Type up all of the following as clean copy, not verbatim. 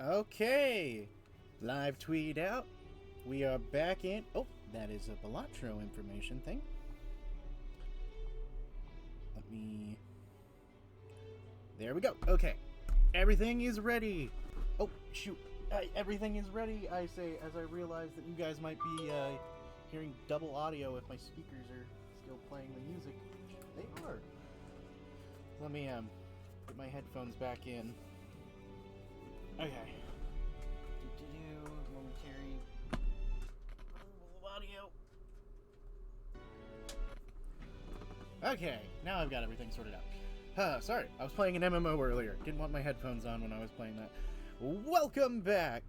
Okay, live tweet out. We are back in. Oh, that is a Balatro information thing. Let me. There we go. Okay, everything is ready. Oh shoot, everything is ready. I say as I realize that you guys might be hearing double audio if my speakers are still playing the music. They are. Let me get my headphones back in. Okay. Momentary audio. Okay, now I've got everything sorted out. Sorry, I was playing an MMO earlier. Didn't want my headphones on when I was playing that. Welcome back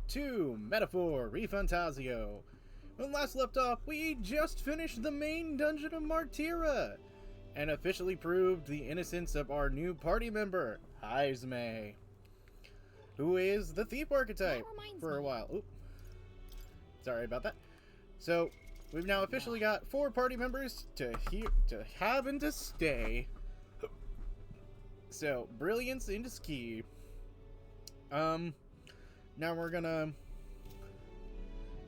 to Metaphor ReFantazio. When last left off, we just finished the main dungeon of Maritra and officially proved the innocence of our new party member, Heisme, who is the thief archetype for a while. Oop. Sorry about that. So, we've now officially got 4 party members to have and to stay. So, Brilliance into Ski. Now we're gonna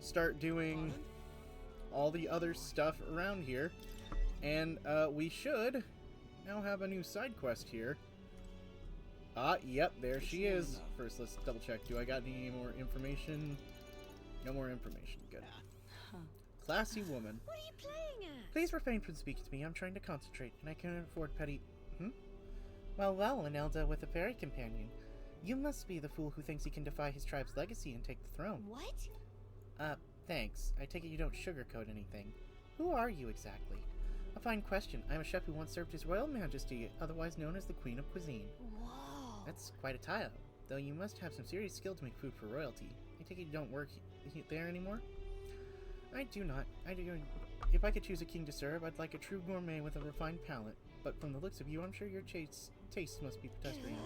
start doing all the other stuff around here. And, we should now have a new side quest here. Yep, there she is. First, let's double check. Do I got any more information? No more information. Good. Classy woman. What are you playing at? Please refrain from speaking to me. I'm trying to concentrate, and I cannot afford petty... Well, an Elda with a fairy companion. You must be the fool who thinks he can defy his tribe's legacy and take the throne. What? Thanks. I take it you don't sugarcoat anything. Who are you exactly? A fine question. I'm a chef who once served His Royal Majesty, otherwise known as the Queen of Cuisine. Whoa. That's quite a tie-up, though you must have some serious skill to make food for royalty. I take it you don't work there anymore? I do not. If I could choose a king to serve, I'd like a true gourmet with a refined palate. But from the looks of you, I'm sure your taste must be pedestrian.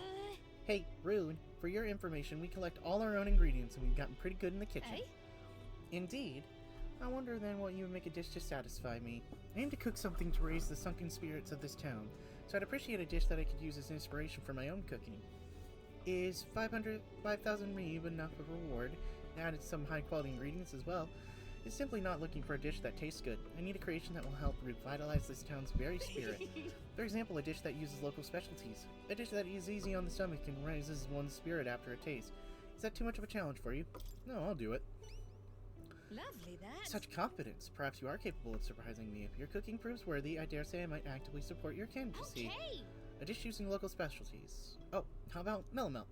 Hey, rude. For your information, we collect all our own ingredients, and we've gotten pretty good in the kitchen. Indeed. I wonder then what you would make a dish to satisfy me. I aim to cook something to raise the sunken spirits of this town, so I'd appreciate a dish that I could use as inspiration for my own cooking. Is 5,000 reeb enough of a reward? Added some high-quality ingredients as well. It's simply not looking for a dish that tastes good. I need a creation that will help revitalize this town's very spirit. For example, a dish that uses local specialties. A dish that is easy on the stomach and raises one's spirit after a taste. Is that too much of a challenge for you? No, I'll do it. Lovely, that. Such confidence. Perhaps you are capable of surprising me. If your cooking proves worthy, I dare say I might actively support your candidacy. Okay. A dish using local specialties. Oh, how about mellow milk?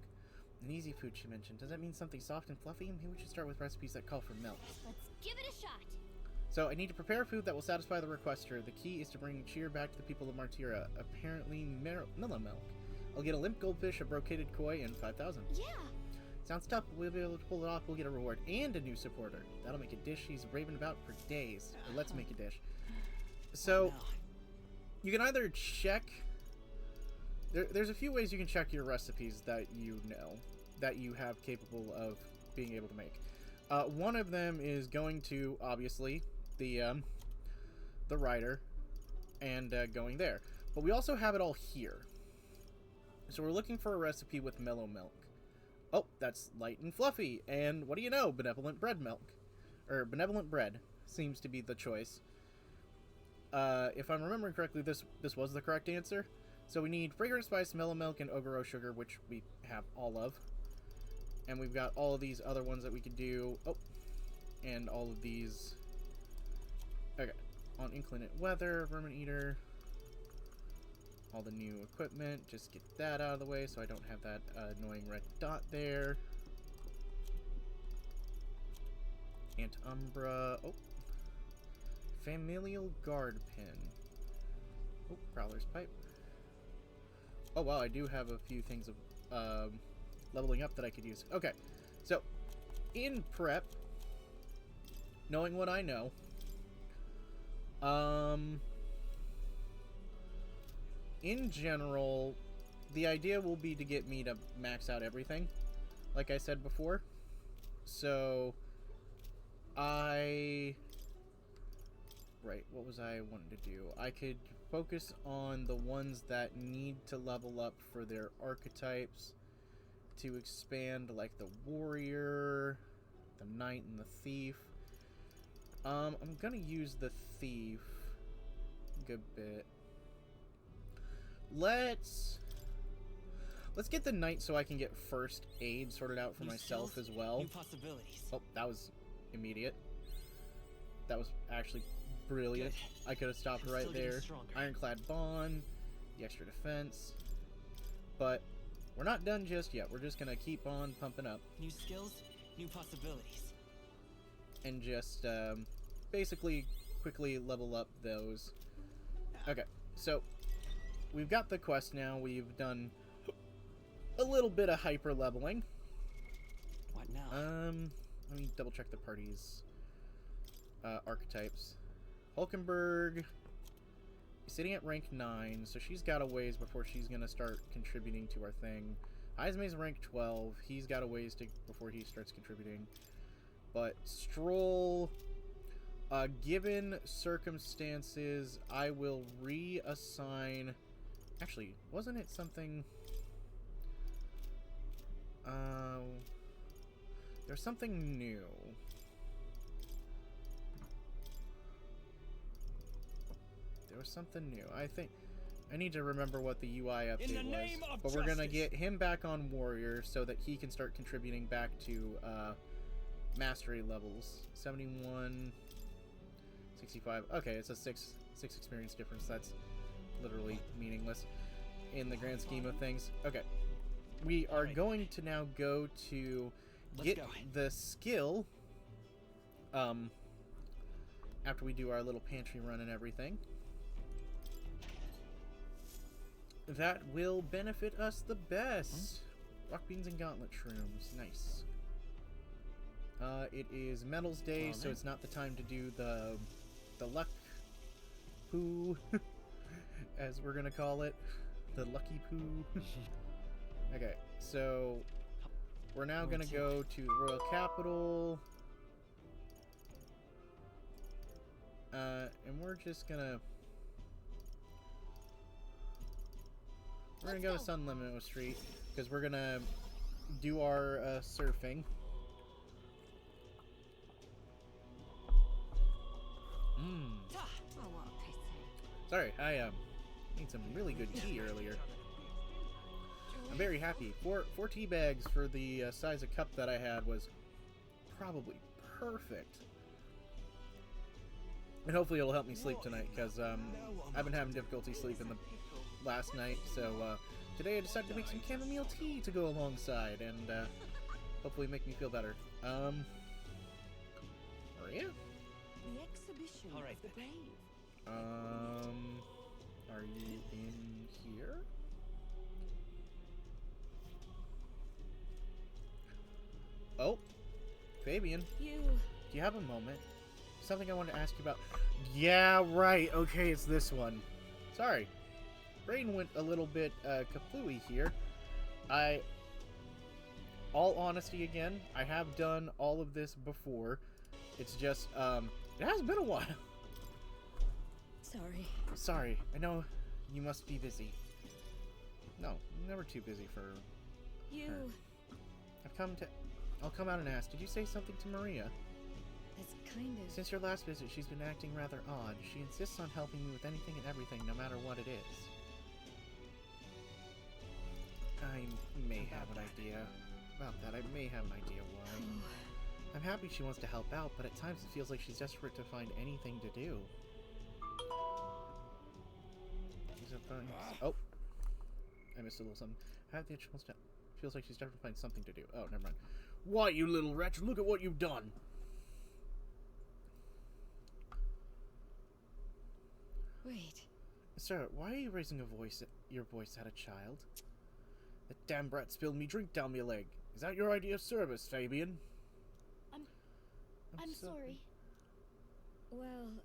An easy food she mentioned. Does that mean something soft and fluffy? Maybe we should start with recipes that call for milk. Let's give it a shot. So I need to prepare food that will satisfy the requester. The key is to bring cheer back to the people of Maritra. Apparently mellow milk. I'll get a limp goldfish, a brocaded koi, and 5,000. Yeah. Sounds tough, but we'll be able to pull it off. We'll get a reward and a new supporter. That'll make a dish he's raving about for days. Or let's make a dish. So, you can either check... There's a few ways you can check your recipes that you know, that you have capable of being able to make. One of them is going to, obviously, the writer, and going there. But we also have it all here. So we're looking for a recipe with mellow milk. Oh, that's light and fluffy, and what do you know? Benevolent bread milk. Or benevolent bread seems to be the choice. If I'm remembering correctly, this was the correct answer. So we need fragrant spice, mellow milk, and ogoro sugar, which we have all of. And we've got all of these other ones that we could do. Oh, and all of these. Okay, on inclement weather, vermin eater. All the new equipment, just get that out of the way so I don't have that annoying red dot there. Antumbra. Oh. Familial guard pin. Oh, Prowler's pipe. Oh wow, I do have a few things of leveling up that I could use. Okay, so in prep, knowing what I know, in general, the idea will be to get me to max out everything, like I said before. So, right, what was I wanting to do? I could focus on the ones that need to level up for their archetypes, to expand like the warrior, the knight, and the thief. I'm gonna use the thief a good bit. Let's get the knight so I can get first aid sorted out for myself as well. New possibilities. Oh, that was immediate. That was actually brilliant. Good. I could have stopped I'm right still getting there. stronger. Ironclad bond, the extra defense. But we're not done just yet. We're just gonna keep on pumping up New skills, new possibilities. and just basically quickly level up those. Okay, so we've got the quest now. We've done a little bit of hyper leveling. What now? Let me double check the party's archetypes. Hulkenberg is sitting at rank 9, so she's got a ways before she's gonna start contributing to our thing. Ismay's rank 12. He's got a ways to before he starts contributing. But Stroll, given circumstances, I will reassign. Actually, wasn't it something? There's something new. There was something new. I think I need to remember what the UI update was. But we're gonna get him back on Warrior so that he can start contributing back to mastery levels. 71, 65. Okay, it's a six experience difference. That's literally meaningless in the grand scheme of things. Okay, we are going to now go to get the skill. After we do our little pantry run and everything, that will benefit us the best. Rock beans and gauntlet shrooms. Nice. It is Metals Day, so it's not the time to do the luck poo, as we're gonna call it, the lucky poo. Okay, so we're now gonna go to the Royal Capital, and we're just gonna go to Sun Limino Street because we're gonna do our surfing. Sorry, I made some really good tea earlier. I'm very happy. Four tea bags for the size of cup that I had was probably perfect. And hopefully it'll help me sleep tonight, because I've been having difficulty sleeping the last night. So today I decided to make some chamomile tea to go alongside, and hopefully make me feel better. Maria? The exhibition of the brave. Are you in here? Oh, Fabian. Do you have a moment? Something I wanted to ask you about. Yeah, right. Okay, it's this one. Sorry. Brain went a little bit kaplooey here. All honesty again, I have done all of this before. It's just, it has been a while. Sorry. I know you must be busy. No, I'm never too busy for her. I'll come out and ask. Did you say something to Maria? That's kind of... Since your last visit, she's been acting rather odd. She insists on helping me with anything and everything, no matter what it is. I may have an idea about that. I may have an idea why. I'm happy she wants to help out, but at times it feels like she's desperate to find anything to do. Oh, I missed a little something. I have the itch wants to. Feels like she's desperate to find something to do. Oh, never mind. Why, you little wretch? Look at what you've done. Wait. Sir, why are you raising your voice at a child? That damn brat spilled me drink down my leg. Is that your idea of service, Fabian? I'm sorry. Well...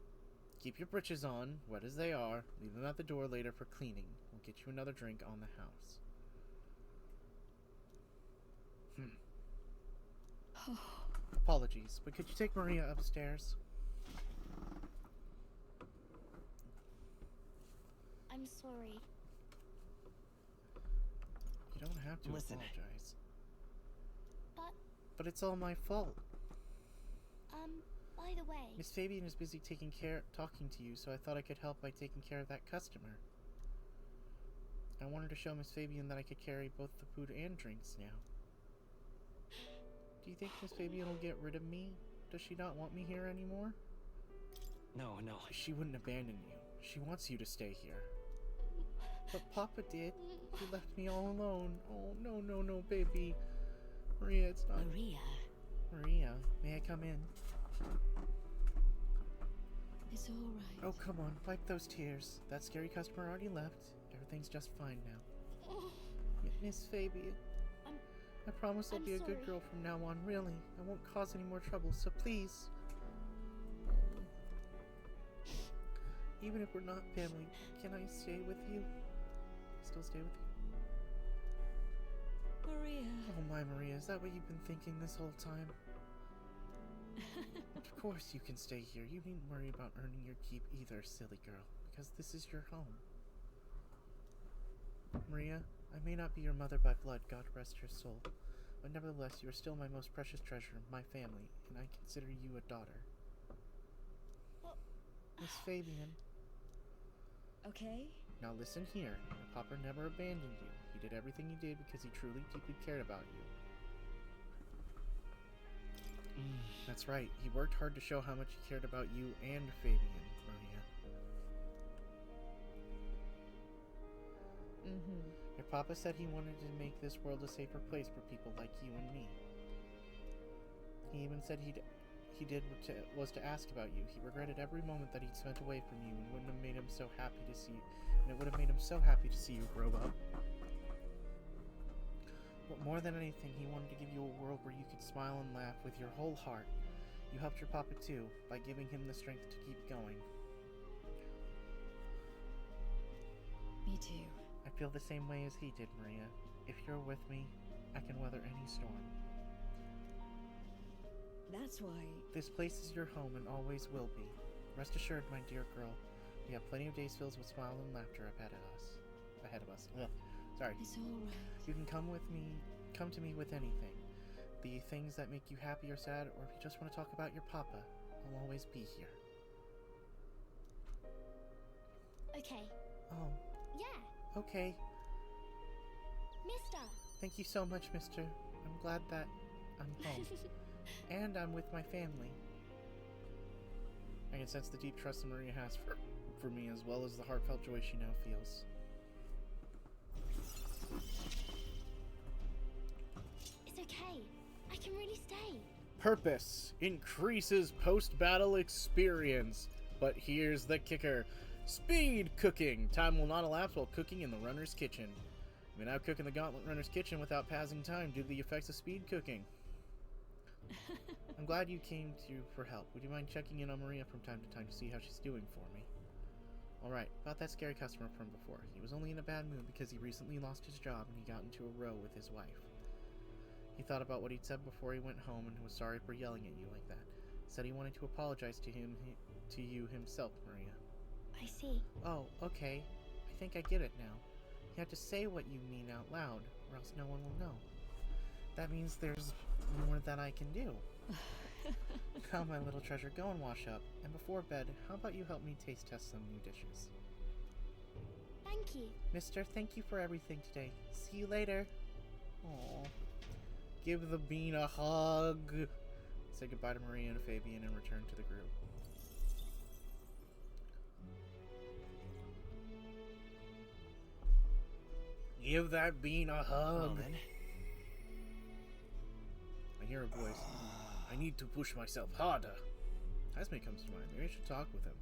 Keep your britches on, wet as they are. Leave them at the door later for cleaning. We'll get you another drink on the house. Apologies, but could you take Maria upstairs? I'm sorry. You don't have to apologize. But it's all my fault. By the way... Miss Fabian is busy talking to you, so I thought I could help by taking care of that customer. I wanted to show Miss Fabian that I could carry both the food and drinks now. Do you think Miss Fabian will get rid of me? Does she not want me here anymore? No. She wouldn't abandon you. She wants you to stay here. But Papa did. He left me all alone. Oh, no, baby. Maria, it's not... Maria, may I come in? It's all right. Oh, come on. Wipe those tears. That scary customer already left. Everything's just fine now. Miss Fabian. I promise I'll be a good girl from now on, really. I won't cause any more trouble, so please. Even if we're not family, can I stay with you? Still stay with you? Maria. Oh my, Maria, is that what you've been thinking this whole time? Of course you can stay here. You needn't worry about earning your keep either, silly girl, because this is your home. Maria, I may not be your mother by blood, God rest her soul, but nevertheless you are still my most precious treasure, my family, and I consider you a daughter. Miss Fabian. Okay. Now listen here. Your papa never abandoned you. He did everything he did because he truly, deeply cared about you. That's right. He worked hard to show how much he cared about you and Fabian, Maria. Your papa said he wanted to make this world a safer place for people like you and me. He even said was to ask about you. He regretted every moment that he'd spent away from you, and it would have made him so happy to see you grow up. But more than anything, he wanted to give you a world where you could smile and laugh with your whole heart. You helped your papa too, by giving him the strength to keep going. Me too. I feel the same way as he did, Maria. If you're with me, I can weather any storm. That's why... This place is your home and always will be. Rest assured, my dear girl, we have plenty of days filled with smile and laughter ahead of us. Ugh. Sorry. It's all right. You can come to me with anything. The things that make you happy or sad, or if you just want to talk about your papa, I'll always be here. Okay. Oh. Yeah. Okay. Mister. Thank you so much, mister. I'm glad that I'm home. And I'm with my family. I can sense the deep trust that Maria has for me, as well as the heartfelt joy she now feels. It's okay. I can really stay. Purpose increases post-battle experience. But here's the kicker. Speed cooking. Time will not elapse while cooking in the runner's kitchen. You may now cook in the Gauntlet Runner's kitchen without passing time due to the effects of speed cooking. I'm glad you came for help. Would you mind checking in on Maria from time to time to see how she's doing for me? Alright, about that scary customer from before. He was only in a bad mood because he recently lost his job and he got into a row with his wife. He thought about what he'd said before he went home and was sorry for yelling at you like that. Said he wanted to apologize to you himself, Maria. I see. Oh, okay. I think I get it now. You have to say what you mean out loud, or else no one will know. That means there's more that I can do. Come, my little treasure, go and wash up. And before bed, how about you help me taste test some new dishes? Thank you. Mister, thank you for everything today. See you later. Aww. Give the bean a hug. Say goodbye to Maria and Fabian and return to the group. Give that bean a hug. Well, then. I hear a voice. I need to push myself harder. Hazme comes to mind. Maybe I should talk with him.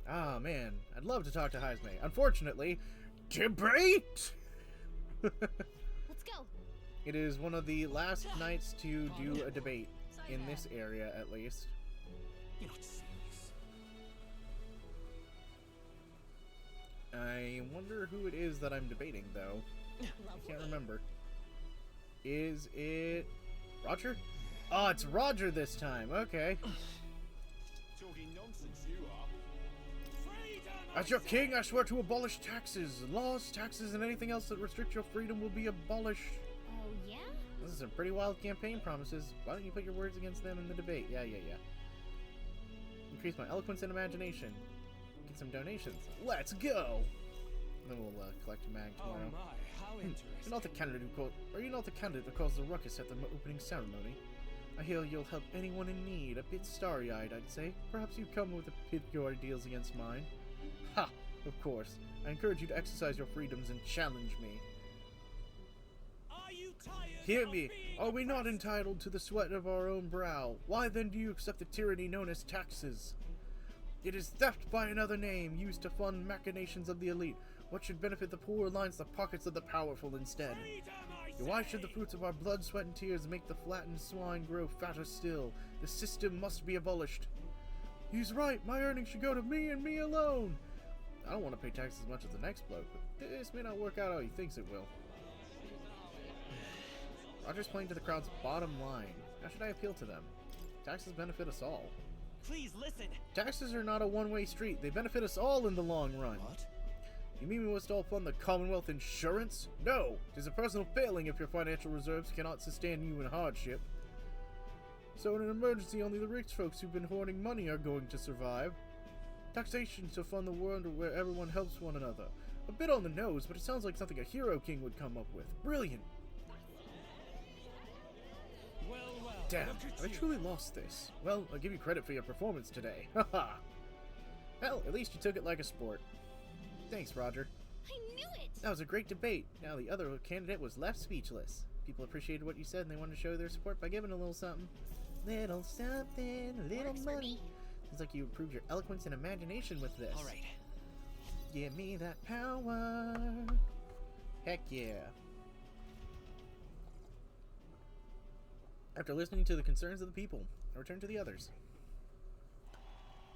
Ah, man. I'd love to talk to Hazme. Unfortunately, debate! Let's go. It is one of the last nights to do a debate. In this area, at least. You're not serious. I wonder who it is that I'm debating, though. I can't remember. Is it Roger? Oh, it's Roger this time. Okay. Talking nonsense, you are. As your king, I swear to abolish taxes. Laws, taxes, and anything else that restrict your freedom will be abolished. Oh, yeah? This is some pretty wild campaign promises. Why don't you put your words against them in the debate? Yeah. Increase my eloquence and imagination. Get some donations. Let's go! Then we'll collect a mag tomorrow. Oh my, how interesting. Are you not the candidate who caused the ruckus at the opening ceremony? I hear you'll help anyone in need. A bit starry-eyed, I'd say. Perhaps you come with a pit your ideals against mine. Ha! Of course. I encourage you to exercise your freedoms and challenge me. Are you tired? Hear of me. being Are we not oppressed? entitled to the sweat of our own brow? Why then do you accept the tyranny known as taxes? It is theft by another name, used to fund machinations of the elite. What should benefit the poor lines the pockets of the powerful instead. Freedom, I Why say! should the fruits of our blood, sweat, and tears make the flattened swine grow fatter still? The system must be abolished. He's right. My earnings should go to me and me alone. I don't want to pay taxes as much as the next bloke, but this may not work out how he thinks it will. Roger's playing to the crowd's bottom line. How should I appeal to them? Taxes benefit us all. Please listen. Taxes are not a one-way street. They benefit us all in the long run. What? You mean we must all fund the Commonwealth insurance? No! It is a personal failing if your financial reserves cannot sustain you in hardship. So in an emergency, only the rich folks who've been hoarding money are going to survive. Taxation to fund the world where everyone helps one another. A bit on the nose, but it sounds like something a hero king would come up with. Brilliant! Well, Damn, look at I you. truly lost this. Well, I'll give you credit for your performance today. Haha! Hell, at least you took it like a sport. Thanks, Roger. I knew it! That was a great debate. Now the other candidate was left speechless. People appreciated what you said and they wanted to show their support by giving a little something. Little something, a little Works for money. me. Seems like you improved your eloquence and imagination with this. All right. Give me that power. Heck yeah. After listening to the concerns of the people, I return to the others.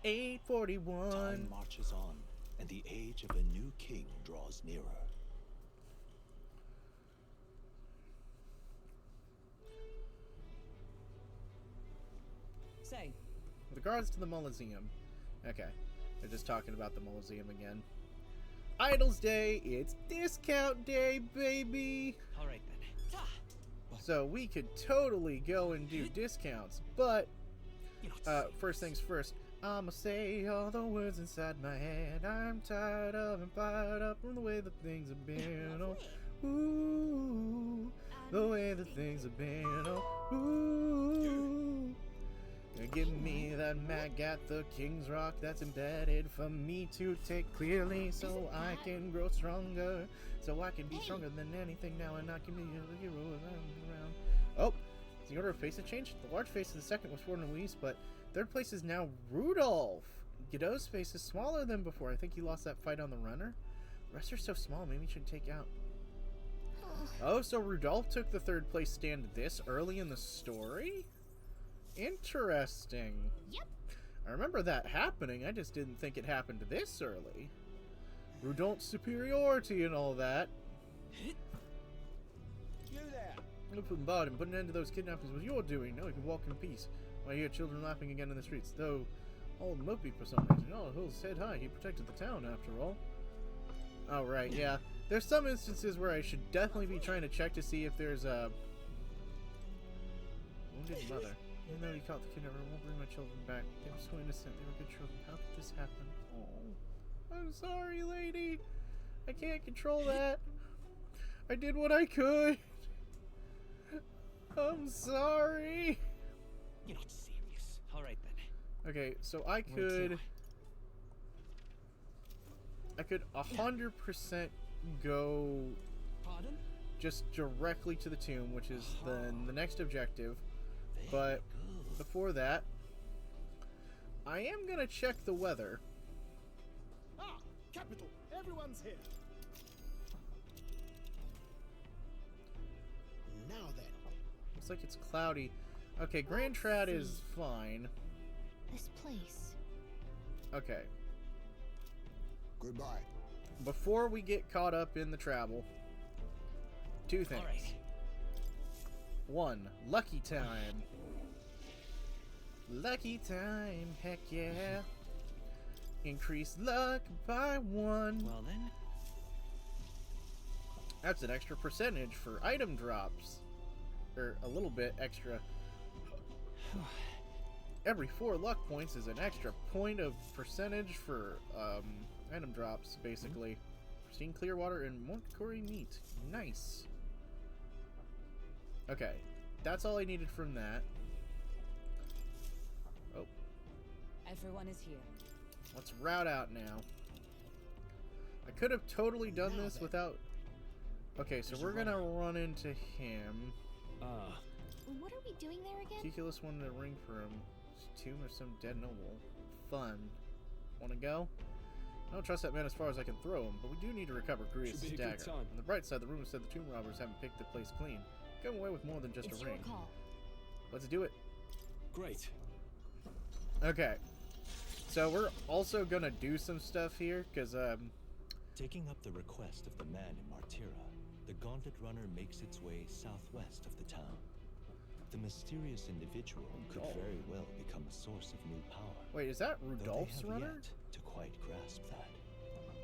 841. Time marches on, and the age of a new king draws nearer. Say, With regards to the Mausoleum. Okay, they're just talking about the Mausoleum again. Idols Day, it's discount day, baby! All right then. So we could totally go and do discounts, but You know, first things first, I'ma say all the words inside my head. I'm tired of and fired up from the way the things have been. Oh, ooh, the way the things have been. Oh, ooh. Give me that mag at the King's Rock that's embedded for me to take clearly so I can grow stronger. So I can be stronger than anything now and I can be a hero around. Oh, the order of faces changed? The large face of the second was Ford and Luis, but third place is now Rudolph. Godot's face is smaller than before. I think he lost that fight on the runner. The rest are so small, maybe we should take out. Oh, so Rudolph took the third place stand this early in the story? Interesting. Yep. I remember that happening, I just didn't think it happened this early. Rudolph's superiority and all that. You there? Look about him, put an end to those kidnappings was your doing. Now we can walk in peace. I hear children laughing again in the streets, though all mopey for some reason. Oh, Hill said hi, he protected the town after all. Oh, right, yeah. There's some instances where I should definitely be trying to check to see if there's a wounded mother. Even though he caught the kidnapper, I won't bring my children back. They were so innocent, they were good children. How could this happen? Oh, I'm sorry, lady. I can't control that. I did what I could. I'm sorry. you're not serious. All right then. Okay, so I Where could 100% go Pardon? just directly to the tomb, which is the next objective. But before that, I am gonna check the weather. Ah, capital. Everyone's here. Now then. Looks like it's cloudy. Okay, Grand Trad is fine. This place. Okay, Goodbye. before we get caught up in the travel, two things. All right. One, lucky time. Lucky time, heck yeah. Increase luck by 1. Well then. That's an extra percentage for item drops. or a little bit extra. Every 4 luck points is an extra point of percentage for item drops, basically. Pristine clear water and Montgomery meat. Nice. Okay, that's all I needed from that. Oh. Everyone is here. Let's route out now. I could have totally done this without... Okay, so we're gonna run into him. What are we doing there again? Ridiculous wanted a ring for him. Tomb of some dead noble. Fun. Wanna go? I don't trust that man as far as I can throw him, but we do need to recover Grius' dagger. On the bright side, the rumor said the tomb robbers haven't picked the place clean. Come away with more than just a ring. Your call. Let's do it. Great. Okay. So we're also gonna do some stuff here, because Taking up the request of the man in Maritra, the Gauntlet Runner makes its way southwest of the town. The mysterious individual could very well become a source of new power. Wait, is that though Rudolph's they have runner? yet to quite grasp that.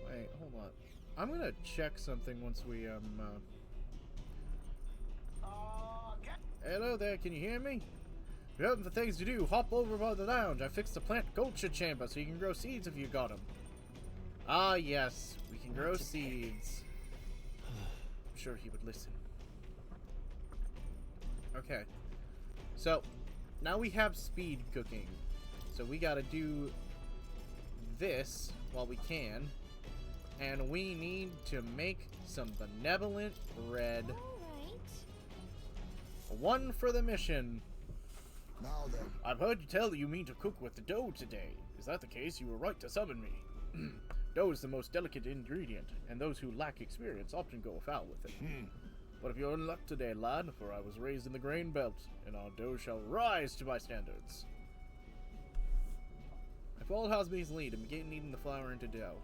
Wait, hold on. I'm gonna check something once we Hello there, can you hear me? If you're open for things to do, hop over by the lounge. I fixed the plant culture chamber so you can grow seeds if you got them. Ah, yes, we can grow seeds. I'm sure he would listen. Okay. So, now we have speed cooking. So we gotta do this while we can. And we need to make some benevolent bread. Alright. One for the mission. Now then. I've heard you tell that you mean to cook with the dough today. Is that the case? You were right to summon me. Dough is the most delicate ingredient, and those who lack experience often go afoul with it. But if you're in luck today, lad, for I was raised in the grain belt, and our dough shall rise to my standards. I followed Hosby's lead and began kneading the flour into dough.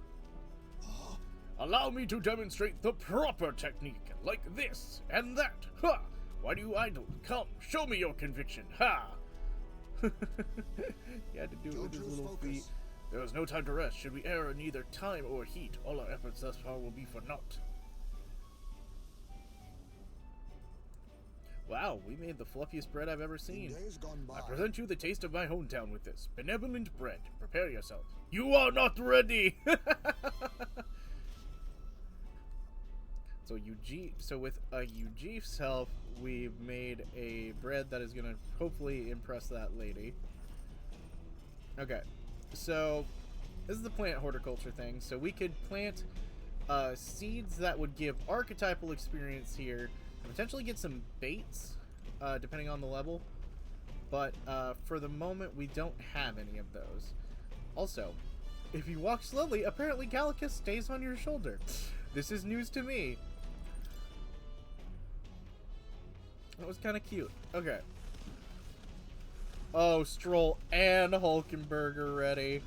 Allow me to demonstrate the proper technique, like this and that. Ha! Why do you idle? Come, show me your conviction. Ha! He had to do it with his little feet. There is no time to rest. Should we err in either time or heat, all our efforts thus far will be for naught. Wow, we made the fluffiest bread I've ever seen. Days gone by. I present you the taste of my hometown with this benevolent bread. Prepare yourself. You are not ready! So with Eugene's help, we've made a bread that is gonna hopefully impress that lady. Okay, so this is the plant horticulture thing. So we could plant seeds that would give archetypal experience here, and potentially get some baits, depending on the level. But for the moment, we don't have any of those. Also, if you walk slowly, apparently Gallicus stays on your shoulder. This is news to me. That was kind of cute. Okay. Oh, Stroll and Hulkenberg ready.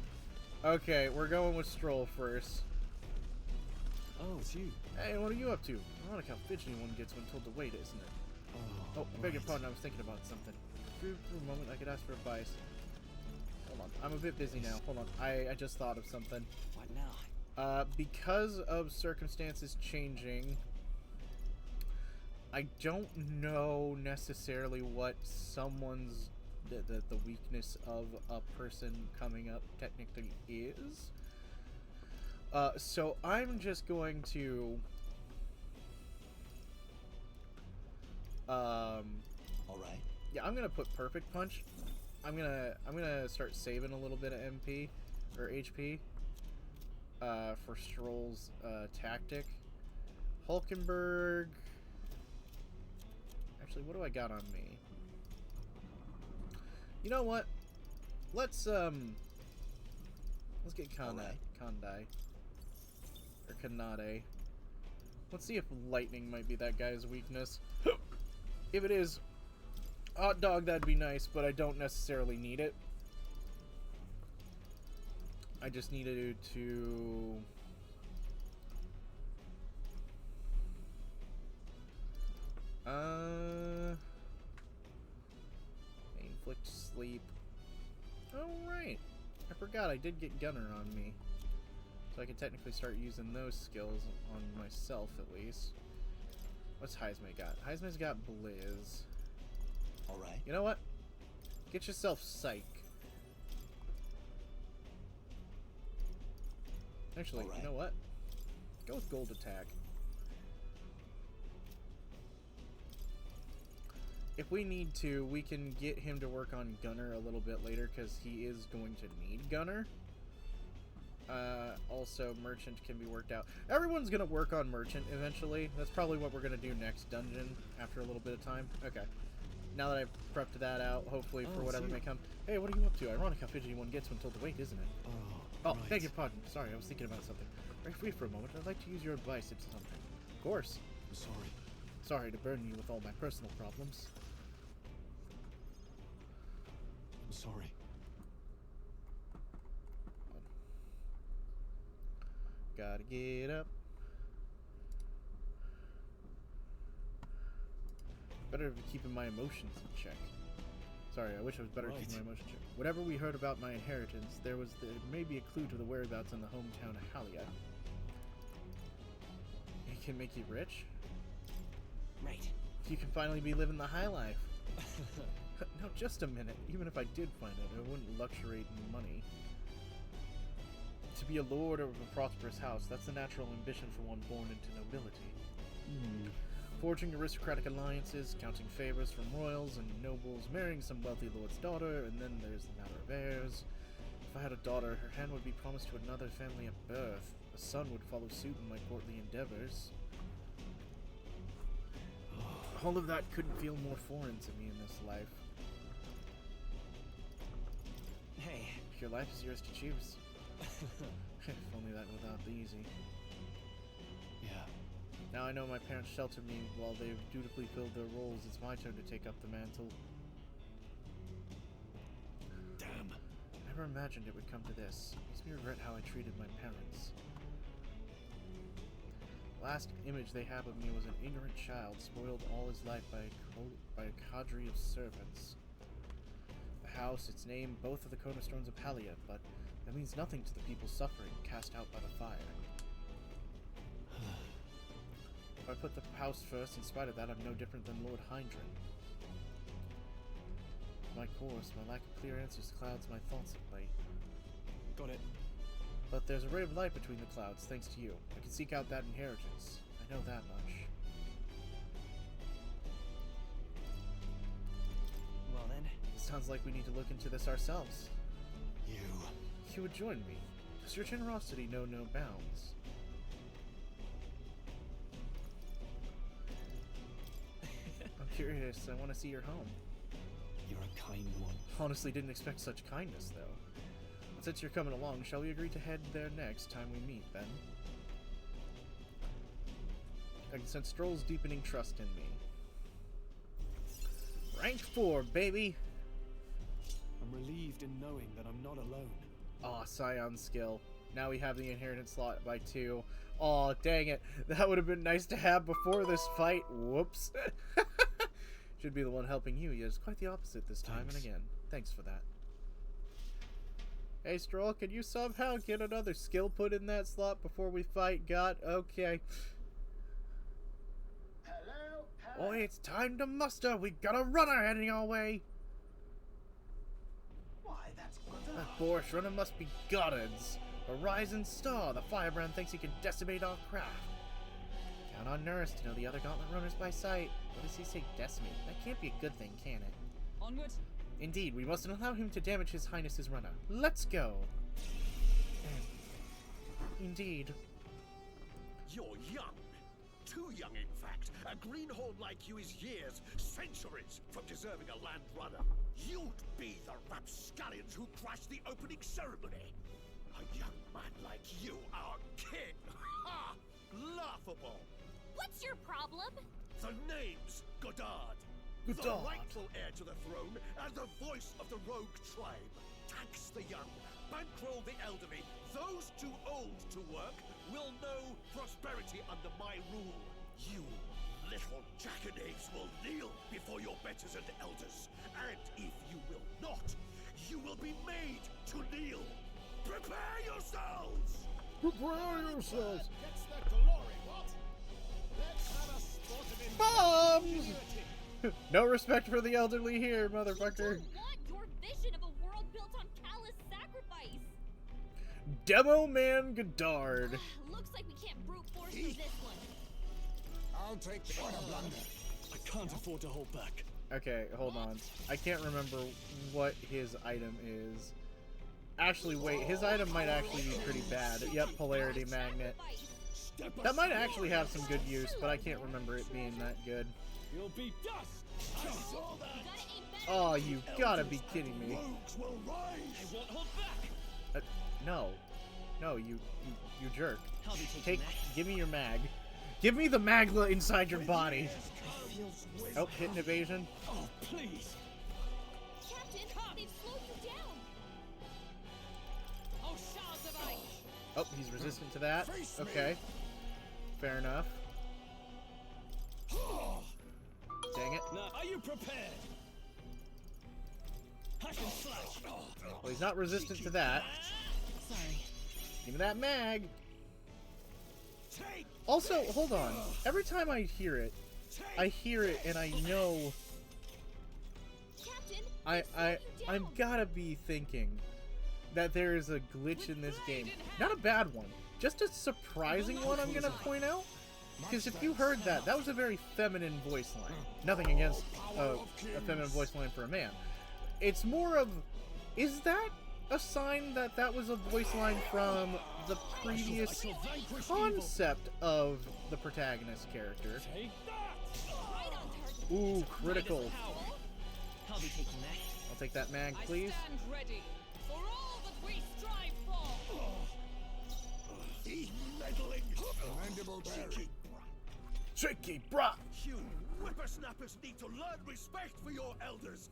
Okay, we're going with Stroll first. Oh, it's you. Hey, what are you up to? Ironic how fidgety one gets when told to wait, isn't it? Oh, I beg your pardon, I was thinking about something. For a moment, I could ask for advice. Hold on, I'm a bit busy now. Hold on, I just thought of something. What now? Because of circumstances changing, I don't know necessarily what someone's the weakness of a person coming up technically is. So I'm just going to All right. yeah, I'm gonna put Perfect Punch. I'm gonna start saving a little bit of MP or HP for Stroll's tactic. Hulkenberg. Actually, what do I got on me? You know what? Let's get Kandai or Kanade. Let's see if lightning might be that guy's weakness. If it is, hot dog, that'd be nice, but I don't necessarily need it. I just needed to inflict sleep. Oh right, I forgot I did get Gunner on me, so I can technically start using those skills on myself at least. What's Heisme got? Heisme's got Blizz. You know what? Get yourself psych. Actually, All right. you know what? Go with gold attack. If we need to, we can get him to work on Gunner a little bit later, because he is going to need Gunner. Also, Merchant can be worked out. Everyone's going to work on Merchant eventually. That's probably what we're going to do next dungeon after a little bit of time. Okay. Now that I've prepped that out, hopefully for whatever may come. Hey, what are you up to? Ironic how fidgety one gets when told to wait, isn't it? Oh, Oh, beg your pardon. Sorry, I was thinking about something. Are you free for a moment? I'd like to use your advice into something. Of course. I'm sorry. Sorry to burden you with all my personal problems. I'm sorry. Gotta get up. Better be keeping my emotions in check. Sorry, I wish I was better at keeping my emotions in check. Whatever we heard about my inheritance, there may be a clue to the whereabouts in the hometown of Halia. It can make you rich? Right. You can finally be living the high life. Now, just a minute. Even if I did find it, I wouldn't luxuriate in money. To be a lord of a prosperous house, that's the natural ambition for one born into nobility. Forging aristocratic alliances, counting favors from royals and nobles, marrying some wealthy lord's daughter, and then there's the matter of heirs. If I had a daughter, her hand would be promised to another family at birth. A son would follow suit in my courtly endeavors. All of that couldn't feel more foreign to me in this life. Hey. Your life is yours to choose. If only that were that easy. Yeah. Now I know my parents sheltered me while they've dutifully filled their roles. It's my turn to take up the mantle. Damn. I never imagined it would come to this. It makes me regret how I treated my parents. The last image they have of me was an ignorant child, spoiled all his life by a cadre of servants. The house, its name, both of the cornerstones of Halia, but that means nothing to the people suffering, cast out by the fire. If I put the house first, in spite of that, I'm no different than Lord Hindren. My course, my lack of clear answers clouds my thoughts at late. Got it. But there's a ray of light between the clouds, thanks to you. I can seek out that inheritance. I know that much. Well then. It sounds like we need to look into this ourselves. You You would join me. Does your generosity know no bounds? I'm curious. I want to see your home. You're a kind one. Honestly, didn't expect such kindness, though. But since you're coming along, shall we agree to head there next time we meet, then? I can sense Stroll's deepening trust in me. Rank 4, baby! I'm relieved in knowing that I'm not alone. Aw, Scion skill. Now we have the inheritance slot by 2. Aw, dang it. That would have been nice to have before this fight. Whoops. Should be the one helping you, yet it's quite the opposite this time and again. Thanks for that. Hey, Stroll, can you somehow get another skill put in that slot before we fight God? Okay. Hello? Oi, it's time to muster. We got a runner heading our way. Why, that's good. That boorish runner must be Goddard's. A rising star. The firebrand thinks he can decimate our craft. Count on Nurse to know the other gauntlet runners by sight. What does he say, decimate? That can't be a good thing, can it? Onward. Indeed, we mustn't allow him to damage His Highness's runner. Let's go. Indeed. You're young. Too young, in fact. A greenhorn like you is years, centuries from deserving a land runner. You'd be the rapscallions who crashed the opening ceremony. A young man like you, our king. Ha! Laughable. What's your problem? The name's Godard. The Godard. rightful heir to the throne and the voice of the rogue tribe. Tax the young, bankroll the elderly. Those too old to work will know prosperity under my rule. You little jackanapes will kneel before your betters and elders. And if you will not, you will be made to kneel. Prepare yourselves! Prepare yourselves. Gets the glory, what? Let's have a sport of Bombs! ingenuity. No respect for the elderly here, We motherfucker. don't want your vision of a world built on callous sacrifice. Demo Man Godard. Looks like we can't brute force through this one. I'll take the blunder. I can't afford to hold back. Okay, hold on. I can't remember what his item is. Actually, wait, his item might actually be pretty bad. Yep, Polarity Magnet. That might actually have some good use, but I can't remember it being that good. You'll be dust. I saw that. You gotta aim better. Oh, you gotta be kidding me. Rogues will rise. I won't hold back. No. No, you jerk. I'll be taking Give me your mag. Give me the magla inside your body. Oh, hit an evasion. Oh, please. Captain, they've slowed you down. Oh, shards of ice. Oh, he's resistant to that. Okay. Fair enough. Dang it. Now, are you prepared? Hack and slash. Well, he's not resistant to that. Sorry. Give me that mag. Also, hold on. Every time I hear it and I know Captain, I'm gotta be thinking that there is a glitch in this game. Not a bad one, just a surprising one, I'm gonna point out. Because if you heard that, that was a very feminine voice line. Nothing against a feminine voice line for a man. It's more of, is that a sign that that was a voice line from the previous concept of the protagonist character? Take that. right on target. Ooh, critical. I'll be taking that. I'll take that mag, please. stand ready for all that we strive for. He's meddling. Commendable Barry. Tricky, brah! You whippersnappers need to learn respect for your elders.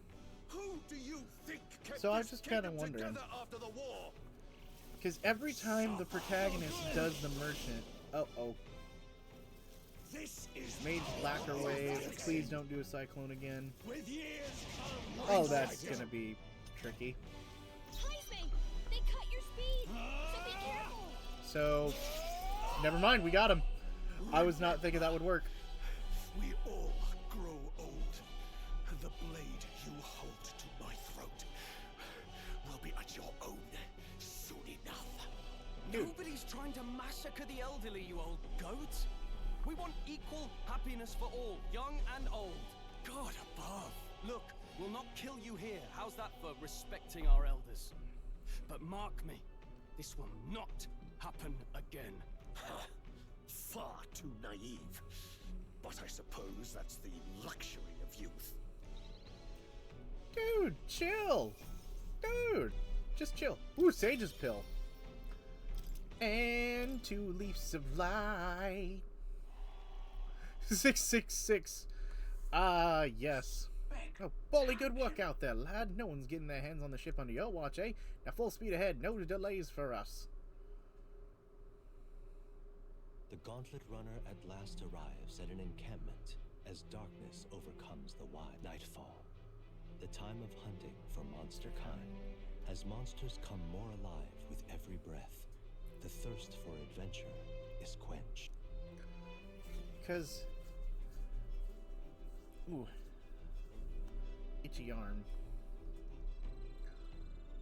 Who do you think kept So I'm this just kinda kingdom wondering. together after the war? Because every time the protagonist does the merchant... Uh-oh. This is Mage Blacker Wave. Please don't do a Cyclone again. with years come Oh, that's gonna be tricky. Heisman, they cut your speed, so be careful. So, never mind, we got him. I was not thinking that would work. We all grow old. The blade you hold to my throat will be at your own soon enough. Dude. Nobody's trying to massacre the elderly, you old goat. We want equal happiness for all, young and old. God above. Look, we'll not kill you here. How's that for respecting our elders? But mark me, this will not happen again. Far too naive. But I suppose that's the luxury of youth. Dude, chill. Dude, just chill. Ooh, Sage's Pill. And 2 Leaves of Light. 666. Ah, yes. Oh, bully good work out there, lad. No one's getting their hands on the ship under your watch, eh? Now full speed ahead, no delays for us. The Gauntlet Runner at last arrives at an encampment as darkness overcomes the wide nightfall. The time of hunting for monster kind, as monsters come more alive with every breath. The thirst for adventure is quenched. Because... Ooh. Itchy arm.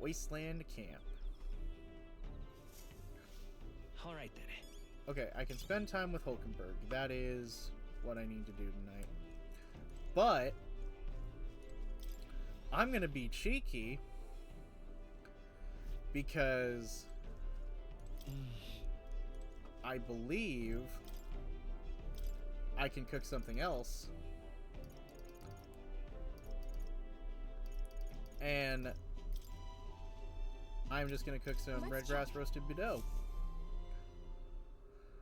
Wasteland Camp. All right then. Okay, I can spend time with Hulkenberg. That is what I need to do tonight. But I'm gonna be cheeky because I believe I can cook something else. And I'm just gonna cook some red grass roasted bideau.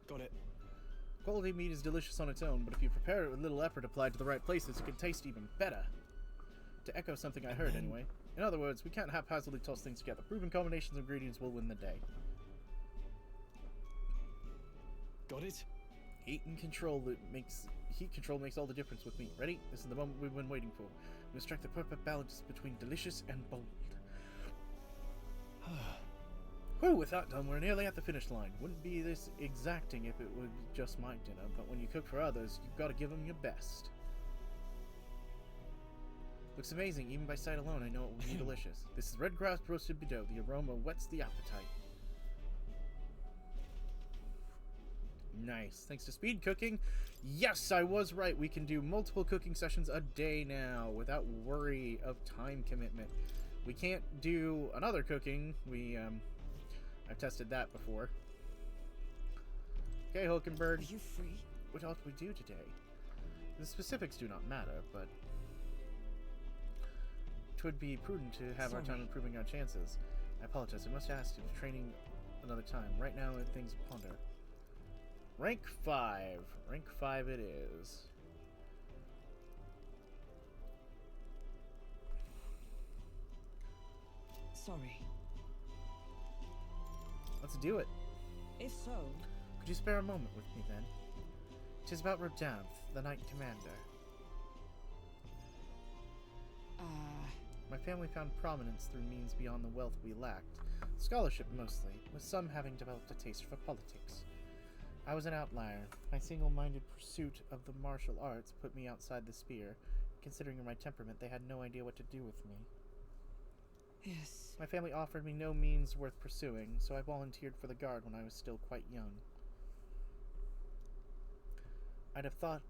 Got it. Quality meat is delicious on its own, but if you prepare it with little effort applied to the right places, it can taste even better. To echo something I heard, anyway. In other words, we can't haphazardly toss things together. Proven combinations of ingredients will win the day. Got it? Heat control makes all the difference with meat. Ready? This is the moment we've been waiting for. We must strike the perfect balance between delicious and bold. Whew, with that done, we're nearly at the finish line. Wouldn't be this exacting if it were just my dinner, but when you cook for others, you've got to give them your best. Looks amazing. Even by sight alone, I know it will be delicious. This is red grass roasted bideau. The aroma whets the appetite. Nice. Thanks to speed cooking. Yes, I was right. We can do multiple cooking sessions a day now without worry of time commitment. We can't do another cooking. I've tested that before. Okay, Hulkenberg. Are you free? What ought we do today? The specifics do not matter, but it would be prudent to have our time improving our chances. I apologize. I must ask if training another time. Right now, things ponder. Rank 5. Rank 5 it is. Sorry. Let's do it. If so... Could you spare a moment with me, then? 'Tis about Rodanth, the Knight Commander. My family found prominence through means beyond the wealth we lacked. Scholarship, mostly, with some having developed a taste for politics. I was an outlier. My single-minded pursuit of the martial arts put me outside the sphere. Considering my temperament, they had no idea what to do with me. Yes. My family offered me no means worth pursuing, so I volunteered for the Guard when I was still quite young. I'd have thought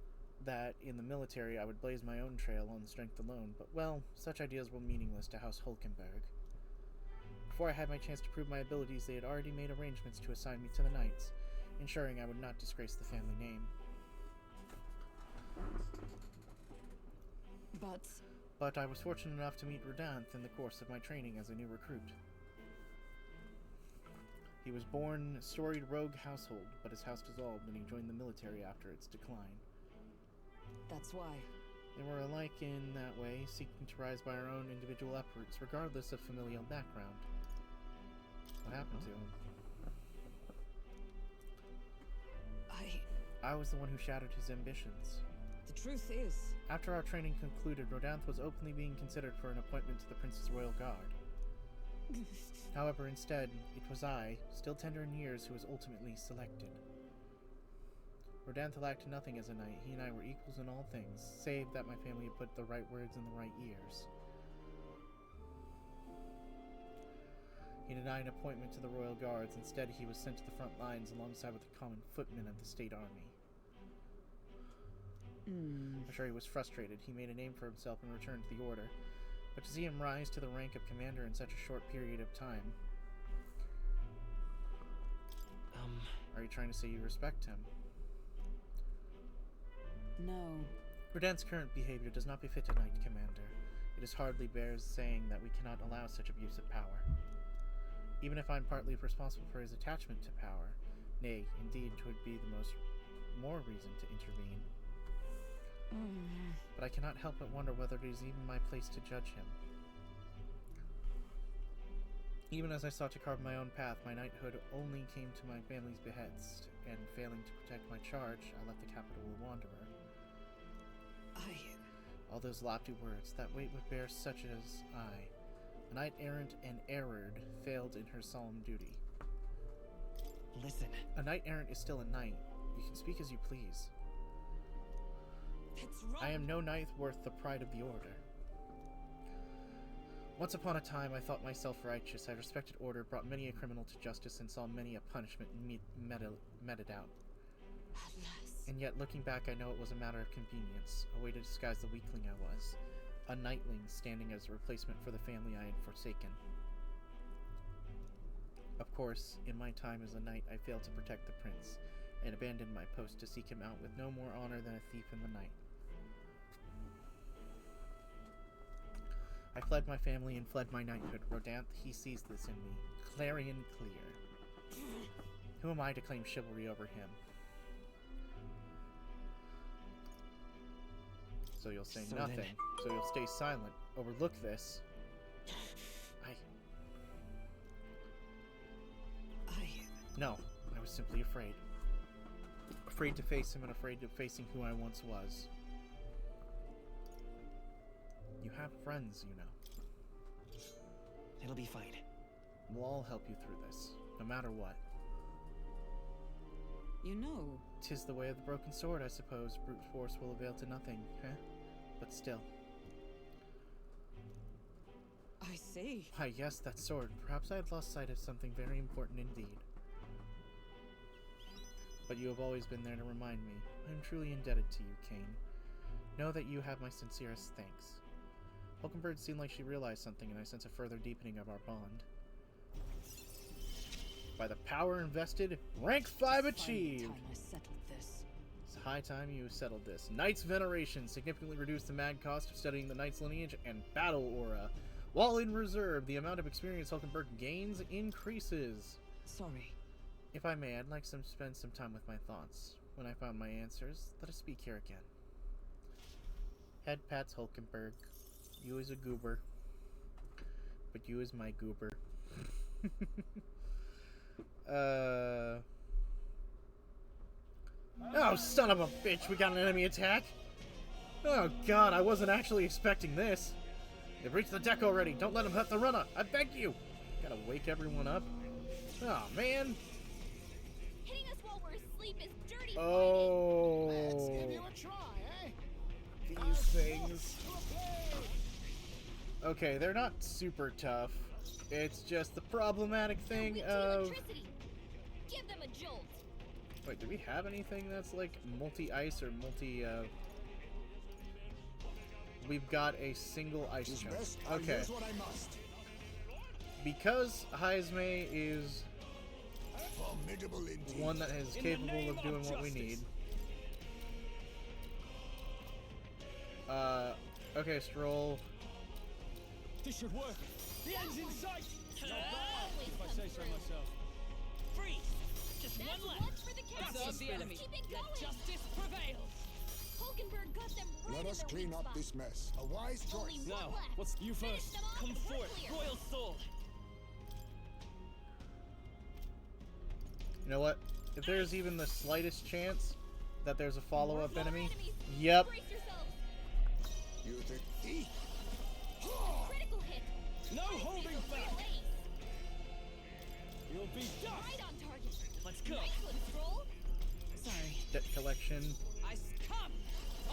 that in the military I would blaze my own trail on strength alone, but well, such ideas were meaningless to House Hulkenberg. Before I had my chance to prove my abilities, they had already made arrangements to assign me to the Knights, ensuring I would not disgrace the family name. But I was fortunate enough to meet Rodanth in the course of my training as a new recruit. He was born in a storied rogue household, but his house dissolved and he joined the military after its decline. That's why. They were alike in that way, seeking to rise by our own individual efforts, regardless of familial background. What happened to him? I was the one who shattered his ambitions. The truth is... After our training concluded, Rodanth was openly being considered for an appointment to the Prince's Royal Guard. However, instead, it was I, still tender in years, who was ultimately selected. Rodanth lacked nothing as a knight. He and I were equals in all things, save that my family had put the right words in the right ears. He denied an appointment to the Royal Guards. Instead, he was sent to the front lines alongside with the common footmen of the state army. I'm sure he was frustrated. He made a name for himself and returned to the Order. But to see him rise to the rank of commander in such a short period of time... Are you trying to say you respect him? No. Rodanth's current behavior does not befit a Knight Commander. It is hardly bears saying that we cannot allow such abuse of power. Even if I'm partly responsible for his attachment to power, nay, indeed, 'twould be the more reason to intervene. But I cannot help but wonder whether it is even my place to judge him. Even as I sought to carve my own path, my knighthood only came to my family's behest, and failing to protect my charge, I left the capital a wanderer. All those lofty words, that weight would bear such as I, a knight-errant and erred, failed in her solemn duty. Listen. A knight-errant is still a knight. You can speak as you please. That's wrong. I am no knight worth the pride of the Order. Once upon a time, I thought myself righteous. I respected order, brought many a criminal to justice, and saw many a punishment meted out. Alas. And yet, looking back, I know it was a matter of convenience, a way to disguise the weakling I was. A knightling standing as a replacement for the family I had forsaken. Of course, in my time as a knight, I failed to protect the prince, and abandoned my post to seek him out with no more honor than a thief in the night. I fled my family and fled my knighthood. Rodanth, he sees this in me. Clarion clear. Who am I to claim chivalry over him? So you'll say nothing. So you'll stay silent. Overlook this. No, I was simply afraid. Afraid to face him and afraid of facing who I once was. You have friends, you know. It'll be fine. We'll all help you through this, no matter what. You know. 'Tis the way of the broken sword, I suppose. Brute force will avail to nothing, huh? But still. see. Why, yes, that sword. Perhaps I had lost sight of something very important indeed. But you have always been there to remind me. I am truly indebted to you, Kane. Know that you have my sincerest thanks. Hulkenberg seemed like she realized something, and I sense a further deepening of our bond. By the power invested, rank 5 achieved! Time I settled this. It's high time you settled this. Knight's Veneration significantly reduced the mad cost of studying the Knight's lineage and battle aura. While in reserve, the amount of experience Hulkenberg gains increases. Sorry. If I may, I'd like to spend some time with my thoughts. When I found my answers, let us speak here again. Head pats Hulkenberg. You is a goober. But you is my goober. Oh, son of a bitch, we got an enemy attack! Oh god, I wasn't actually expecting this. They've reached the deck already. Don't let them hurt the runner. I beg you. Gotta wake everyone up. Oh, man. Hitting us while we're asleep is dirty. Oh. Let's give you a try, eh? These things. Okay, they're not super tough. It's just the problematic thing Weak to of... electricity. Give them a jolt. Wait, do we have anything that's like multi-ice or multi... We've got a single ice chunk. Okay. Because Heisme is one that is capable of doing what we need. Okay, Stroll. This should work. The end's in sight. Always If I comes say so through. myself. Freeze! Just That's one one left. for the captain. Observe the enemy. Keep it Let going. justice prevail. Hulkenberg got them right Let in us their clean weak up spot. this mess. A wise Only choice. one Now, left. what's you Finish first? them off Come and we're forth, clear. Royal Soul. You know what? If there's even the slightest chance that there's a follow-up More enemy, enemies. yep. Brace yourselves. You think he? Critical hit. No holding Real back. ace. You'll be done. Right on target. Let's go. Nice one, Stroll. Sorry. Debt collection. Ice come!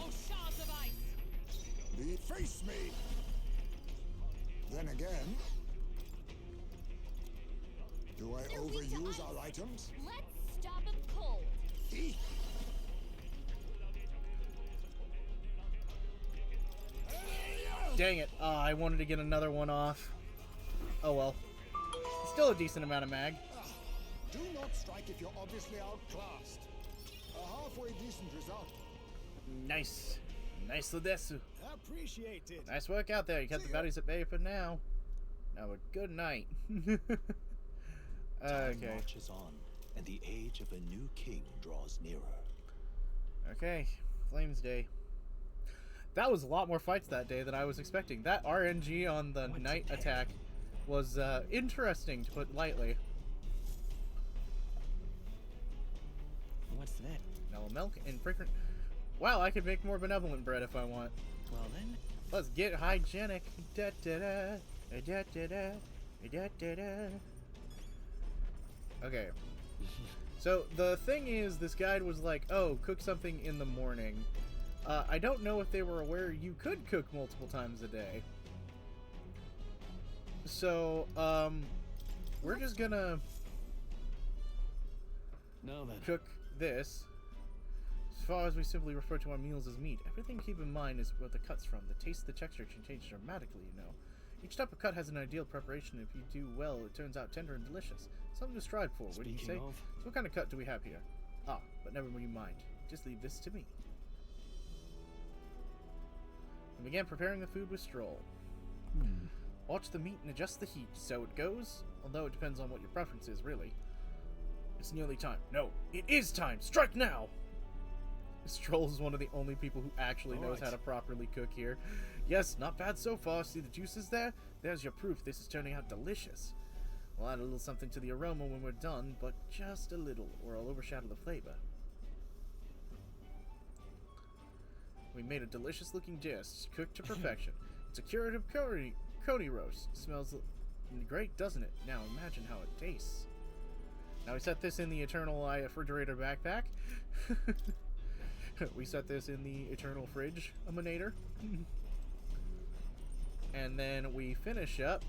Oh, shards of ice! Deface me. Then again, do I They're weak to overuse ice. our items? Let's stop him cold. He? Dang it. I wanted to get another one off. Oh well. Still a decent amount of mag. Do not strike if you're obviously outclassed. A halfway decent result. Nice. Nice desu. Appreciate it. Nice work out there. You kept the baddies at bay for now. Now a good night. Time Okay. marches on, and the age of a new king draws nearer. Okay. Flames Day. That was a lot more fights that day than I was expecting. That RNG on the night attack was interesting, to put lightly. What's that? Mellow milk and fragrant. Wow, I could make more benevolent bread if I want. Well then, Let's get hygienic. Da da da. Da da da. Da da da. Okay. So the thing is, this guide was like, oh, cook something in the morning. I don't know if they were aware you could cook multiple times a day. So, we're just gonna Now then. cook this. As far as we simply refer to our meals as meat, everything keep in mind is where the cut's from. The taste, the texture can change dramatically, you know. Each type of cut has an ideal preparation. If you do well, it turns out tender and delicious. Something to strive for, wouldn't you say? Speaking of, So what kind of cut do we have here? Ah, but never you mind. Just leave this to me. I began preparing the food with Stroll. Watch the meat and adjust the heat, so it goes. Although it depends on what your preference is, really. It's nearly time. No, it is time! Strike now! Stroll is one of the only people who actually knows how to properly cook here. Yes, not bad so far. See the juices there? There's your proof this is turning out delicious. We'll add a little something to the aroma when we're done, but just a little, or it'll overshadow the flavor. We made a delicious looking dish, cooked to perfection. It's a curative coney roast. Smells great, doesn't it? Now imagine how it tastes. Now we set this in the Eternal refrigerator backpack. We set this in the Eternal fridge emanator. And then we finish up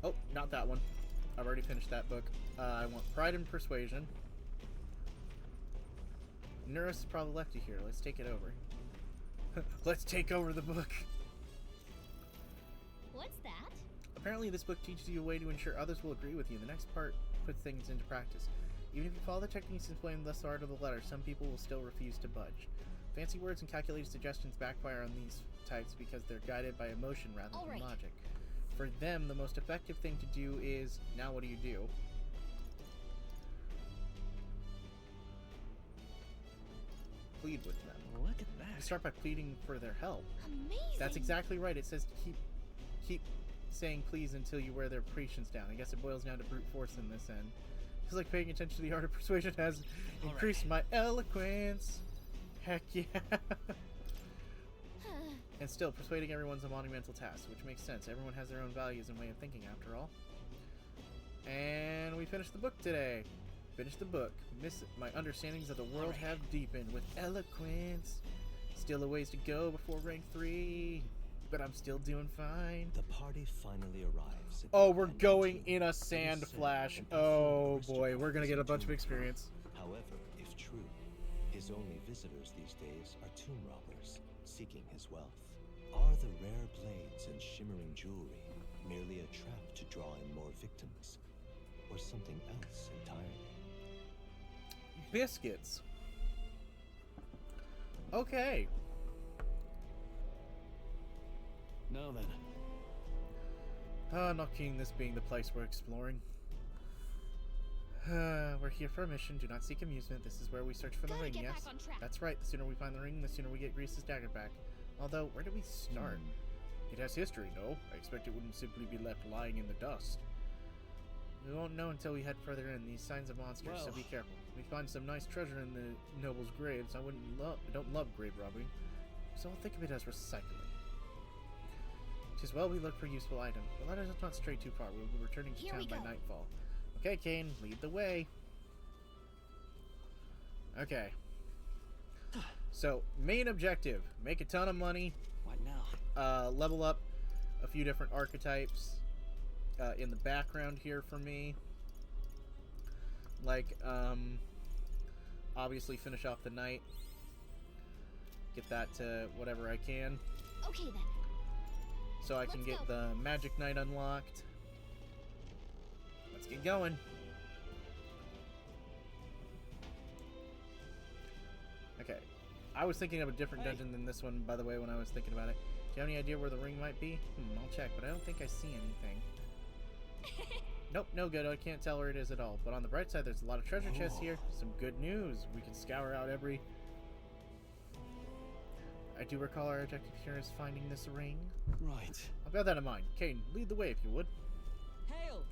Oh, not that one. I've already finished that book. I want Pride and Persuasion. Nurse is probably left you here. Let's take it over. Let's take over the book. What's that? Apparently this book teaches you a way to ensure others will agree with you. The next part puts things into practice. Even if you follow the techniques explained thus far to the letter, some people will still refuse to budge. Fancy words and calculated suggestions backfire on these types because they're guided by emotion rather than logic. For them, the most effective thing to do is, now what do you do? Plead with them. Look at that. You start by pleading for their help. Amazing. That's exactly right. It says keep saying please until you wear their patience down. I guess it boils down to brute force in this end. It's like paying attention to the art of persuasion has increased my eloquence. Heck yeah. And still, persuading everyone's a monumental task, which makes sense. Everyone has their own values and way of thinking, after all. And we finished the book today. Finished the book. My understandings of the world have deepened with eloquence. Still a ways to go before rank 3, but I'm still doing fine. The party finally arrives. Oh, we're going in a sand flash. Oh boy, we're gonna get a bunch of experience. However, if true, his only visitors these days are tomb robbers seeking his wealth. Are the rare blades and shimmering jewelry merely a trap to draw in more victims, or something else entirely? Biscuits. Okay. Now then. Not keen this being the place we're exploring. We're here for a mission. Do not seek amusement. This is where we search for the ring, yes? That's right. The sooner we find the ring, the sooner we get Grease's dagger back. Although, where do we start? It has history, no? I expect it wouldn't simply be left lying in the dust. We won't know until we head further in. These signs of monsters, so be careful. We find some nice treasure in the noble's graves. I don't love grave robbing, so I'll think of it as recycling. Tis well we look for useful items, but let us not stray too far. We'll be returning to town by nightfall. Okay, Kane, lead the way. Okay. So, main objective, make a ton of money. What now? Level up a few different archetypes in the background here for me. Like, obviously finish off the knight. Get that to whatever I can. Okay then. So I can get the magic knight unlocked. Let's get going. Okay. I was thinking of a different dungeon than this one, by the way, when I was thinking about it. Do you have any idea where the ring might be? I'll check, but I don't think I see anything. Nope, no good. I can't tell where it is at all. But on the bright side, there's a lot of treasure chests here. Some good news. We can scour out every... I do recall our objective here is finding this ring. Right. I'll bear that in mind. Kane, lead the way if you would. Hail!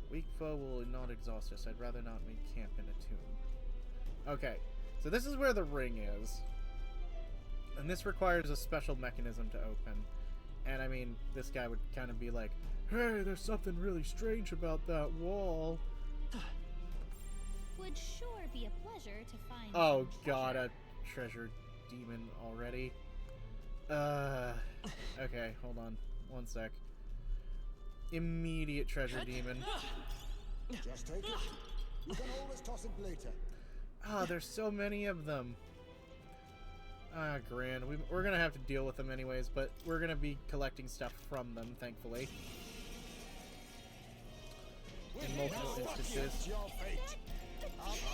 Weak foe will not exhaust us. I'd rather not make camp in a tomb. Okay, so this is where the ring is. And this requires a special mechanism to open. And I mean, this guy would kind of be like, hey, there's something really strange about that wall. Would sure be a pleasure to find. Oh god, a treasure demon already. Okay, hold on. One sec. Immediate treasure demon. Just take it. You can always toss it later. Ah, there's so many of them. Ah, grand. We're gonna have to deal with them anyways, but we're gonna be collecting stuff from them, thankfully. In multiple instances. Your fate.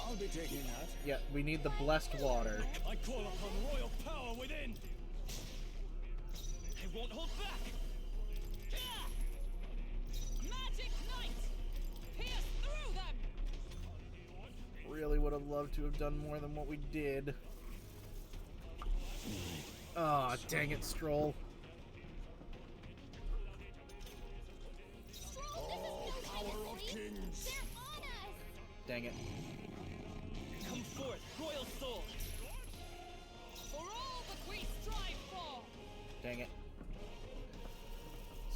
I'll be taking that. Yeah, we need the blessed water. I call upon royal power within. I won't hold back. Magic Knight! Pierce through them! Really would have loved to have done more than what we did. Ah, dang it, Stroll. Oh, power of kings. They're on us! Dang it. Come forth, royal soul. For all that we strive for! Dang it.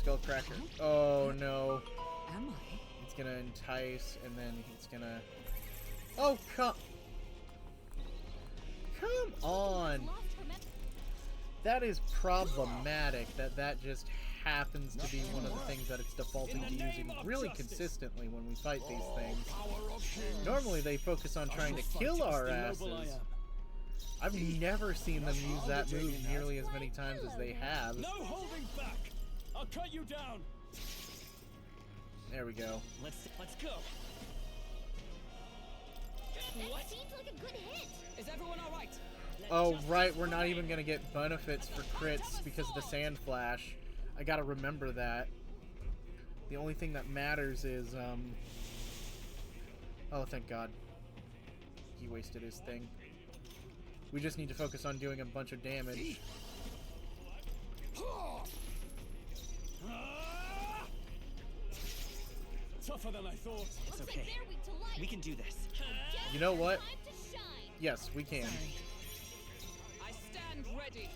Skullcracker. Oh no. Am I? It's gonna entice, and then it's gonna... Oh, come on! That is problematic that just happens to be one of the things that it's defaulting to using really consistently when we fight these things. Normally they focus on trying to kill our asses. I've never seen them use that move nearly as many times as they have. No holding back. I'll cut you down. There we go. Let's go. That seems like a good hit. Is everyone all right? Oh, right, we're not even gonna get benefits for crits because of the Sand Flash. I gotta remember that. The only thing that matters is, oh, thank God. He wasted his thing. We just need to focus on doing a bunch of damage. Tougher than I thought. It's okay. We can do this. You know what? Yes, we can. I stand ready.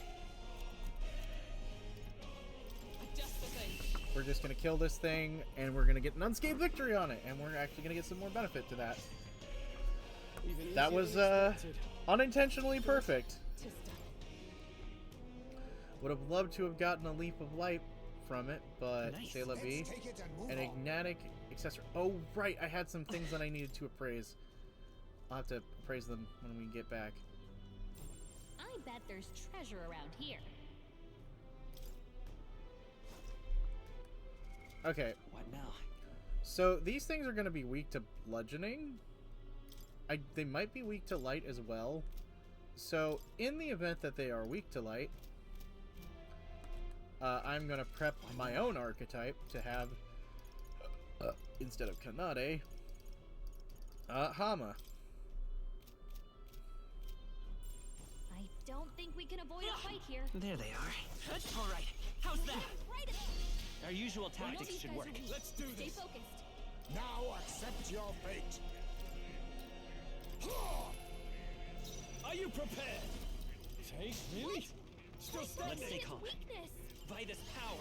Just the thing. We're just gonna kill this thing, and we're gonna get an unscathed victory on it, and we're actually gonna get some more benefit to that. That was, unintentionally perfect. Would have loved to have gotten a Leap of Light from it, but c'est la vie. An Ignatic accessory. Oh, right, I had some things that I needed to appraise. I'll have to appraise them when we get back. I bet there's treasure around here. Okay. What now? So these things are going to be weak to bludgeoning. They might be weak to light as well. So in the event that they are weak to light, I'm going to prep my own archetype to have, instead of Kanade, Hama. I don't think we can avoid a fight here. There they are. All right. How's that? Right at Our usual tactics should work. Let's do Stay this. focused. Now accept your fate. Are you prepared? Take really? Still standing. Let's stay calm. Weakness. By this power.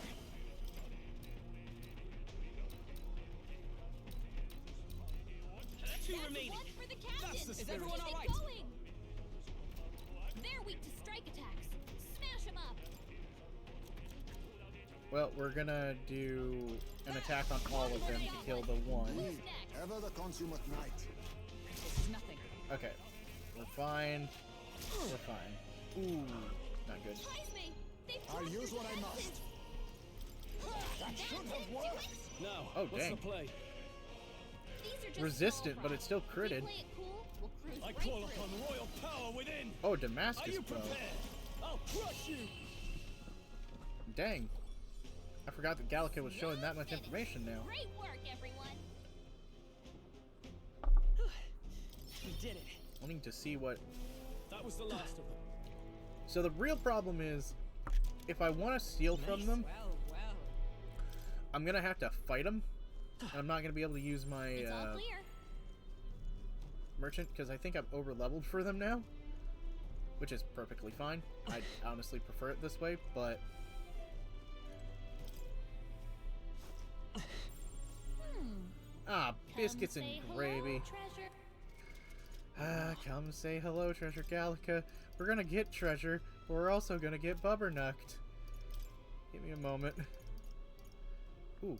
Two remaining. One for the captain. the Is spirit. everyone all right? going? They're weak to strike attacks. Smash them up. Well, we're going to do an attack on all of them to kill the one. Who's next? Ever the consummate knight. This is nothing. Okay. We're fine. We're fine. Ooh, not good. Surprise me. They've I'll dropped use their what I defenses. must. That should have worked. Now, Oh, what's dang. the play? These are just Resistant, small but it's still problems. critted. If we play it cool, we'll cruise I right call through. upon royal power within. Oh, Are Damascus you bow. prepared? I'll crush you. Dang. I forgot that Gallica was showing that much Finished. information now. Great work, everyone. We did it. Wanting to see what... That was the last of them. So the real problem is, if I want to steal from them, Well, well. I'm going to have to fight them. And I'm not going to be able to use my It's all clear. merchant, because I think I'm over-leveled for them now. Which is perfectly fine. I honestly prefer it this way, but... Ah, biscuits and Come say gravy. hello, treasure. Ah, come say hello, Treasure Gallica. We're gonna get treasure, but we're also gonna get bubbernucked. Give me a moment. Ooh.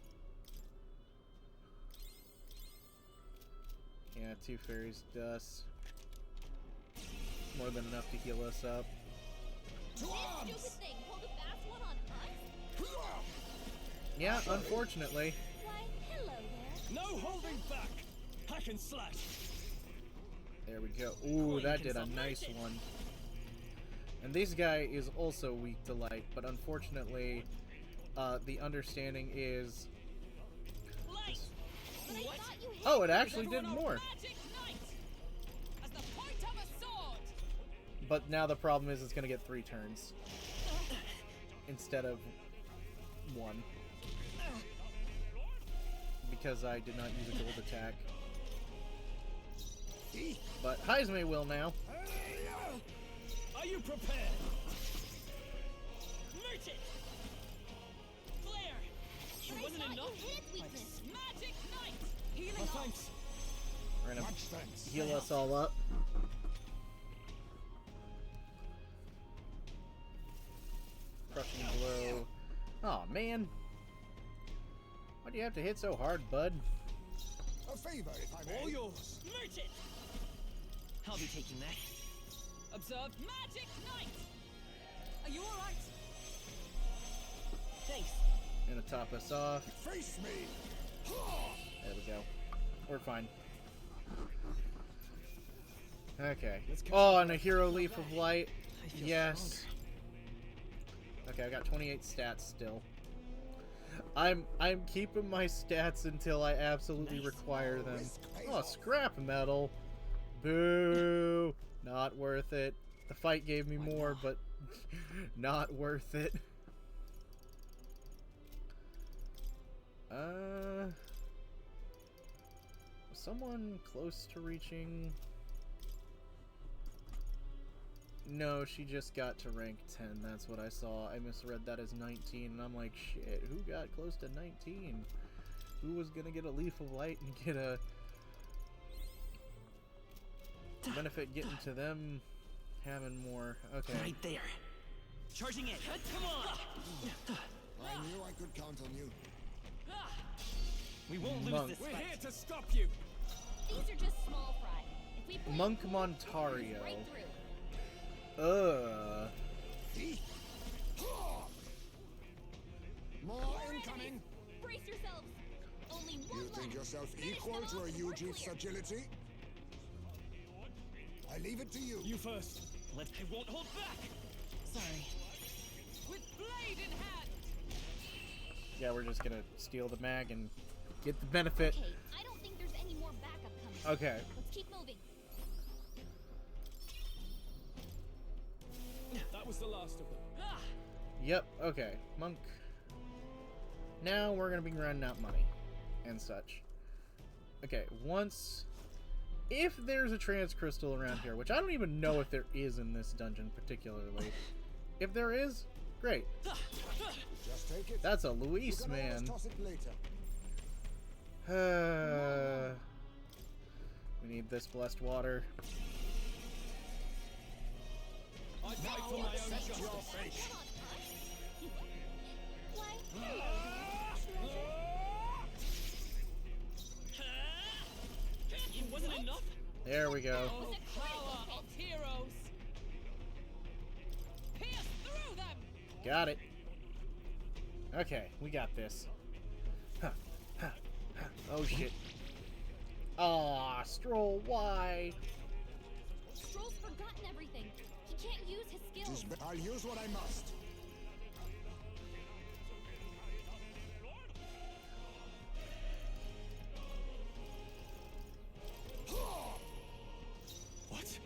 Yeah, 2 fairies dust. More than enough to heal us up. To Stupid arms! thing. Pulled a fast one on us. Yeah, unfortunately. Why, hello there. No holding back. Hack and slash. There we go. Ooh, that did a nice one. And this guy is also weak to light, but unfortunately, the understanding is... Light. But I thought you hit Oh, it actually did more. Magic knight. As the point of a sword. But now the problem is it's going to get 3 turns. Instead of 1. Because I did not use a gold attack. But Heisme will now. Are you prepared? Merchant. Flare. But I Wasn't thought enough. you hit its weakness. Magic knight. Healing Oh, off. thanks. We're going Much to thanks. heal us all up. Crushing blow. Aw, man. Why do you have to hit so hard, bud? A favor, if I may. All yours. Merchant! I'll be taking that. Observe Magic Knight! Are you alright? Thanks. Gonna top us off. Face me! There we go. We're fine. Okay. Let's catch Oh, up. and a hero leaf of light. I feel Yes. Okay, I got 28 stats still. I'm keeping my stats until I absolutely Nice. require them. Risk pays Oh, off. scrap metal. Boo. Not worth it. The fight gave me more, but not worth it. Was someone close to reaching? No, she just got to rank 10. That's what I saw. I misread that as 19, and I'm like, shit, who got close to 19? Who was gonna get a leaf of light and get a benefit getting to them having more? Okay. Right there. Charging in. Come on. I knew I could count on you. We won't lose Monk. this We're fight. here to stop you. These are just small fry. If we pull Monk through, Montario. right through. More More incoming! enemies. Brace yourselves. Only one You left. think yourself Finish equal them to off a and we're Yuji's clear. agility? I leave it to you. You first. I won't hold back. Sorry. With blade in hand! Yeah, we're just gonna steal the mag and get the benefit. Okay, I don't think there's any more backup coming. Okay. Let's keep moving. That was the last of them. Yep, okay. Monk. Now we're gonna be running out money and such. Okay, once... If there's a trans crystal around here, which I don't even know if there is in this dungeon particularly. If there is, great. Just take it. That's a You Luis, can always man. toss it later. We need this blessed water. I fight for my own Accept justice. your fate. Come on, Puck. Why, hello. It wasn't enough. There we go. Oh, power of heroes! Pierce through them! Got it. Okay, we got this. Huh, huh, huh. Oh shit. Aw, Stroll, why? Stroll's forgotten everything. He can't use his skills. I'll use what I must. What?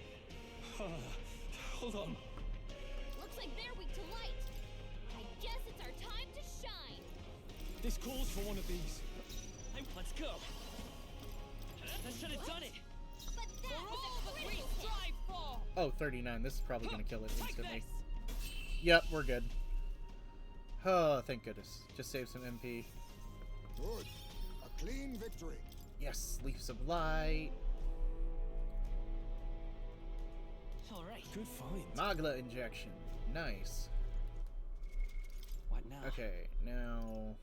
Hold on. Looks like they're weak to light. I guess it's our time to shine. This calls for one of these. Let's go. That should have done it. But that For was all a that we critical hit. strive for! Oh, 39. This is probably gonna kill it Take instantly. this! Yep, we're good. Oh, thank goodness. Just save some MP. Good. A clean victory. Yes, leaves of light. All right. Good find. Magla injection. Nice. What now? Okay, now...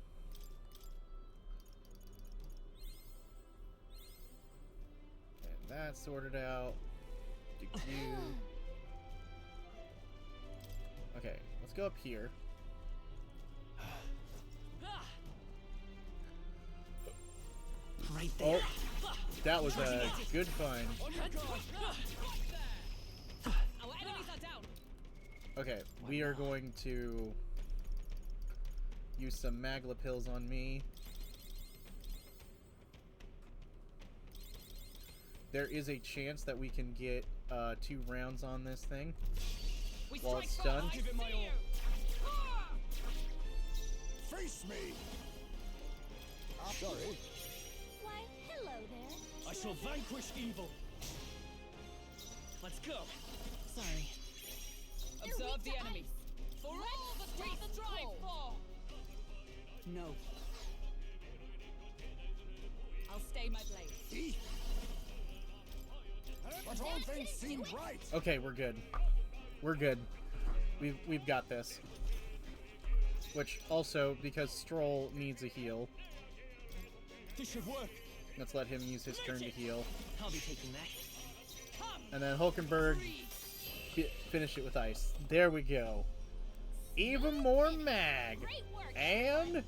And that sorted out. Okay, let's go up here. Right there. Oh, that was a good find. On your guard! Our enemies are down! Okay, we are going to use some Magla pills on me. There is a chance that we can get 2 rounds on this thing We while strike it's first. stunned. Give it my See all. you. Face me. Sorry. Why, hello there. I shall vanquish evil. Let's go. Sorry. They're Observe weak the to enemy. ice. For all that we stop them strive cold. for! No. I'll stay my blade. But all things seem right. Okay, we're good. We're good. We've got this. Which also, because Stroll needs a heal. This should work. Let's let him use his turn to heal. I'll be taking that. And then Hulkenberg, finish it with ice. There we go. Even more mag. Great work. And an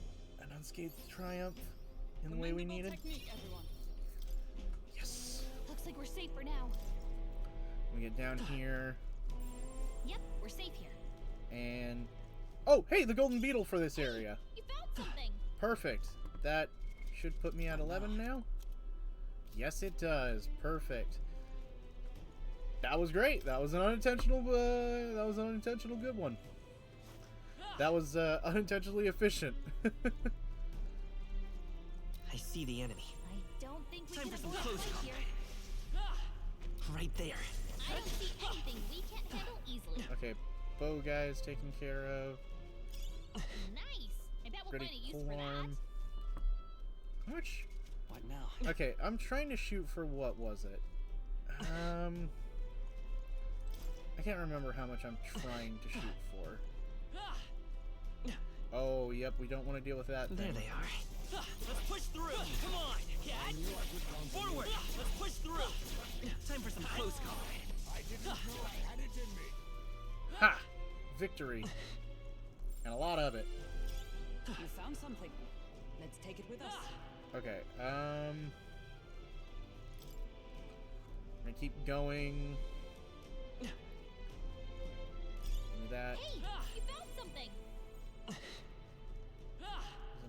unscathed triumph in the way we needed. Technique, everyone. Yes. Looks like we're safe for now. We get down here. Yep, we're safe here. And... oh, hey, the golden beetle for this area. You found something. Perfect. That should put me at 11 now. Yes, it does. Perfect. That was great. That was an unintentional. That was an unintentional good one. That was unintentionally efficient. I see the enemy. I don't think we Time can for some avoid close fight here. combat. Right there. I don't see anything we can't handle easily. Okay, bow guy's taken care of. Nice. I bet we'll Ready find a use for that. form. How much? What now? Okay, I'm trying to shoot for what was it? I can't remember how much I'm trying to shoot for. Oh, yep, we don't want to deal with that There thing. they are. Let's push through. Come on. Forward. Let's push through. Time for some close combat. I didn't know I had it in me. Ha! Victory. And a lot of it. You found something. Let's take it with us. Okay, I'm gonna keep going. Give me that. Hey, you found something. There's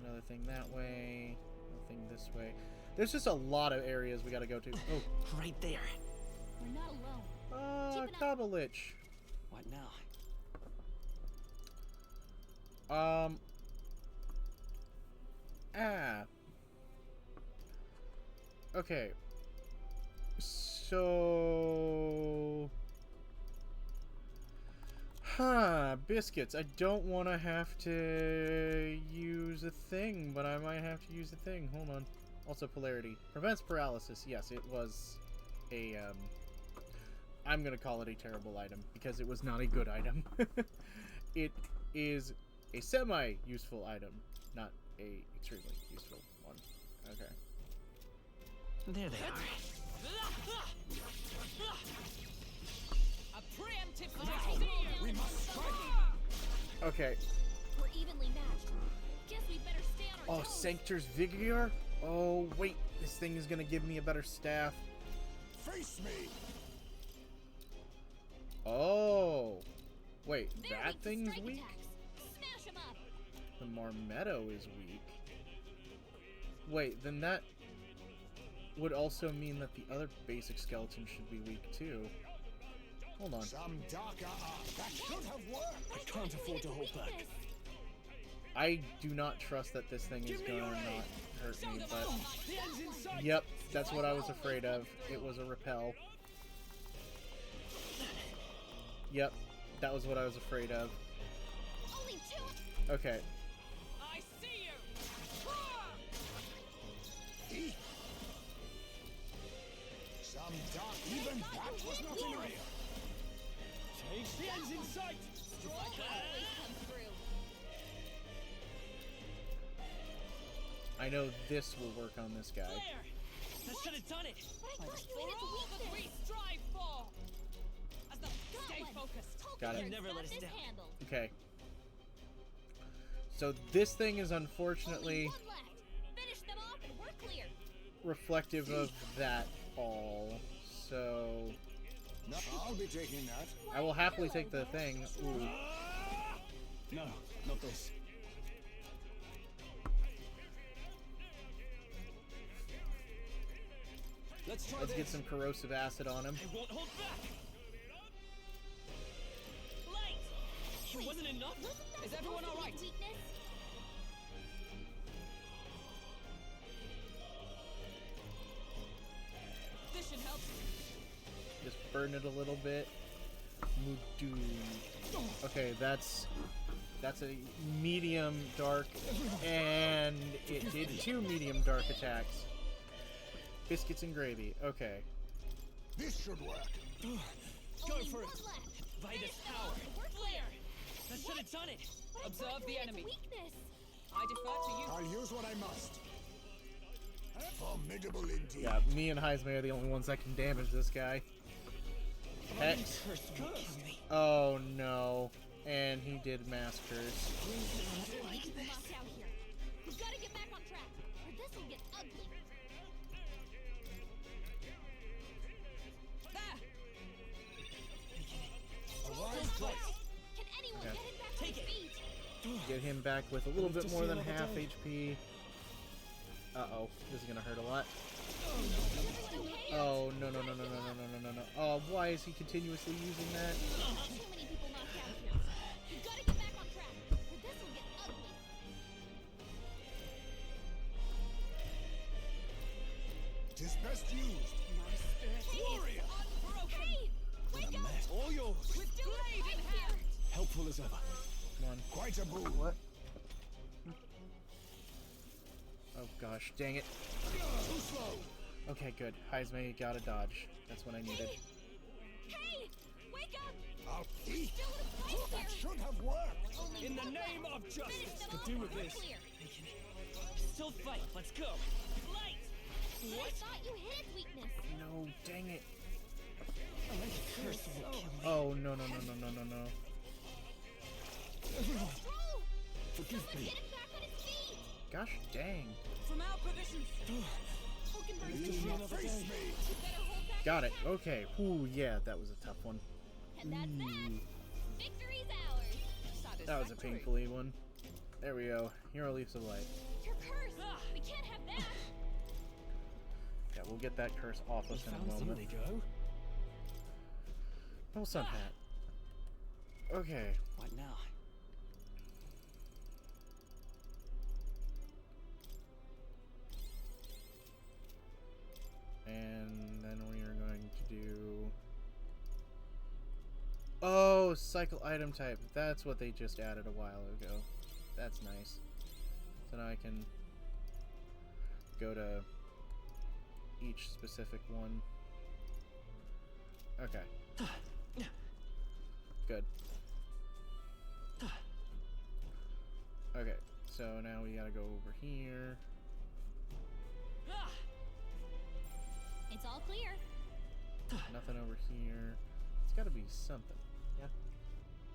another thing that way. Nothing this way. There's just a lot of areas we gotta go to. Oh. Right there. We're not alone. Keep an eye- Kabalich. What now? Okay. So... biscuits. I don't want to have to use a thing, but I might have to use a thing. Hold on. Also, polarity. Prevents paralysis. Yes, it was a, I'm gonna call it a terrible item, because it was not a good item. It is a semi-useful item, not a extremely useful one. Okay. There they are. A preemptive attack. We must strike. Okay. We're evenly matched. Guess we better stay on our Oh, toes. Sanctor's Vigor? Oh, wait. This thing is gonna give me a better staff. Face me. Oh. Wait, They're that weak to thing's strike weak? attacks. Smash 'em up. The Marmetto is weak. Wait, then that would also mean that the other basic skeleton should be weak too. Hold on. Some darker art. That should have worked. I can't afford to hold back. I do not trust that this thing is Give me gonna your not aid. hurt Show me, them but... all. The end's in sight. Yep, that's what I was afraid of. It was a repel. Yep, that was what I was afraid of. Only two. Okay. I see you. Some dark. Even that was not in real. Take the ends in sight. Always come through. I know this will work on this guy. There. That should have done it. But I thought you had All its that we weakness. strive for. As the stay Got one. focused. Got it. Hulkenberg's Never let us this down. handled. Okay. So this thing is Only unfortunately one left. Finish them off and we're clear. reflective of that all. So No, I'll be taking that. I will happily take the thing. Ooh. No, not this. Let's try Let's this. get some corrosive acid on him. I won't hold back. Light. It wasn't enough. Is everyone all right? Weakness? This should help. Just burn it a little bit. Mudu. Okay, that's a medium dark, and it did 2 medium dark attacks. Biscuits and gravy. Okay. This should work. Go Only for one it. left. Vitus Finish them power. off and we're clear. That should have done it. But I Observe thought you the had its enemy. weakness. I defer to you. I'll use what I must. Formidable indeed. Yeah, me and Heisman are the only ones that can damage this guy. Hex. Oh no. And he did mass curse. People locked out here. We've got to get back on track, or this will get ugly. Can anyone Okay. get him back on his feet? Get him back with a little bit more than half HP. Uh-oh. This is gonna hurt a lot. Oh, no, no, no, no, no, no, no, no, no, no. Oh, why is he continuously using that? Too many people knocked out here. We've got to get back on track, or this will get ugly. Tis best used. Warrior! Unbroken! Hey! Wake up! All yours. We're doing it right here! Helpful as ever. Come on. Quite a boon. What? Oh gosh, dang it. Too slow. Okay, good. Heisman got a dodge. That's what I needed. Hey! Wake up! I'll eat. Still in place That here! should have worked. Only In the one name left. of Finish justice, them could off, do or with we're this. clear. Still fight. Let's go. Light. But I thought you hit its weakness. No, dang it. Curse will kill me. Oh, no, no, no, no, no, no, no. Roll! Forgive Someone me. get him back on his feet! Gosh, dang. From our provisions. Hulk and Bruce, Give you me another day. better hold that. Got it. Okay. Ooh, yeah, that was a tough one. And that's that. Victory's ours. That was a painfully one. There we go. Hero Leaps of Light. You're cursed. We can't have that. Yeah, we'll get that curse off us in a Found moment. somebody go. Oh, sun hat. Okay. What now? And then we are going to do... Oh, cycle item type. That's what they just added a while ago. That's nice. So now I can go to each specific one. Okay. Good. Okay, so now we gotta go over here. It's all clear. Nothing over here. It's gotta be something. Yeah?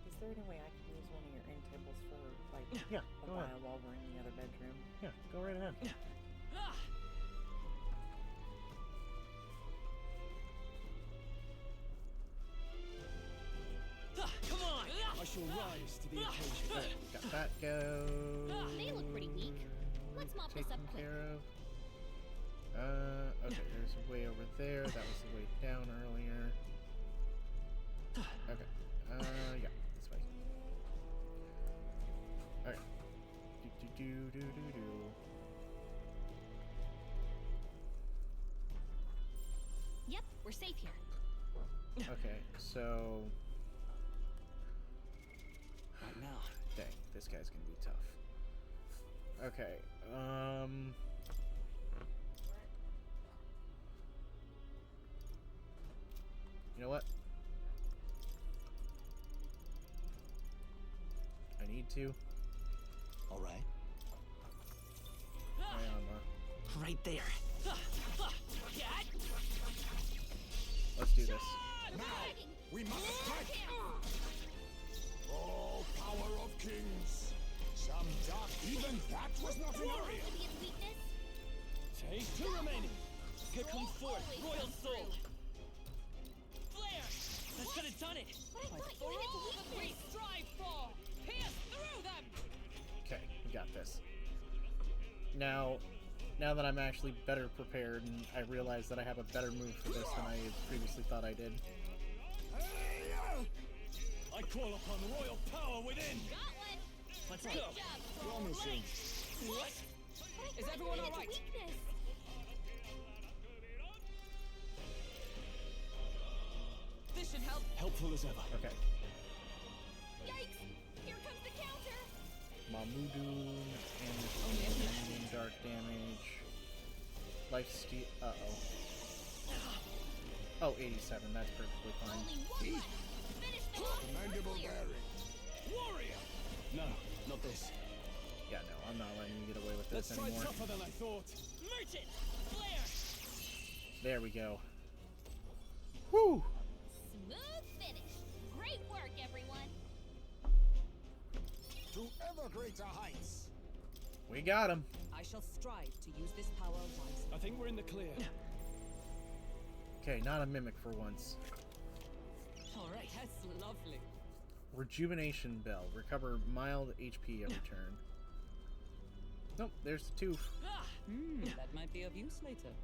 Is there any way I can use one of your end tables for like Yeah, a go while ahead. while we're in the other bedroom? Yeah, go right ahead. Come on. I shall rise to the occasion. Got that go. They look pretty weak. Let's mop this up Taken quick. care of. Okay, there's a way over there. That was the way down earlier. Okay. Yeah, this way. Okay. Do. Yep, we're safe here. Okay, so Right now. dang, this guy's gonna be tough. Okay, you know what? I need to. All right. My armor. Right there. Let's do this. Now, we must strike. Oh, power of kings. Some dark. Even that was not an area. Idiot's weakness. Take two remaining. Here comes forth, Always Royal comes Soul. through. Flare. That should have done it. But I thought For you hit all its that we weakness. strive for. Pierce through them. Okay, we got this. Now that I'm actually better prepared, and I realize that I have a better move for this than I previously thought I did. I call upon royal power within. Got one. Let's Great go. job, Soul. Promising. What? But I Is thought everyone you hit alright? its weakness. This should help. Helpful as ever. Okay. Yikes! Here comes the counter. Mamudoon, and dark damage. Life steal. Oh, 87. That's perfectly fine. Only one left. Finish them off. We're Commendable clear. bearing. Warrior. No, not this. Yeah, no, I'm not letting you get away with Let's this try anymore. tougher than I thought. Merchant. There we go. Woo! Smooth finish. Great work, everyone. To ever greater heights. We got him. I shall strive to use this power wisely. I think we're in the clear. Okay, not a mimic for once. All right, that's lovely. Rejuvenation bell. Recover mild HP every turn. Nope, there's the tooth. That might be of use later.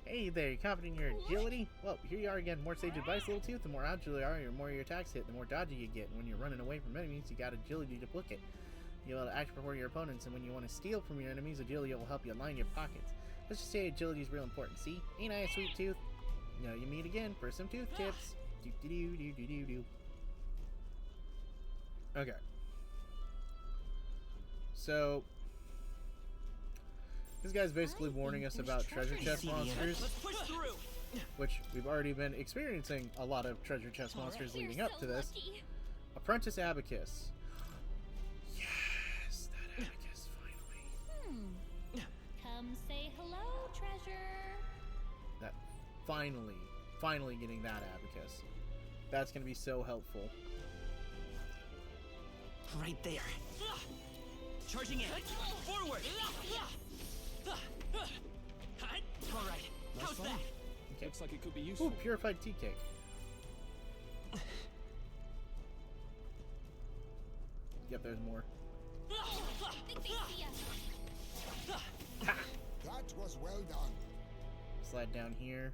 Hey there, you confident in your agility? Well, here you are again. More sage advice, little tooth. The more agile you are, the more your attacks hit, the more dodgy you get. And when you're running away from enemies, you got agility duplicate. You'll be able to act before your opponents, and when you want to steal from your enemies, agility will help you line your pockets. Let's just say agility is real important. See? Ain't I a sweet tooth? You know, you meet again for some tooth tips. Do-do-do-do-do-do-do. Okay. So, this guy's basically warning us about treasure chest monsters, which we've already been experiencing a lot of treasure chest monsters leading up to this. Apprentice Abacus. Yes, that Abacus, finally. Come say hello, treasure. That finally getting that Abacus. That's going to be so helpful. Right there. Charging in. Forward. All right. How's that? Okay. Looks like it could be useful. Ooh, purified tea cake. Yep, there's more. Think they see us. That was well done. Slide down here.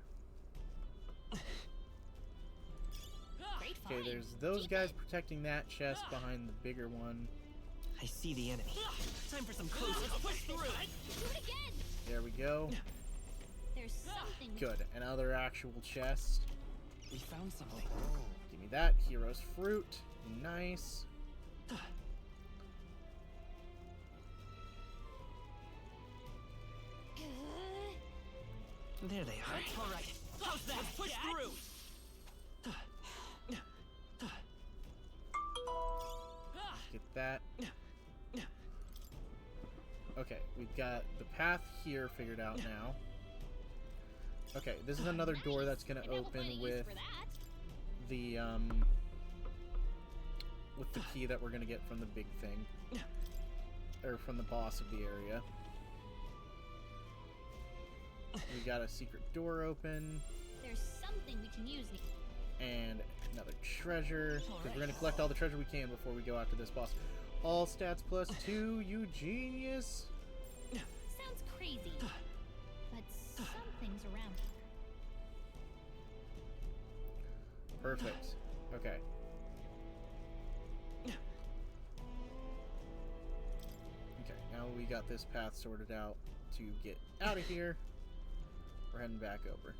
Great Okay, find. there's those guys protecting that chest behind the bigger one. I see the enemy. Time for some close. Let's push through. Do it again. There we go. There's something. Good. Another actual chest. We found something. Give me that. Hero's fruit. Nice. There they are. All right. How's that? Let's push through. Get that. Okay, we've got the path here figured out now. Okay, this is another door that's gonna open with the key that we're gonna get from the big thing. Or from the boss of the area. We got a secret door open. There's something we can use. And another treasure. Because we're going to collect all the treasure we can before we go after this boss. All stats plus 2, you genius! Sounds crazy, but something's around here. Perfect. Okay. Okay, now we got this path sorted out to get out of here. We're heading back over.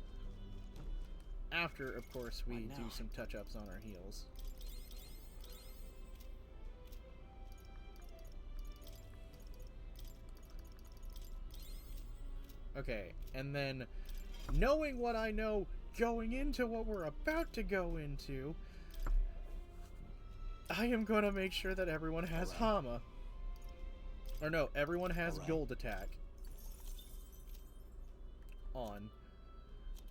After, of course, we do some touch-ups on our heels. Okay, and then, knowing what I know going into what we're about to go into, I am going to make sure that everyone has Hama. Or no, everyone has Gold Attack on.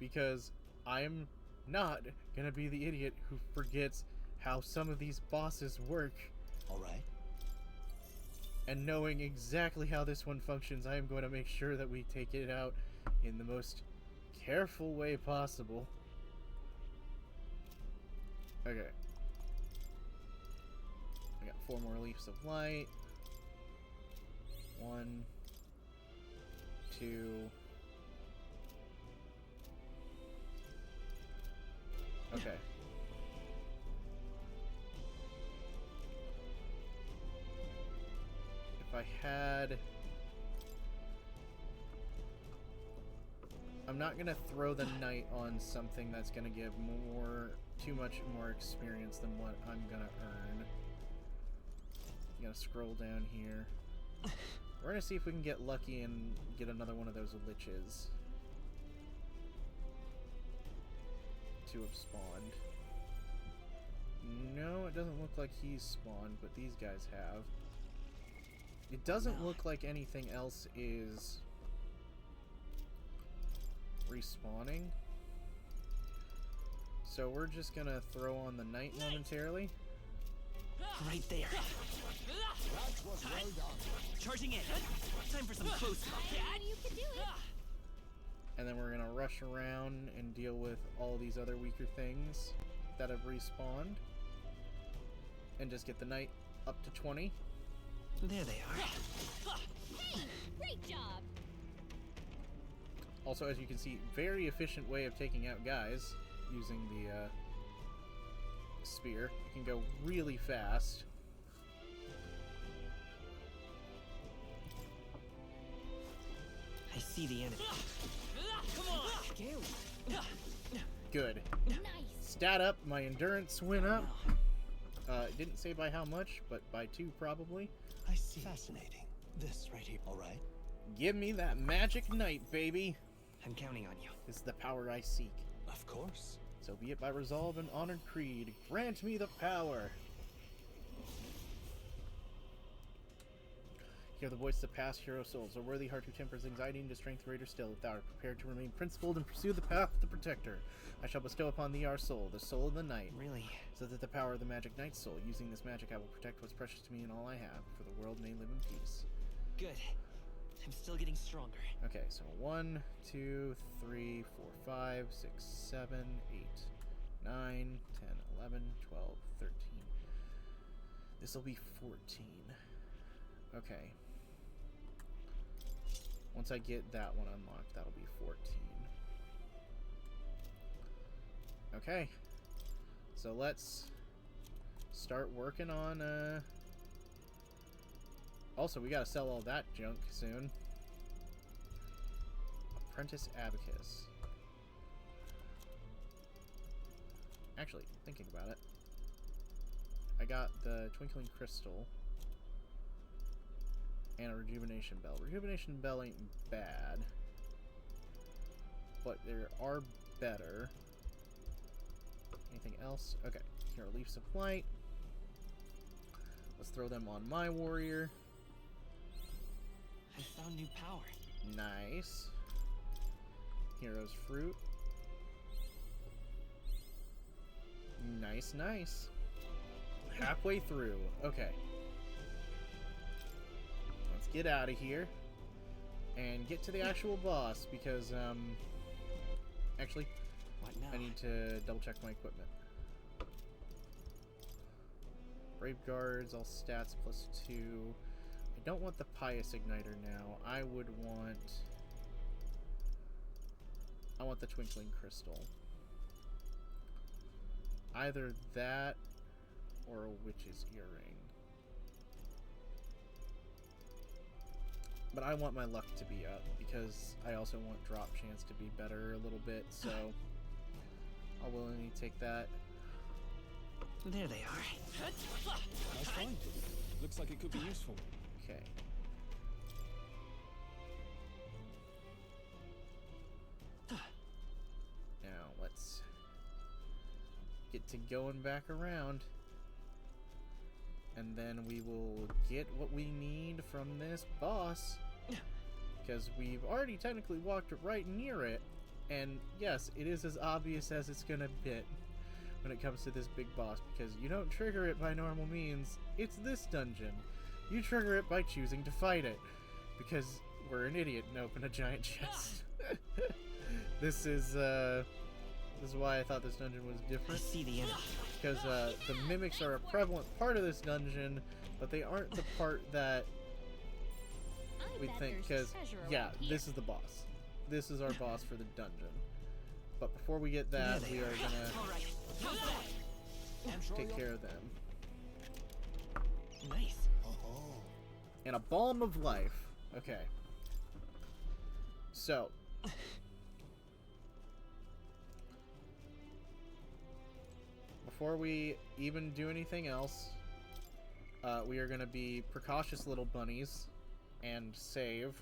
Because I'm not gonna be the idiot who forgets how some of these bosses work. Alright. And knowing exactly how this one functions, I am going to make sure that we take it out in the most careful way possible. Okay. We got 4 more Leaves of Light. 1, 2... Okay. If I had... I'm not gonna throw the knight on something that's gonna give too much more experience than what I'm gonna earn. I'm gonna scroll down here. We're gonna see if we can get lucky and get another one of those liches. To have spawned. No, it doesn't look like he's spawned, but these guys have. It doesn't look like anything else is respawning. So we're just gonna throw on the night momentarily. Right there. That was well done. Charging in. Time for some close calls. You can do it. And then we're gonna rush around and deal with all these other weaker things that have respawned. And just get the knight up to 20. There they are. Hey, great job. Also, as you can see, very efficient way of taking out guys using the spear. You can go really fast. I see the enemy. Come on. Good. Nice. Stat up, my endurance went up. It didn't say by how much, but by 2 probably. I see. Fascinating. This right here. All right. Give me that magic knight, baby. I'm counting on you. This is the power I seek. Of course. So be it by resolve and honored creed. Grant me the power. Hear the voice of past hero souls. A worthy heart who tempers anxiety into strength greater still. If thou art prepared to remain principled and pursue the path of the protector, I shall bestow upon thee our soul, the soul of the night. Really? So that the power of the magic knight's soul, using this magic, I will protect what's precious to me and all I have, for the world may live in peace. Good. I'm still getting stronger. Okay, so 1, 2, 3, 4, 5, 6, 7, 8, 9, 10, 11, 12, 13. This will be 14. Okay. Once I get that one unlocked, that'll be 14. Okay. So let's start working on, Also, we gotta sell all that junk soon. Apprentice Abacus. Actually, thinking about it, I got the Twinkling Crystal and a Rejuvenation Bell. Rejuvenation Bell ain't bad, but there are better. Anything else? Okay, here are Leaves of Light. Let's throw them on my warrior. I found new power. Nice. Hero's Fruit. Nice, nice. Halfway through. Okay. Let's get out of here and get to the actual boss because, actually, What now? I need to double check my equipment. Brave Guards, all stats +2. I don't want the Pious Igniter now. I want the Twinkling Crystal. Either that or a Witch's Earring. But I want my luck to be up because I also want drop chance to be better a little bit, so I'll willingly take that. There they are. Nice find. Looks like it could be useful. Okay. Now let's get to going back around. And then we will get what we need from this boss. Because we've already technically walked right near it. And yes, it is as obvious as it's gonna get when it comes to this big boss. Because you don't trigger it by normal means. It's this dungeon. You trigger it by choosing to fight it. Because we're an idiot and open a giant chest. This is why I thought this dungeon was I different. see the enemy. Because the mimics are a prevalent part of this dungeon, but they aren't the part that I we bet think. there's Because, treasure yeah, around here. this is the boss. This is our boss for the dungeon. But before we get that, we are gonna All right. How's that? I'm sure take you'll- care of them. Nice. Oh, And a Balm of Life. Okay. So. Before we even do anything else, we are going to be precautious little bunnies and save.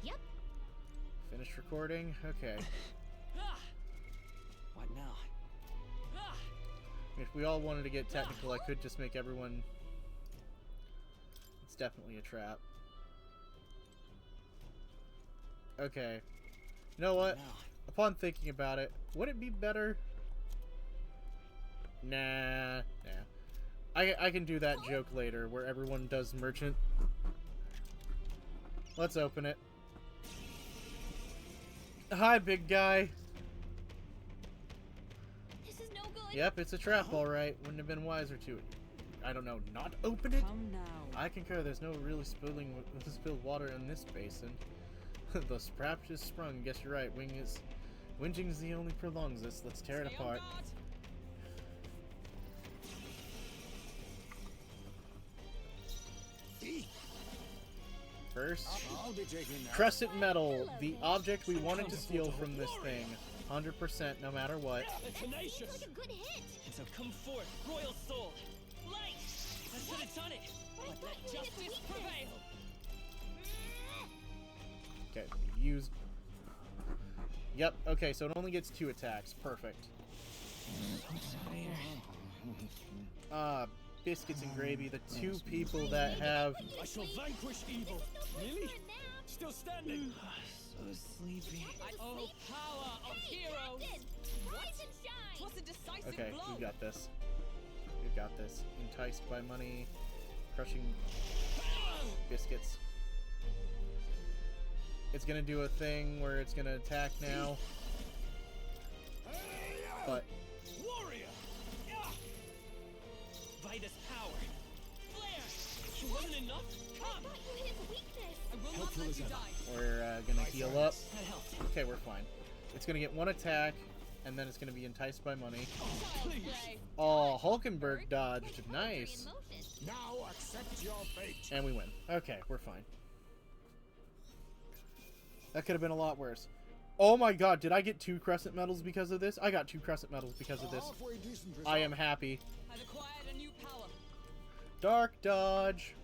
Yep. Finish recording? Okay. What now? If we all wanted to get technical, I could just make everyone... It's definitely a trap. Okay. You know what? Upon thinking about it, would it be better? Nah. I can do that joke later, where everyone does merchant. Let's open it. Hi, big guy. This is no good. Yep, it's a trap, all right. Wouldn't have been wiser to, I don't know, not open it? Come now. I concur. There's no really spilled water in this basin. The sprap is sprung. Guess you're right. Whinging's the only prolongs this. Let's tear it Stay on apart. guard. First, I'll be taking that. crescent metal, the object we wanted to steal from this thing. 100% no matter what. Tenacious. Seems like a good hit. And so come forth, royal soul. Light! I should have done it. But let justice prevail. Okay, use... Yep, okay, so it only gets 2 attacks. Perfect. Biscuits and Gravy, the 2 people that have... I shall vanquish evil. Really? Still standing. So sleepy. Oh, power of heroes. Rise and shine. Twas a decisive Okay, blow. we've got this. We've got this. Enticed by money. Crushing biscuits. It's gonna do a thing where it's gonna attack now. But... Warrior! Vitus power. Flare! It wasn't enough? Come! His weakness. I will not let you die. we're gonna heal up. That helped. Okay, we're fine. It's gonna get 1 attack, and then it's gonna be enticed by money. Child's play. Oh, Hulkenberg dodged. Nice. Now accept your fate. And we win. Okay, we're fine. That could have been a lot worse. Oh my god, did I get 2 crescent medals because of this? I got 2 crescent medals because of this. Halfway decent result. I am happy. I've acquired a new power. Dark dodge.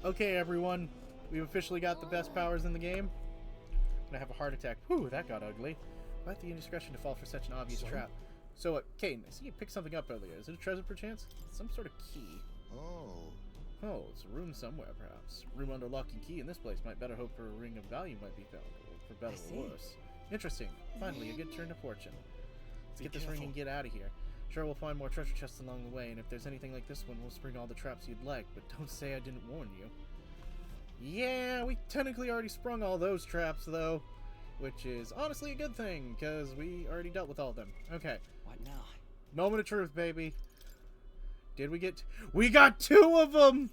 Okay, everyone. We've officially got the best powers in the game. Gonna have a heart attack. Whew, that got ugly. Quite the indiscretion to fall for such an obvious trap. So, Caden, I see you picked something up earlier. Is it a treasure, perchance? Some sort of key. Oh. Oh, it's a room somewhere, perhaps. Room under lock and key in this place. Might better hope for a ring of value might be found. For better or worse. Interesting. Finally, a good turn to fortune. Let's get this ring and get out of here. Sure, we'll find more treasure chests along the way, and if there's anything like this one, we'll spring all the traps you'd like, but don't say I didn't warn you. Yeah, we technically already sprung all those traps, though, which is honestly a good thing, because we already dealt with all of them. Okay. What now? Moment of truth, baby. Did we get... We got 2 of them!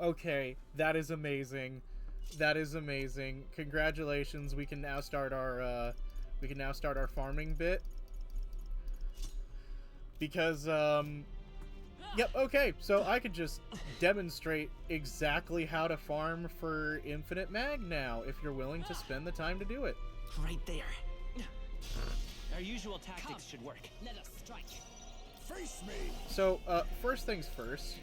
Okay, that is amazing. That is amazing. Congratulations. We can now start our farming bit. Because yep, okay. So I could just demonstrate exactly how to farm for Infinite Mag now if you're willing to spend the time to do it. Right there. Our usual tactics should work. Let us strike. Face me. So, first things first.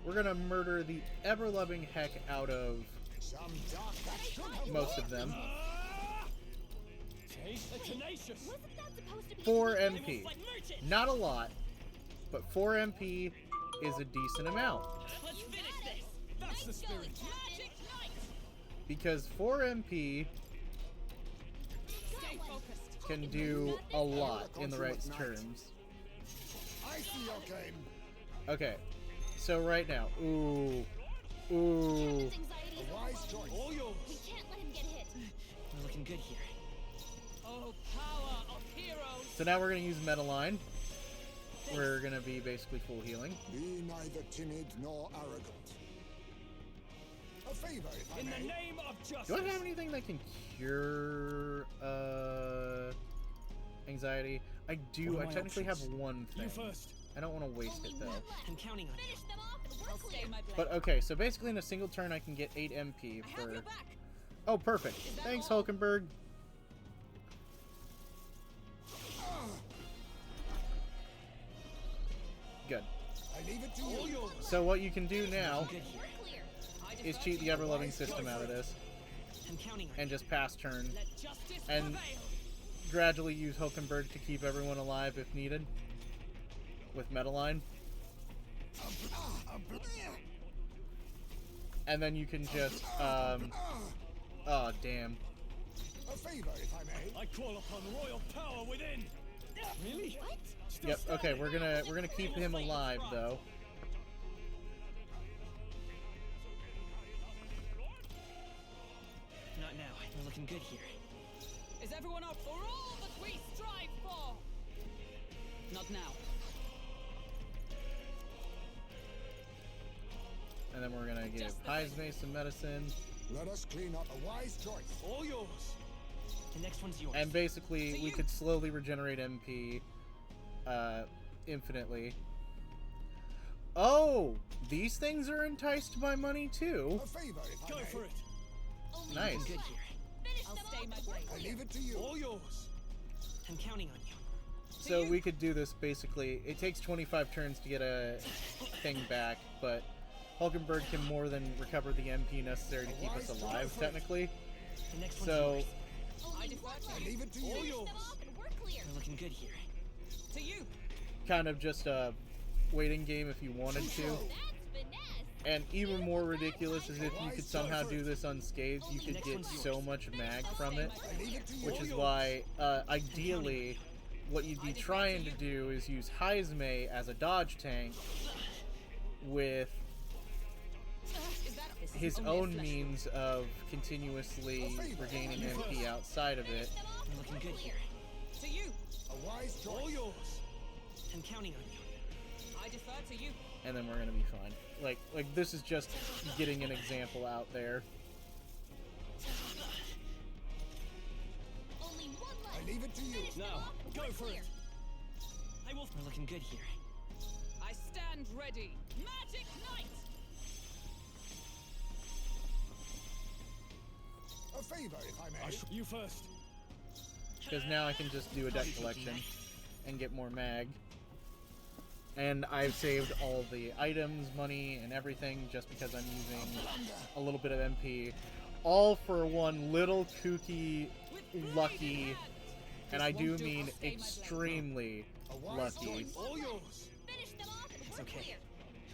We're gonna murder the ever-loving heck out of Some dark that should have most of them. Taste the tenacious. Wasn't that supposed to be 4 MP. Like merchant. Not a lot, but 4 MP is a decent amount. Let's finish this. That's the spirit. Magic Knight. Because 4 MP Stay focused. can do a lot in the right terms. I see your game. Okay, so right now, ooh. Anxiety. A wise choice. All yours. We can't let him get hit. We're looking good here. Oh, power of heroes. So now we're gonna use Metaline. We're gonna be basically full healing. Be neither timid nor arrogant. A favor, if I In the may. name of justice. Do I have anything that can cure anxiety? I do. What I are my technically have options? 1 thing. You first. I don't want to waste it though. I'm counting on you. Finish them off and we're I'll clear. stay my blade. But okay, so basically in a single turn I can get 8 MP I have for... your back. Oh, perfect. Thanks, Hulkenberg. Good. I leave it to you. So what you can do now Good here. We're clear. I is defer cheat to the you. ever-loving system out of this I'm counting on you. and just pass turn Let justice and prevail. gradually use Hulkenberg to keep everyone alive if needed with Metaline. and then you can just, oh, damn. A favor, if I may. I call upon royal power within. Really? What? Yep, okay, we're gonna keep him alive, though. Not now. We're looking good here. Is everyone up for all that we strive for? Not now. And then we're gonna give Just the Heisme some medicine. Let us clean up. A wise choice. All yours. The next one's yours. And basically, we could slowly regenerate MP, infinitely. Oh! These things are enticed by money, too. A favor, if I Go may. for it. Only Nice. one Good left. here. Finish I'll them stay off my and we're blade. I clear. leave it to you. All yours. I'm counting on you. So we could do this, basically. It takes 25 turns to get a thing back, but Hulkenberg can more than recover the MP necessary to keep us alive, technically. The next one's So, yours. Only defer one to left. I leave it to All you. Finish yours. them off and we're clear. We're looking good here. To you. kind of just a waiting game if you wanted to. That's finesse. And even more ridiculous is if you could somehow do this unscathed, you could get so much mag from it. I leave it to you. Which is why, ideally, what you'd be trying to do is use Heisme as a dodge tank with Is that his only a own flesh means of continuously regaining MP outside of it. We're looking good here. to you? A wise All choice. yours. I'm counting on you. I defer to you. And then we're gonna be fine. Like this is just getting an example out there. Only one left. I leave it to you. Finish them Now, off and go we're for clear. it. I will. We're looking good here. I stand ready. Magic Knight. A favor, if I may. You first. Because now I can just do a deck collection and get more mag. And I've saved all the items, money, and everything just because I'm using a little bit of MP. All for one little kooky, lucky, and I do mean extremely lucky All yours. Finish them off and It's we're okay. clear.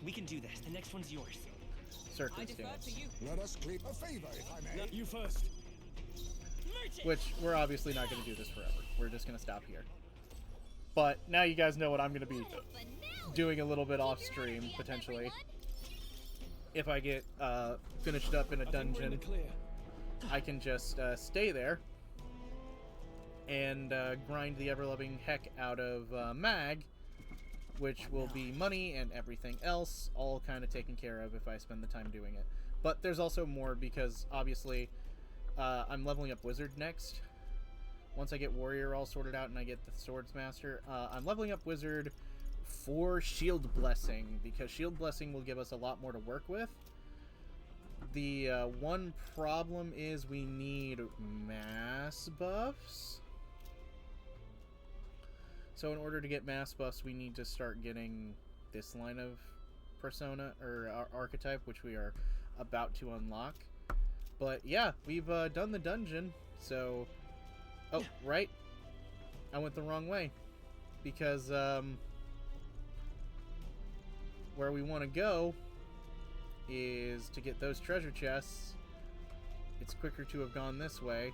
We can do this. The next one's yours. I defer circumstance. to you. Let us clean. A favor, if I may. You first. Which, we're obviously not going to do this forever. We're just going to stop here. But now you guys know what I'm going to be What a finale. doing a little bit off Keep your stream, energy up, potentially. everyone. If I get finished up in a I think we're in dungeon, the clear. I can just stay there and grind the ever-loving heck out of mag, which will be money and everything else, all kind of taken care of if I spend the time doing it. But there's also more because, obviously, I'm leveling up Wizard next. Once I get Warrior all sorted out and I get the Swords Master, I'm leveling up Wizard for Shield Blessing, because Shield Blessing will give us a lot more to work with. The one problem is we need mass buffs. So in order to get mass buffs, we need to start getting this line of persona, or archetype, which we are about to unlock. But yeah, we've done the dungeon, so... Oh, right. I went the wrong way. Because, where we want to go is to get those treasure chests. It's quicker to have gone this way.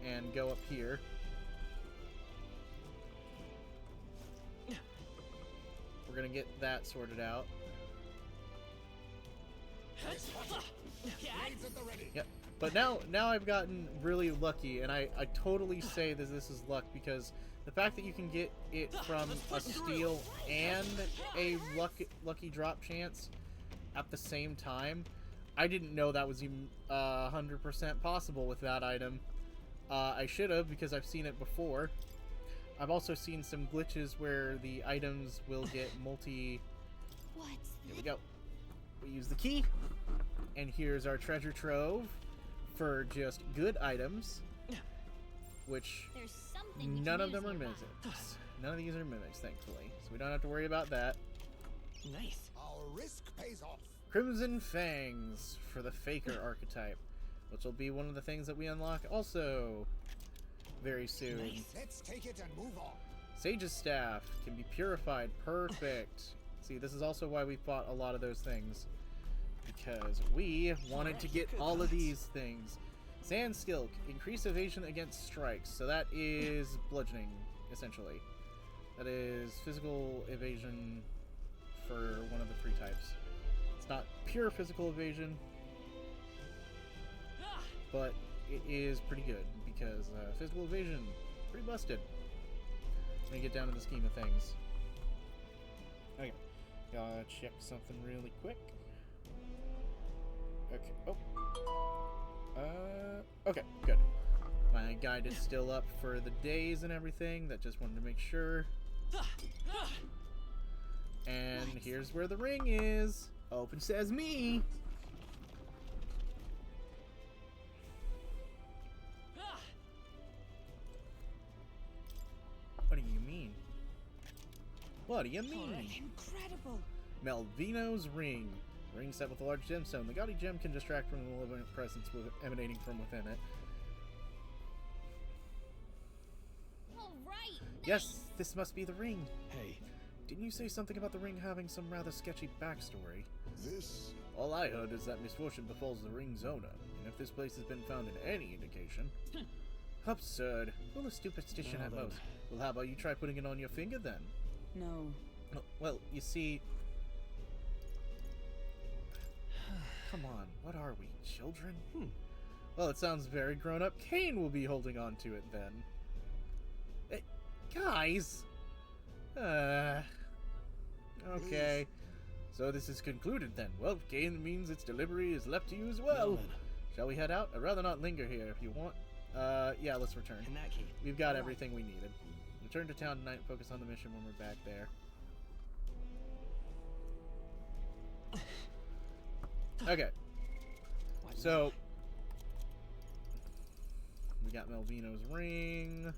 And go up here. We're gonna get that sorted out. Blades at the ready. Yep. But now I've gotten really lucky, and I totally say that this is luck, because the fact that you can get it from a steal and a lucky drop chance at the same time, I didn't know that was even 100% possible with that item. I should have, because I've seen it before. I've also seen some glitches where the items will get multi... What's Here we go. We use the key, and here's our treasure trove for just good items, which There's something we none can of them use are nearby. mimics. None of these are mimics, thankfully, so we don't have to worry about that. Nice. Our risk pays off. Crimson Fangs for the Faker archetype, which will be one of the things that we unlock also. very soon. Let's take it and move on. Sage's staff can be purified. Perfect. See, this is also why we fought a lot of those things. Because we wanted to get all of these things. Sand skill, increase evasion against strikes. So that is bludgeoning, essentially. That is physical evasion for one of the 3 types. It's not pure physical evasion, but it is pretty good because physical evasion, pretty busted. Let me get down to the scheme of things. Okay, gotta check something really quick. Okay, oh. Okay, good. My guide is still up for the days and everything. That just wanted to make sure. And here's where the ring is. Open says me. What do you mean? What do you mean? Incredible. Melvino's ring. Ring set with a large gemstone. The gaudy gem can distract from the malevolent presence emanating from within it. All right. Yes, this must be the ring. Hey, Didn't you say something about the ring having some rather sketchy backstory? This All I heard is that misfortune befalls the ring's owner, and if this place has been found in any indication... Absurd. Full of superstition at most. Well, how about you try putting it on your finger then? No. Oh, well, you see... Come on, what are we, children? Well, it sounds very grown up. Kane will be holding on to it then. Hey, guys! Okay. So this is concluded then. Well, Kane means its delivery is left to you as well. Shall we head out? I'd rather not linger here if you want. Yeah, let's return. In that case, We've got everything we needed. Return to town tonight, focus on the mission when we're back there. Okay. So, we got Melvino's ring.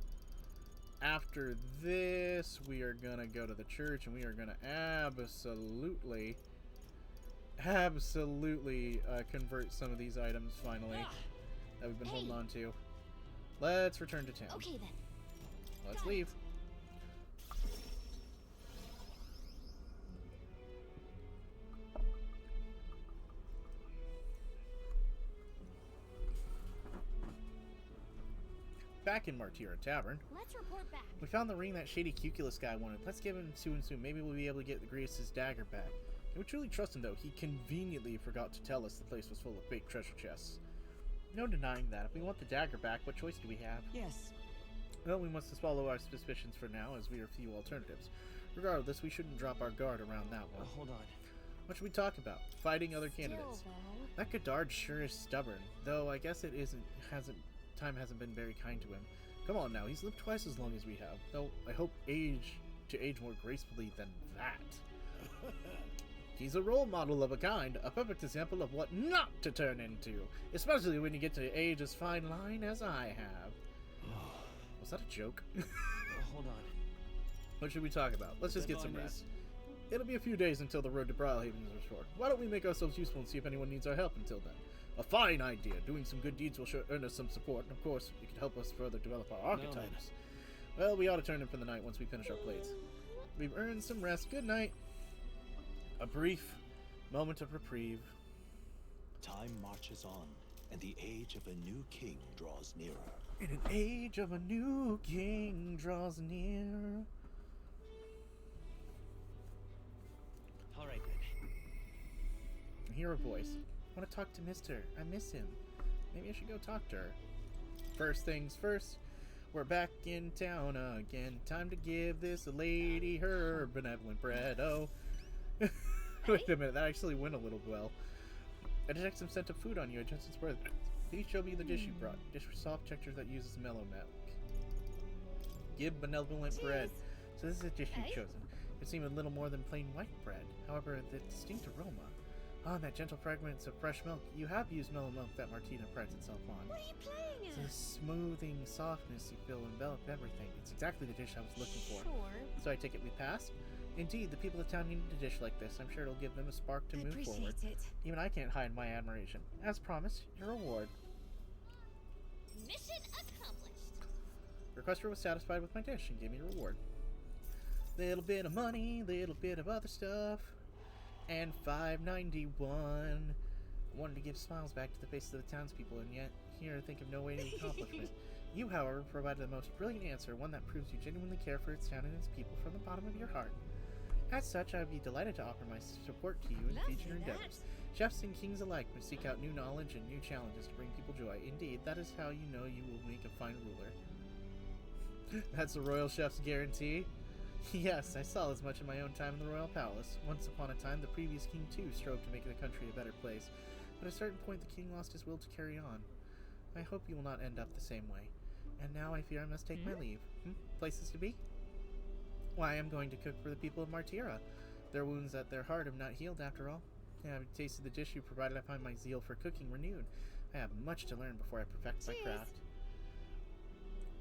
After this, we are gonna go to the church and we are gonna absolutely convert some of these items finally that we've been holding on to. Let's return to town. Okay then. Let's leave. Back in Maritra Tavern, Let's report back. we found the ring that shady Cuculus guy wanted. Let's give him soon. Maybe we'll be able to get the Grius' dagger back. Can we truly trust him, though? He conveniently forgot to tell us the place was full of fake treasure chests. No denying that. If we want the dagger back, what choice do we have? Yes. Well, we must swallow our suspicions for now, as we are few alternatives. Regardless, we shouldn't drop our guard around that one. hold on. What should we talk about? Fighting other candidates. Still, though. That Godard sure is stubborn, though I guess time hasn't been very kind to him. Come on now, he's lived twice as long as we have, though I hope to age more gracefully than that. He's a role model of a kind, a perfect example of what not to turn into, especially when you get to age as fine line as I have. Was that a joke? Hold on. What should we talk about? Let's just get some rest. It'll be a few days until the road to Brielhaven is restored. Why don't we make ourselves useful and see if anyone needs our help until then? A fine idea. Doing some good deeds will sure earn us some support, and of course, it can help us further develop our archetypes. Well, we ought to turn in for the night once we finish our plates. We've earned some rest. Good night. A brief moment of reprieve. Time marches on, and the age of a new king draws nearer. And an age of a new king draws near. All right then. I hear a voice. I want to talk to Mister. I miss him. Maybe I should go talk to her. First things first, we're back in town again. Time to give this lady her benevolent bread. Oh. Wait a minute, that actually went a little well. I detect some scent of food on you. I just its breath. Please show me the dish you brought. Dish for soft texture that uses mellow milk. Give benevolent bread. So this is a dish you've chosen. It seemed a little more than plain white bread. However, the distinct aroma. Ah, that gentle fragrance of fresh milk. You have used mellow milk that Martina prides itself on. What are you playing The at? smoothing softness you feel envelop everything. It's exactly the dish I was looking for. Sure. So I take it we passed? Indeed, the people of town needed a dish like this. I'm sure it'll give them a spark to I move forward. appreciate it. Even I can't hide my admiration. As promised, your reward. Mission accomplished. Requester was satisfied with my dish and gave me a reward. Little bit of money, little bit of other stuff, and $5.91. I wanted to give smiles back to the faces of the townspeople, and yet here I think of no way to accomplishment. You, however, provided the most brilliant answer, one that proves you genuinely care for its town and its people from the bottom of your heart. As such, I would be delighted to offer my support to you in future endeavors. Chefs and kings alike must seek out new knowledge and new challenges to bring people joy. Indeed, that is how you know you will make a fine ruler. That's a royal chef's guarantee. Yes, I saw as much in my own time in the royal palace. Once upon a time, the previous king too strove to make the country a better place, but at a certain point the king lost his will to carry on. I hope you will not end up the same way. And now I fear I must take my leave. Places to be? Why, I'm going to cook for the people of Maritra. Their wounds at their heart have not healed after all. Having tasted the dish you provided, I find my zeal for cooking renewed. I have much to learn before I perfect my craft.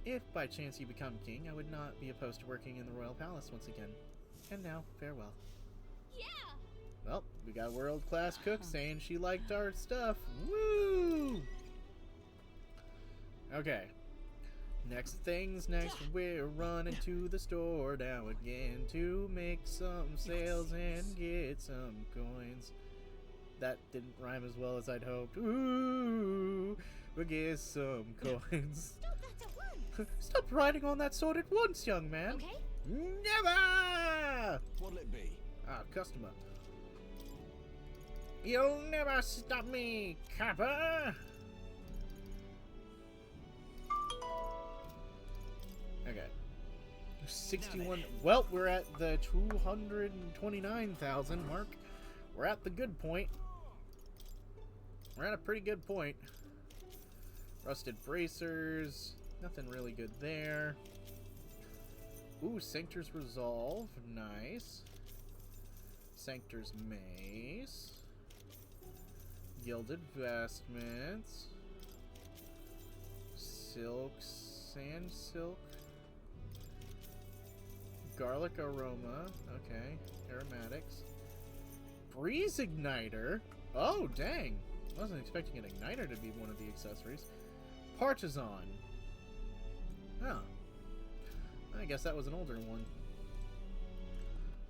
If by chance you become king, I would not be opposed to working in the royal palace once again. And now, farewell. Yeah! Well, we got a world-class cook saying she liked our stuff. Woo! Okay. Next things next, we're running to the store now again to make some sales and get some coins. That didn't rhyme as well as I'd hoped. Ooh, we'll get some coins. Stop that at once! Stop riding on that sword at once, young man. Okay. Never! What'll it be? Ah, customer. You'll never stop me, copper! Okay. 61. Well, we're at the 229,000 mark. We're at the good point. We're at a pretty good point. Rusted bracers. Nothing really good there. Ooh, Sanctor's Resolve. Nice. Sanctor's Mace. Gilded Vestments. Silk. Sand Silk. Garlic Aroma. Okay. Aromatics. Breeze Igniter. Oh, dang. I wasn't expecting an igniter to be one of the accessories. Partisan. Oh. I guess that was an older one.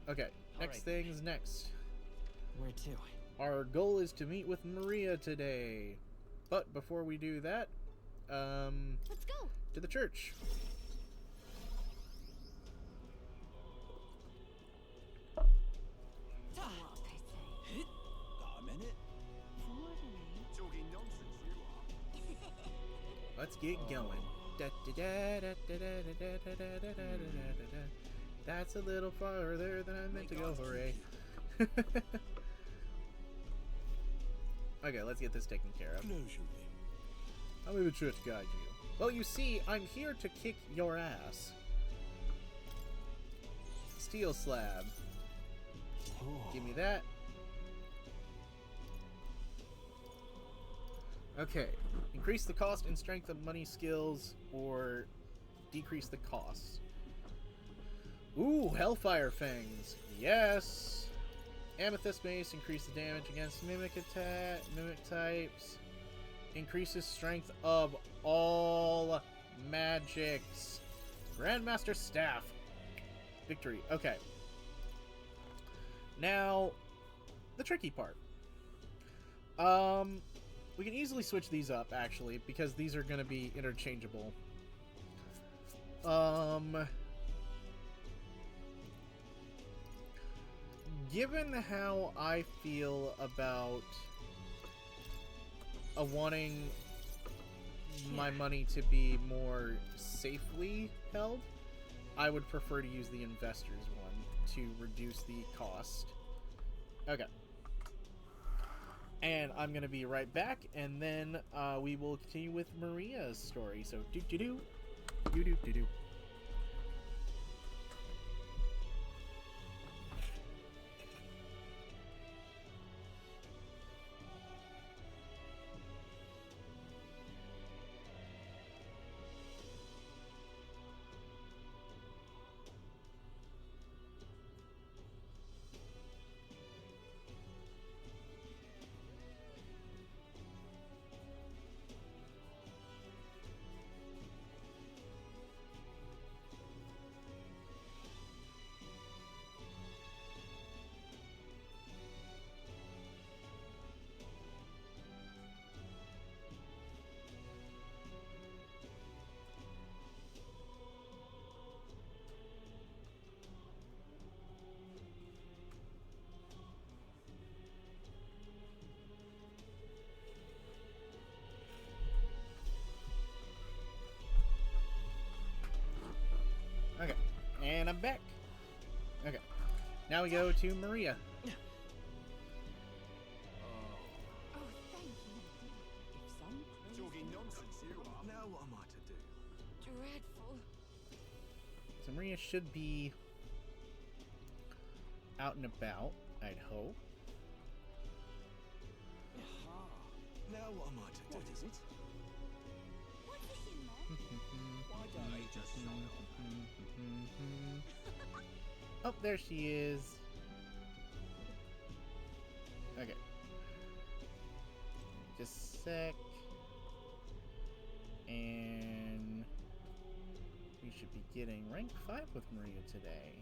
Okay. Next thing's next. Where to? Our goal is to meet with Maria today. But before we do that, let's go to the church. Got a minute? Talking nonsense, you are. Let's get going. That's a little farther than I meant to go, hooray. Okay, let's get this taken care of. How may the church guide you? Well, you see, I'm here to kick your ass. Steel slab. Give me that. Okay. Increase the cost and strength of money skills, or decrease the costs. Ooh, Hellfire Fangs. Yes. Amethyst Mace. Increase the damage against mimic types. Increases strength of all magics. Grandmaster Staff. Victory. Okay. Now, the tricky part. We can easily switch these up, actually, because these are going to be interchangeable. Given how I feel about wanting my money to be more safely held, I would prefer to use the investors one to reduce the cost. Okay. And I'm going to be right back, and then we will continue with Maria's story. So, do-do-do. Do-do-do-do. And I'm back. Okay. Now we go to Maria. Oh, thank you. If some Talking nonsense, you are. Now what am I to do? Dreadful. So Maria should be out and about, I'd hope. Now what am I to do? What is it? What's this in there? Why don't they just shut up? Oh, there she is. Okay. Just a sec. And we should be getting rank 5 with Maria today.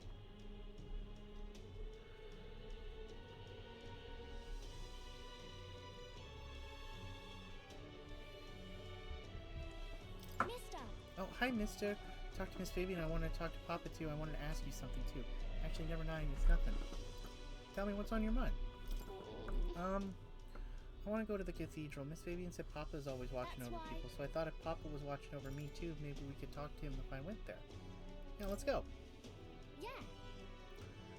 Mister. Oh, hi, mister. Talk to Miss Baby, and I want to talk to Papa, too. I wanted to ask you something, too. Actually, never mind. It's nothing. Tell me what's on your mind. I want to go to the cathedral. Miss Fabian said Papa's always watching That's over why. people, so I thought if Papa was watching over me, too, maybe we could talk to him if I went there. Yeah, let's go. Yeah.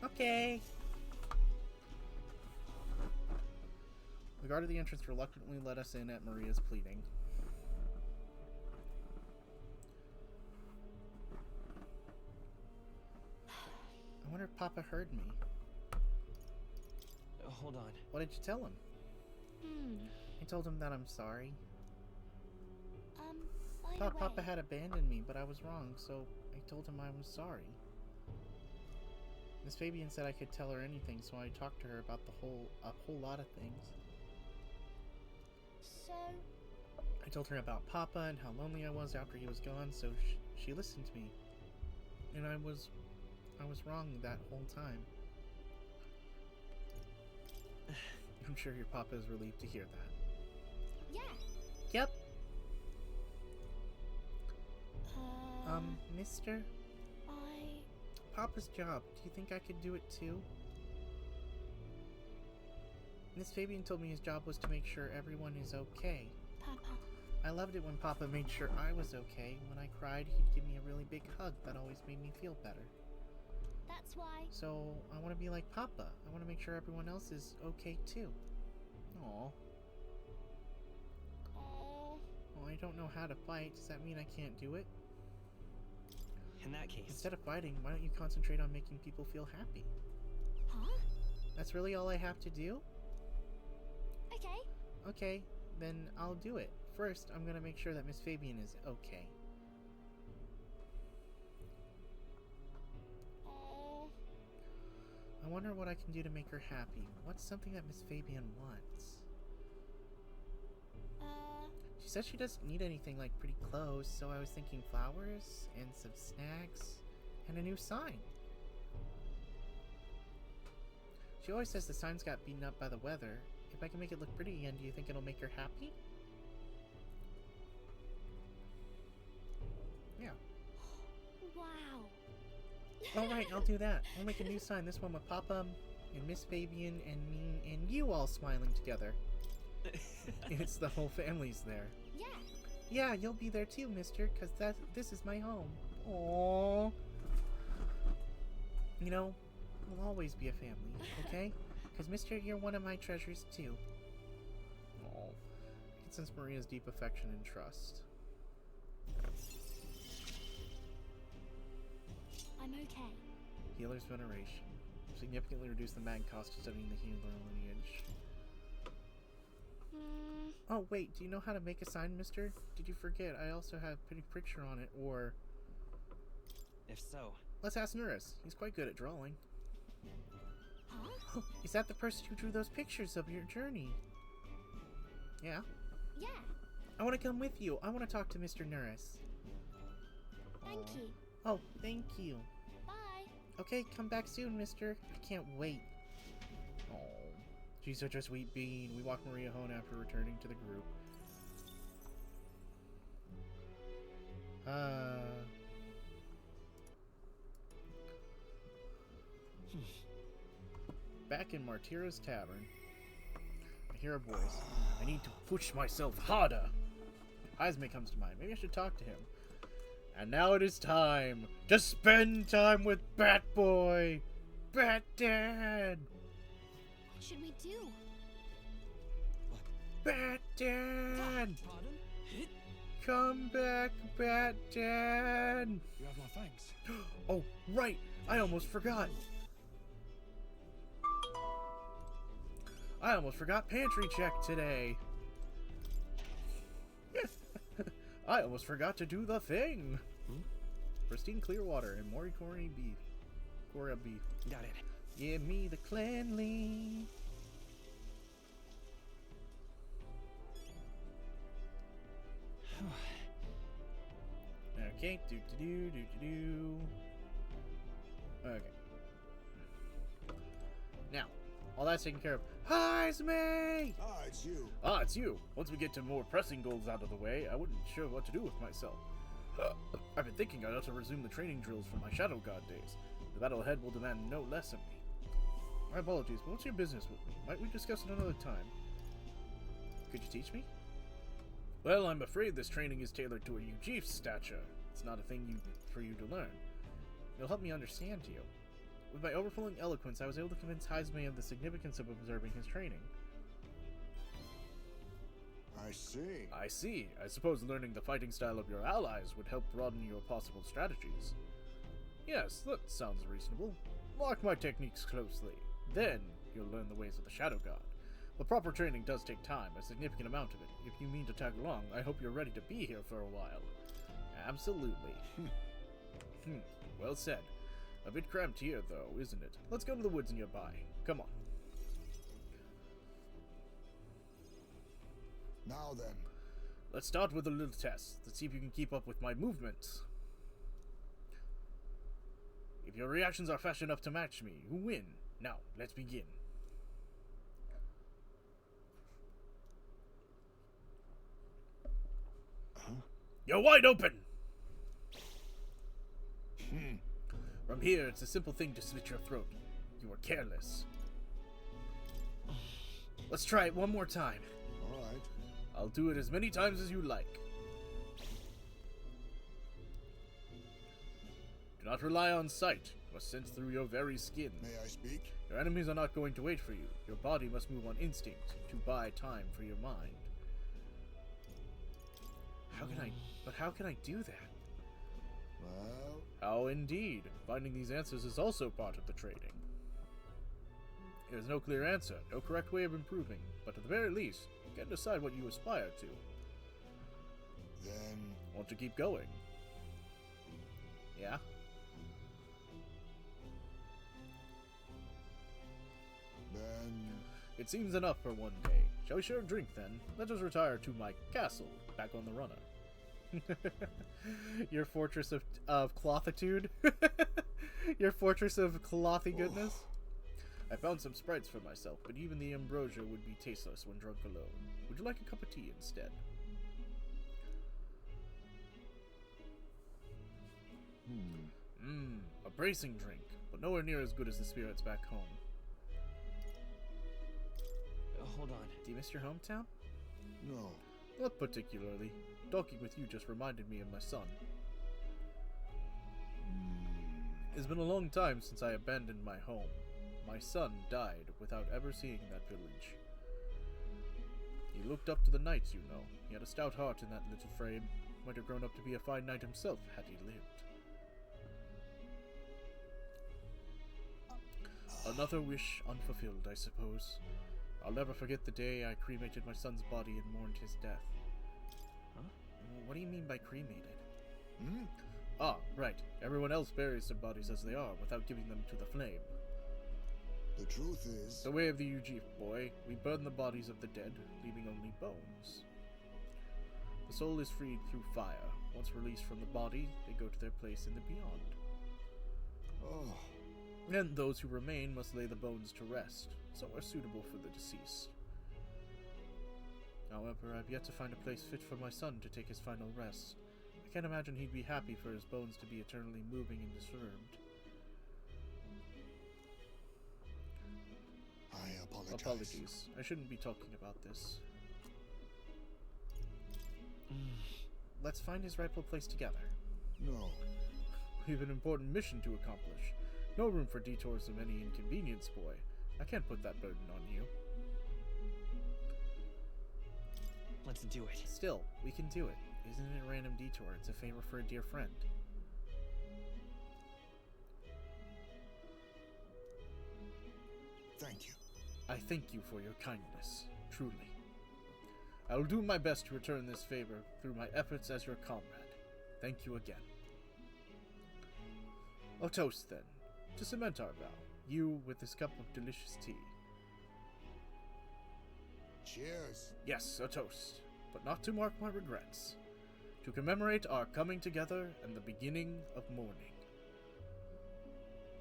Okay. The guard at the entrance reluctantly let us in at Maria's pleading. I wonder if Papa heard me. Hold on. What did you tell him? I told him that I'm sorry. By the Thought way, Papa had abandoned me, but I was wrong, so I told him I was sorry. Miss Fabian said I could tell her anything, so I talked to her about a whole lot of things. so I told her about Papa and how lonely I was after he was gone, so she listened to me. And I was wrong that whole time. I'm sure your Papa is relieved to hear that. yeah. Yep. Mister? Papa's job. Do you think I could do it too? Miss Fabian told me his job was to make sure everyone is okay. Papa. I loved it when Papa made sure I was okay. When I cried, he'd give me a really big hug that always made me feel better. That's why. So, I want to be like Papa. I want to make sure everyone else is okay too. Aww. Oh. Well, I don't know how to fight. Does that mean I can't do it? In that case, Instead of fighting, why don't you concentrate on making people feel happy? Huh? That's really all I have to do? Okay. Okay, then I'll do it. First, I'm gonna make sure that Miss Fabian is okay. Oh. I wonder what I can do to make her happy. What's something that Miss Fabian wants? She said she doesn't need anything like pretty clothes, so I was thinking flowers and some snacks and a new sign. She always says the signs got beaten up by the weather. If I can make it look pretty again, do you think it'll make her happy? Yeah. Wow. Alright, I'll do that. I'll make a new sign, this one with Papa and Miss Fabian and me and you all smiling together. It's the whole family's there. Yeah. Yeah, you'll be there too, mister, because this is my home. Aww. You know, we'll always be a family, okay? Because mister, you're one of my treasures too. Aww. I can sense Maria's deep affection and trust. I'm okay. Healer's veneration. Significantly reduce the mag cost of studying the healer lineage. Oh, wait, do you know how to make a sign, mister? Did you forget? I also have a pretty picture on it, or... if so, Let's ask Nuris. He's quite good at drawing. Huh? Is that the person who drew those pictures of your journey? Yeah? Yeah. I want to come with you. I want to talk to Mr. Nuris. Thank Aw. you. Oh, thank you. Bye. Okay, come back soon, mister. I can't wait. Oh, she's such a sweet bean. We walk Maria home after returning to the group. Back in Martira's tavern, I hear a voice. I need to push myself harder. Heisme comes to mind. Maybe I should talk to him. And now it is time to spend time with Bat Boy, Bat Dad. What should we do? Bat Dad, Pardon? Hit? come back, Bat Dad. You have my thanks. Oh, right, I almost forgot. I almost forgot pantry check today. I almost forgot to do the thing. Pristine clear water and Morikori beef. Cora beef. Got it. Give me the cleanly. Okay, do. Okay. Now, all that's taken care of. Hi, it's me! Ah, it's you. Ah, it's you. Once we get to more pressing goals out of the way, I wouldn't sure what to do with myself. I've been thinking I ought to resume the training drills from my Shadow God days. The battle ahead will demand no less of me. My apologies, but what's your business with me? Might we discuss it another time? Could you teach me? Well, I'm afraid this training is tailored to a Ujief's stature. It's not a thing for you to learn. You'll help me understand you. With my overflowing eloquence, I was able to convince Haizme of the significance of observing his training. I see. I see. I suppose learning the fighting style of your allies would help broaden your possible strategies. Yes, that sounds reasonable. Mark my techniques closely. Then you'll learn the ways of the Shadow God. The proper training does take time, a significant amount of it. If you mean to tag along, I hope you're ready to be here for a while. Absolutely. Well said. A bit cramped here, though, isn't it? Let's go to the woods nearby. Come on. Now then. Let's start with a little test. Let's see if you can keep up with my movements. If your reactions are fast enough to match me, you win. Now, let's begin. You're wide open! From here, it's a simple thing to slit your throat. You are careless. Let's try it one more time. All right. I'll do it as many times as you like. Do not rely on sight. You must sense through your very skin. May I speak? Your enemies are not going to wait for you. Your body must move on instinct to buy time for your mind. How can I do that? Well, How indeed. Finding these answers is also part of the training. There's no clear answer, no correct way of improving, but at the very least, you can decide what you aspire to. then Want to keep going? Yeah? It seems enough for one day. Shall we share a drink then? Let us retire to my castle, back on the runner. Your fortress of clothitude? Your fortress of clothy goodness? I found some sprites for myself, but even the ambrosia would be tasteless when drunk alone. Would you like a cup of tea instead? A bracing drink, but nowhere near as good as the spirits back home. Hold on. Do you miss your hometown? no. Not particularly. Talking with you just reminded me of my son. It's been a long time since I abandoned my home. My son died without ever seeing that village. He looked up to the knights, you know. He had a stout heart in that little frame. Might have grown up to be a fine knight himself had he lived. Another wish unfulfilled, I suppose. I'll never forget the day I cremated my son's body and mourned his death. Huh? What do you mean by cremated? Ah, right. Everyone else buries their bodies as they are, without giving them to the flame. The truth is, The way of the Ujief, boy. We burn the bodies of the dead, leaving only bones. The soul is freed through fire. Once released from the body, they go to their place in the beyond. And those who remain must lay the bones to rest, somewhere suitable for the deceased. However, I've yet to find a place fit for my son to take his final rest. I can't imagine he'd be happy for his bones to be eternally moving and disturbed. I apologize. Apologies. I shouldn't be talking about this. Let's find his rightful place together. No. We have an important mission to accomplish. No room for detours of any inconvenience, boy. I can't put that burden on you. Let's do it. Still, we can do it. Isn't it a random detour? It's a favor for a dear friend. Thank you. I thank you for your kindness, truly. I will do my best to return this favor through my efforts as your comrade. Thank you again. A toast, then, to cement our vow. You with this cup of delicious tea. Cheers. Yes, a toast, but not to mark my regrets. To commemorate our coming together and the beginning of mourning.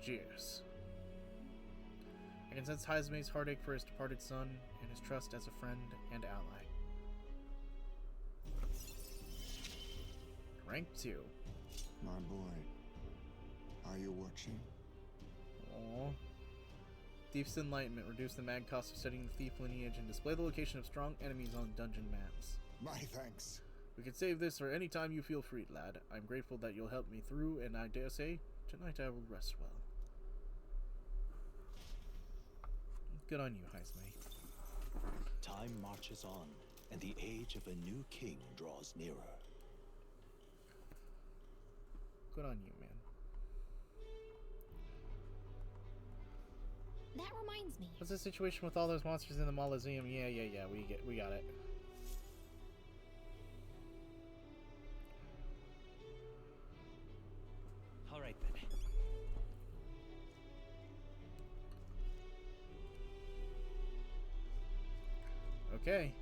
Cheers. I can sense Hazume's heartache for his departed son and his trust as a friend and ally. Rank 2. My boy, are you watching? Aww. Thief's Enlightenment. Reduce the mad cost of studying the thief lineage and display the location of strong enemies on dungeon maps. My thanks. We can save this or any time you feel free, lad. I'm grateful that you'll help me through, and I dare say, tonight I will rest well. Good on you, Hazume. Time marches on, and the age of a new king draws nearer. Good on you, man. That reminds me. What's the situation with all those monsters in the Mausoleum? Yeah, we got it. All right then. Okay.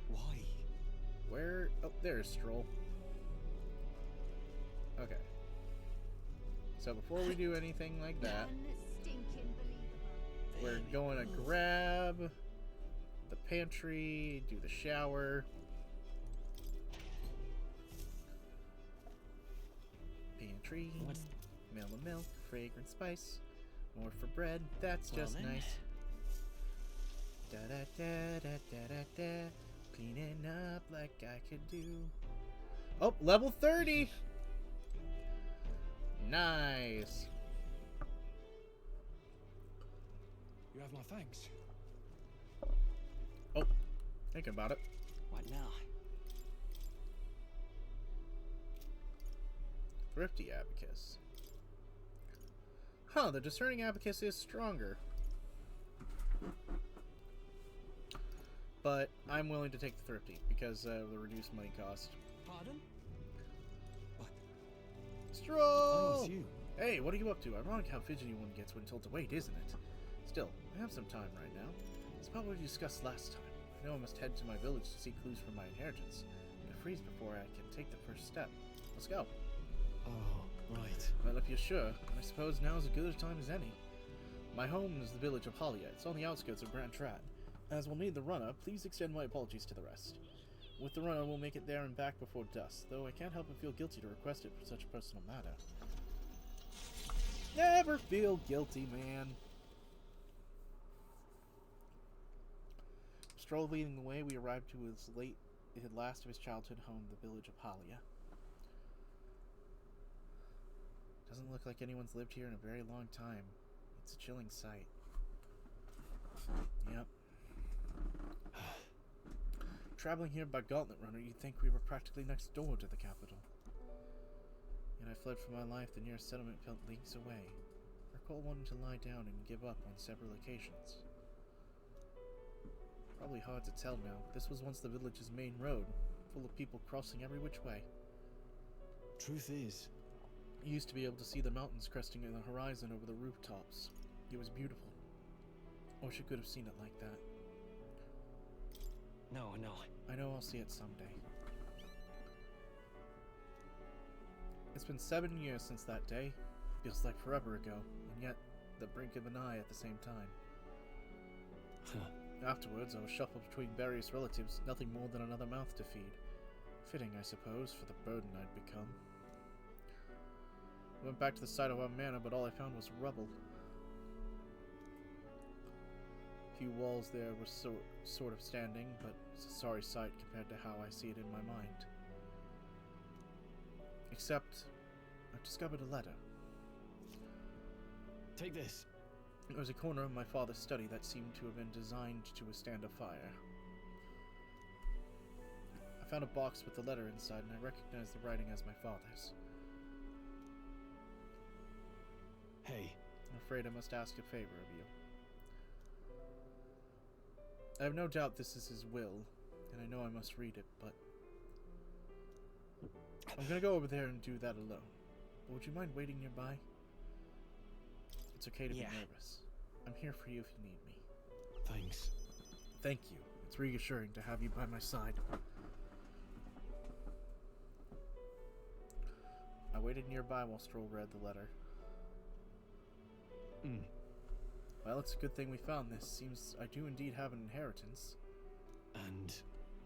Why? Where? Oh, there's Stroll. Okay. So before we do anything like that, we're going to grab the pantry, do the shower. Pantry, mill of milk, fragrant spice, more for bread, that's Well just then. nice. Da da da da da da da, cleaning up like I could do. Oh, level 30! Nice. You have my thanks. Oh, thinking about it. What now? Thrifty Abacus. Huh, the Discerning Abacus is stronger. But I'm willing to take the Thrifty because of the reduced money cost. Pardon? Stroll! it's you. Hey, what are you up to? Ironic how fidgety one gets when told to wait, isn't it? Still, I have some time right now. It's about what we discussed last time. I know I must head to my village to seek clues for my inheritance. I'm gonna freeze before I can take the first step. Let's go. Oh, right. Well, if you're sure, I suppose now's as good a time as any. My home is the village of Halia. It's on the outskirts of Grand Trad. As we'll need the runner, please extend my apologies to the rest. With the runner, we'll make it there and back before dusk, though I can't help but feel guilty to request it for such a personal matter. Never feel guilty, man. Stroll leading the way, we arrived to his last of his childhood home, the village of Halia. Doesn't look like anyone's lived here in a very long time. It's a chilling sight. Yep. Traveling here by Gauntlet Runner, you'd think we were practically next door to the capital. Yet I fled for my life. The nearest settlement felt leagues away. Recall wanted to lie down and give up on several occasions. Probably hard to tell now. This was once the village's main road, full of people crossing every which way. Truth is, You used to be able to see the mountains cresting in the horizon over the rooftops. It was beautiful. I wish I could have seen it like that. No. I know I'll see it someday. It's been 7 years since that day. Feels like forever ago, and yet the brink of an eye at the same time. Afterwards, I was shuffled between various relatives, nothing more than another mouth to feed. Fitting, I suppose, for the burden I'd become. I went back to the site of our manor, but all I found was rubble. A few walls there were sort of standing, but it's a sorry sight compared to how I see it in my mind. Except, I've discovered a letter. Take this. It was a corner of my father's study that seemed to have been designed to withstand a fire. I found a box with the letter inside, and I recognized the writing as my father's. Hey. I'm afraid I must ask a favor of you. I have no doubt this is his will, and I know I must read it, but I'm gonna go over there and do that alone. But would you mind waiting nearby? It's okay to be nervous. I'm here for you if you need me. Thanks. Thank you. It's reassuring to have you by my side. I waited nearby while Stroll read the letter. Well, it's a good thing we found this. Seems I do indeed have an inheritance. And?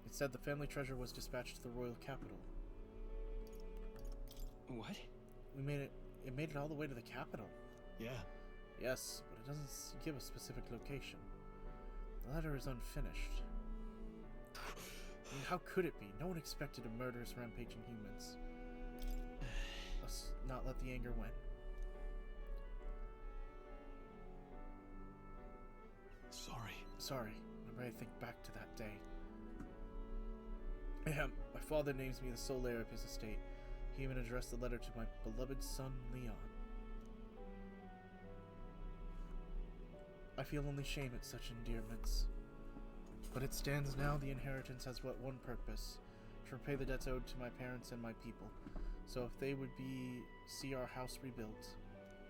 It said the family treasure was dispatched to the royal capital. What? It made it all the way to the capital. Yeah. Yes, but it doesn't give a specific location. The letter is unfinished. I mean, how could it be? No one expected a murderous rampaging humans. Let's not let the anger win. Sorry. Whenever I think back to that day. My father names me the sole heir of his estate. He even addressed the letter to my beloved son, Leon. I feel only shame at such endearments. But it stands now, the inheritance has but one purpose: to repay the debts owed to my parents and my people. So if they would see our house rebuilt,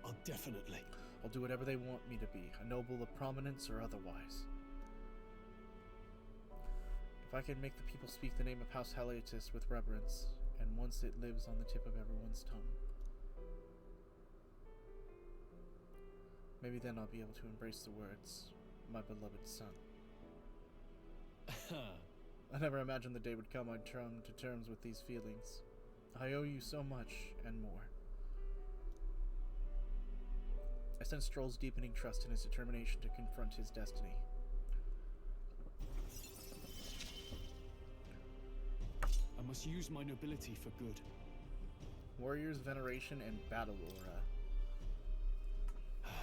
I'll definitely. I'll do whatever they want me to be, a noble of prominence or otherwise. If I can make the people speak the name of House Haliatus with reverence, and once it lives on the tip of everyone's tongue, maybe then I'll be able to embrace the words, my beloved son. I never imagined the day would come I'd come to terms with these feelings. I owe you so much, and more. I sense Stroll's deepening trust in his determination to confront his destiny. I must use my nobility for good. Warrior's veneration and battle aura.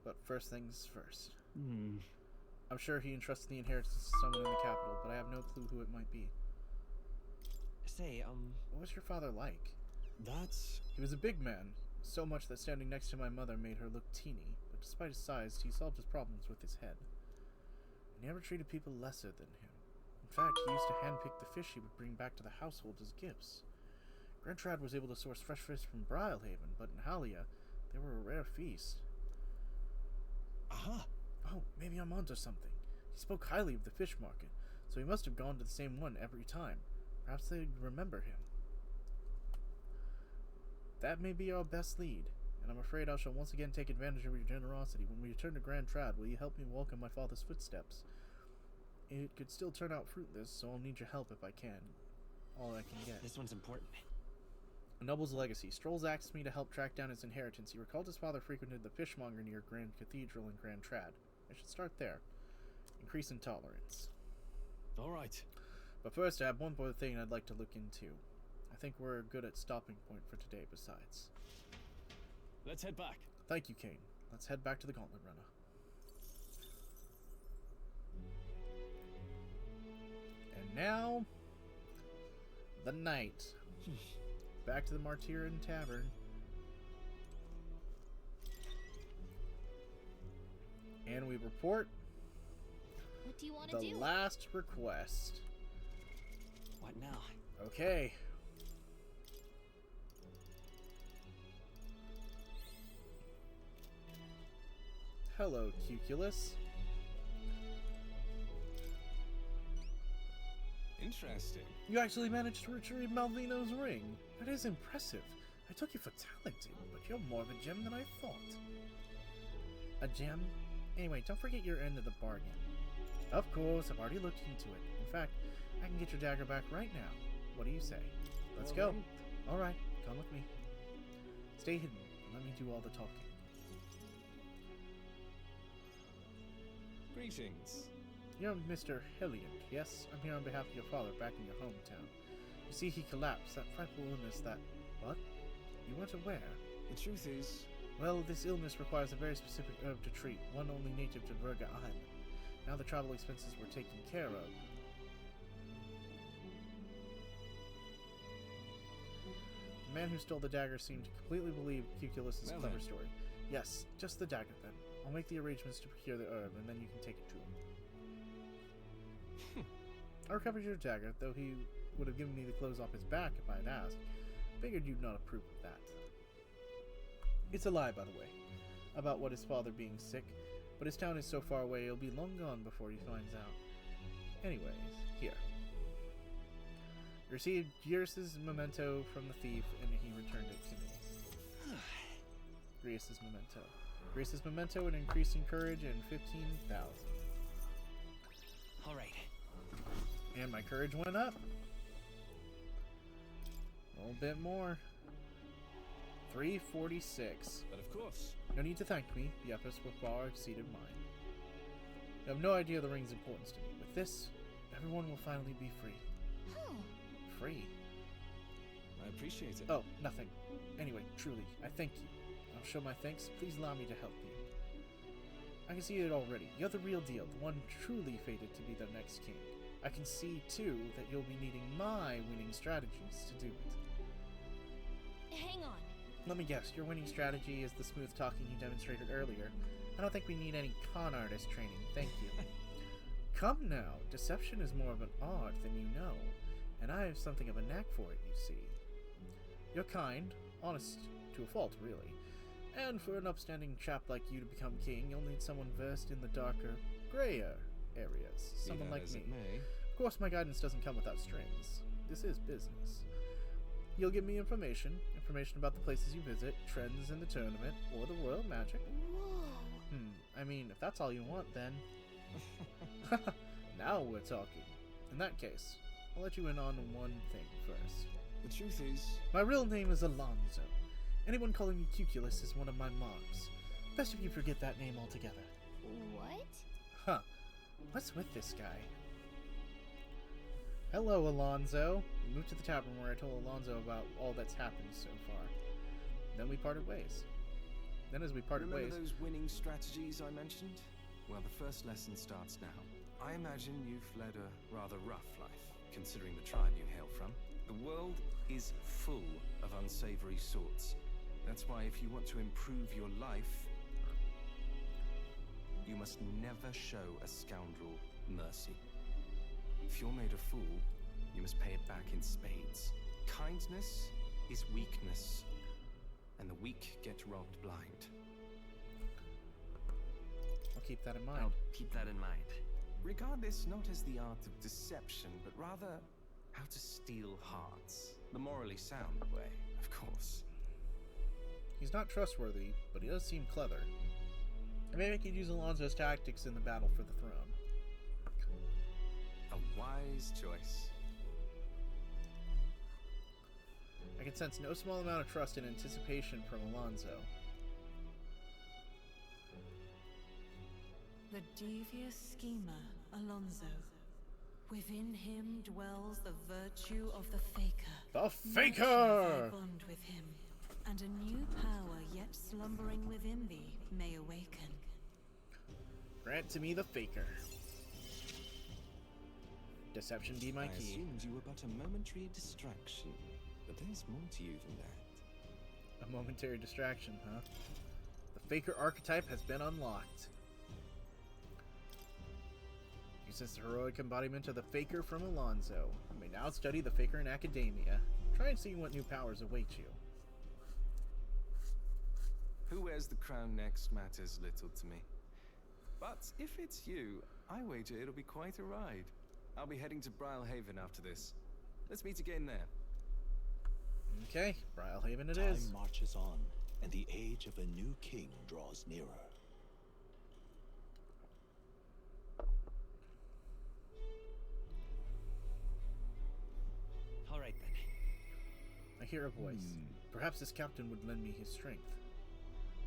But first things first. I'm sure he entrusted the inheritance to someone in the capital, but I have no clue who it might be. Say, What was your father like? He was a big man, so much that standing next to my mother made her look teeny, but despite his size, he solved his problems with his head. He never treated people lesser than him. In fact, he used to handpick the fish he would bring back to the household as gifts. Grand Trad was able to source fresh fish from Brielhaven, but in Halia, they were a rare feast. Aha! Oh, maybe I'm onto something. He spoke highly of the fish market, so he must have gone to the same one every time. Perhaps they'd remember him. That may be our best lead, and I'm afraid I shall once again take advantage of your generosity. When we return to Grand Trad, will you help me walk in my father's footsteps? It could still turn out fruitless, so I'll need your help if I can. All I can get. This one's important. A noble's legacy. Strolls asked me to help track down his inheritance. He recalled his father frequented the fishmonger near Grand Cathedral in Grand Trad. I should start there. Increase in tolerance. Alright. But first, I have one more thing I'd like to look into. I think we're good at stopping point for today besides. Let's head back. Thank you, Kane. Let's head back to the Gauntlet Runner. And now, the night. Back to the Martiran Tavern. And we report What do you want to do? the last request. What now? Okay. Hello, Cuculus. Interesting. You actually managed to retrieve Malvino's ring. That is impressive. I took you for talented, but you're more of a gem than I thought. A gem? Anyway, don't forget your end of the bargain. Of course, I've already looked into it. In fact, I can get your dagger back right now. What do you say? Let's go. Alright, come with me. Stay hidden, and let me do all the talking. Greetings. You're Mr. Hilliard, yes? I'm here on behalf of your father back in your hometown. You see, he collapsed. That frightful illness that, What? You weren't aware? The truth is, Well, this illness requires a very specific herb to treat, one only native to Verga Island. Now the travel expenses were taken care of. The man who stole the dagger seemed to completely believe Cuculus's Well clever then. story. Yes, just the dagger then. I'll make the arrangements to procure the herb, and then you can take it to him. I recovered your dagger, though he would have given me the clothes off his back if I had asked. Figured you'd not approve of that. It's a lie, by the way, about what his father being sick, but his town is so far away he'll be long gone before he finds out. Anyways, here. Received Gear's memento from the thief, and he returned it to me. Grius's memento. Grius's memento, an increase in courage, and 15,000. All right. And my courage went up. A little bit more. 346. but of course, No need to thank me. The efforts were far exceeded mine. You have no idea the ring's importance to me. With this, everyone will finally be free. Huh. Free? I appreciate it. Oh, nothing. Anyway, truly, I thank you. I'll show my thanks. Please allow me to help you. I can see it already. You're the real deal, the one truly fated to be the next king. I can see, too, that you'll be needing my winning strategies to do it. Hang on. Let me guess, your winning strategy is the smooth talking you demonstrated earlier. I don't think we need any con artist training, thank you. Come now, deception is more of an art than you know, and I have something of a knack for it, you see. You're kind, honest to a fault, really, and for an upstanding chap like you to become king, you'll need someone versed in the darker, grayer areas, someone like me. Of course, my guidance doesn't come without strings. This is business. You'll give me information about the places you visit, trends in the tournament, or the royal magic. Whoa. I mean, if that's all you want, then... Now we're talking. In that case, I'll let you in on one thing first. The truth is, My real name is Alonzo. Anyone calling me Cuculus is one of my marks. Best if you forget that name altogether. What? Huh. What's with this guy? Hello, Alonzo. We moved to the tavern where I told Alonzo about all that's happened so far. Then we parted ways. Then as we parted Remember ways... those winning strategies I mentioned? Well, the first lesson starts now. I imagine you've led a rather rough life, considering the tribe you hail from. The world is full of unsavory sorts. That's why if you want to improve your life, you must never show a scoundrel mercy. If you're made a fool, you must pay it back in spades. Kindness is weakness, and the weak get robbed blind. I'll keep that in mind. I'll keep that in mind. Regard this not as the art of deception, but rather how to steal hearts. The morally sound way, of course. He's not trustworthy, but he does seem clever. And maybe I could use Alonzo's tactics in the battle for the throne. A wise choice. I can sense no small amount of trust and anticipation from Alonzo. The devious schemer, Alonzo. Within him dwells the virtue of the Faker. The Faker! Nurture thy bond with him, and a new power yet slumbering within thee may awaken. Grant to me the Faker. Deception be my I key. assumed you were but a momentary distraction, but there's more to you than that. A momentary distraction, huh? The Faker archetype has been unlocked. You sense the heroic embodiment of the Faker from Alonzo. You may now study the Faker in academia. Try and see what new powers await you. Who wears the crown next matters little to me. But if it's you, I wager it'll be quite a ride. I'll be heading to Brielhaven after this. Let's meet again there. Okay, Brielhaven it Time is. marches on, and the age of a new king draws nearer. All right then. I hear a voice. Perhaps this captain would lend me his strength.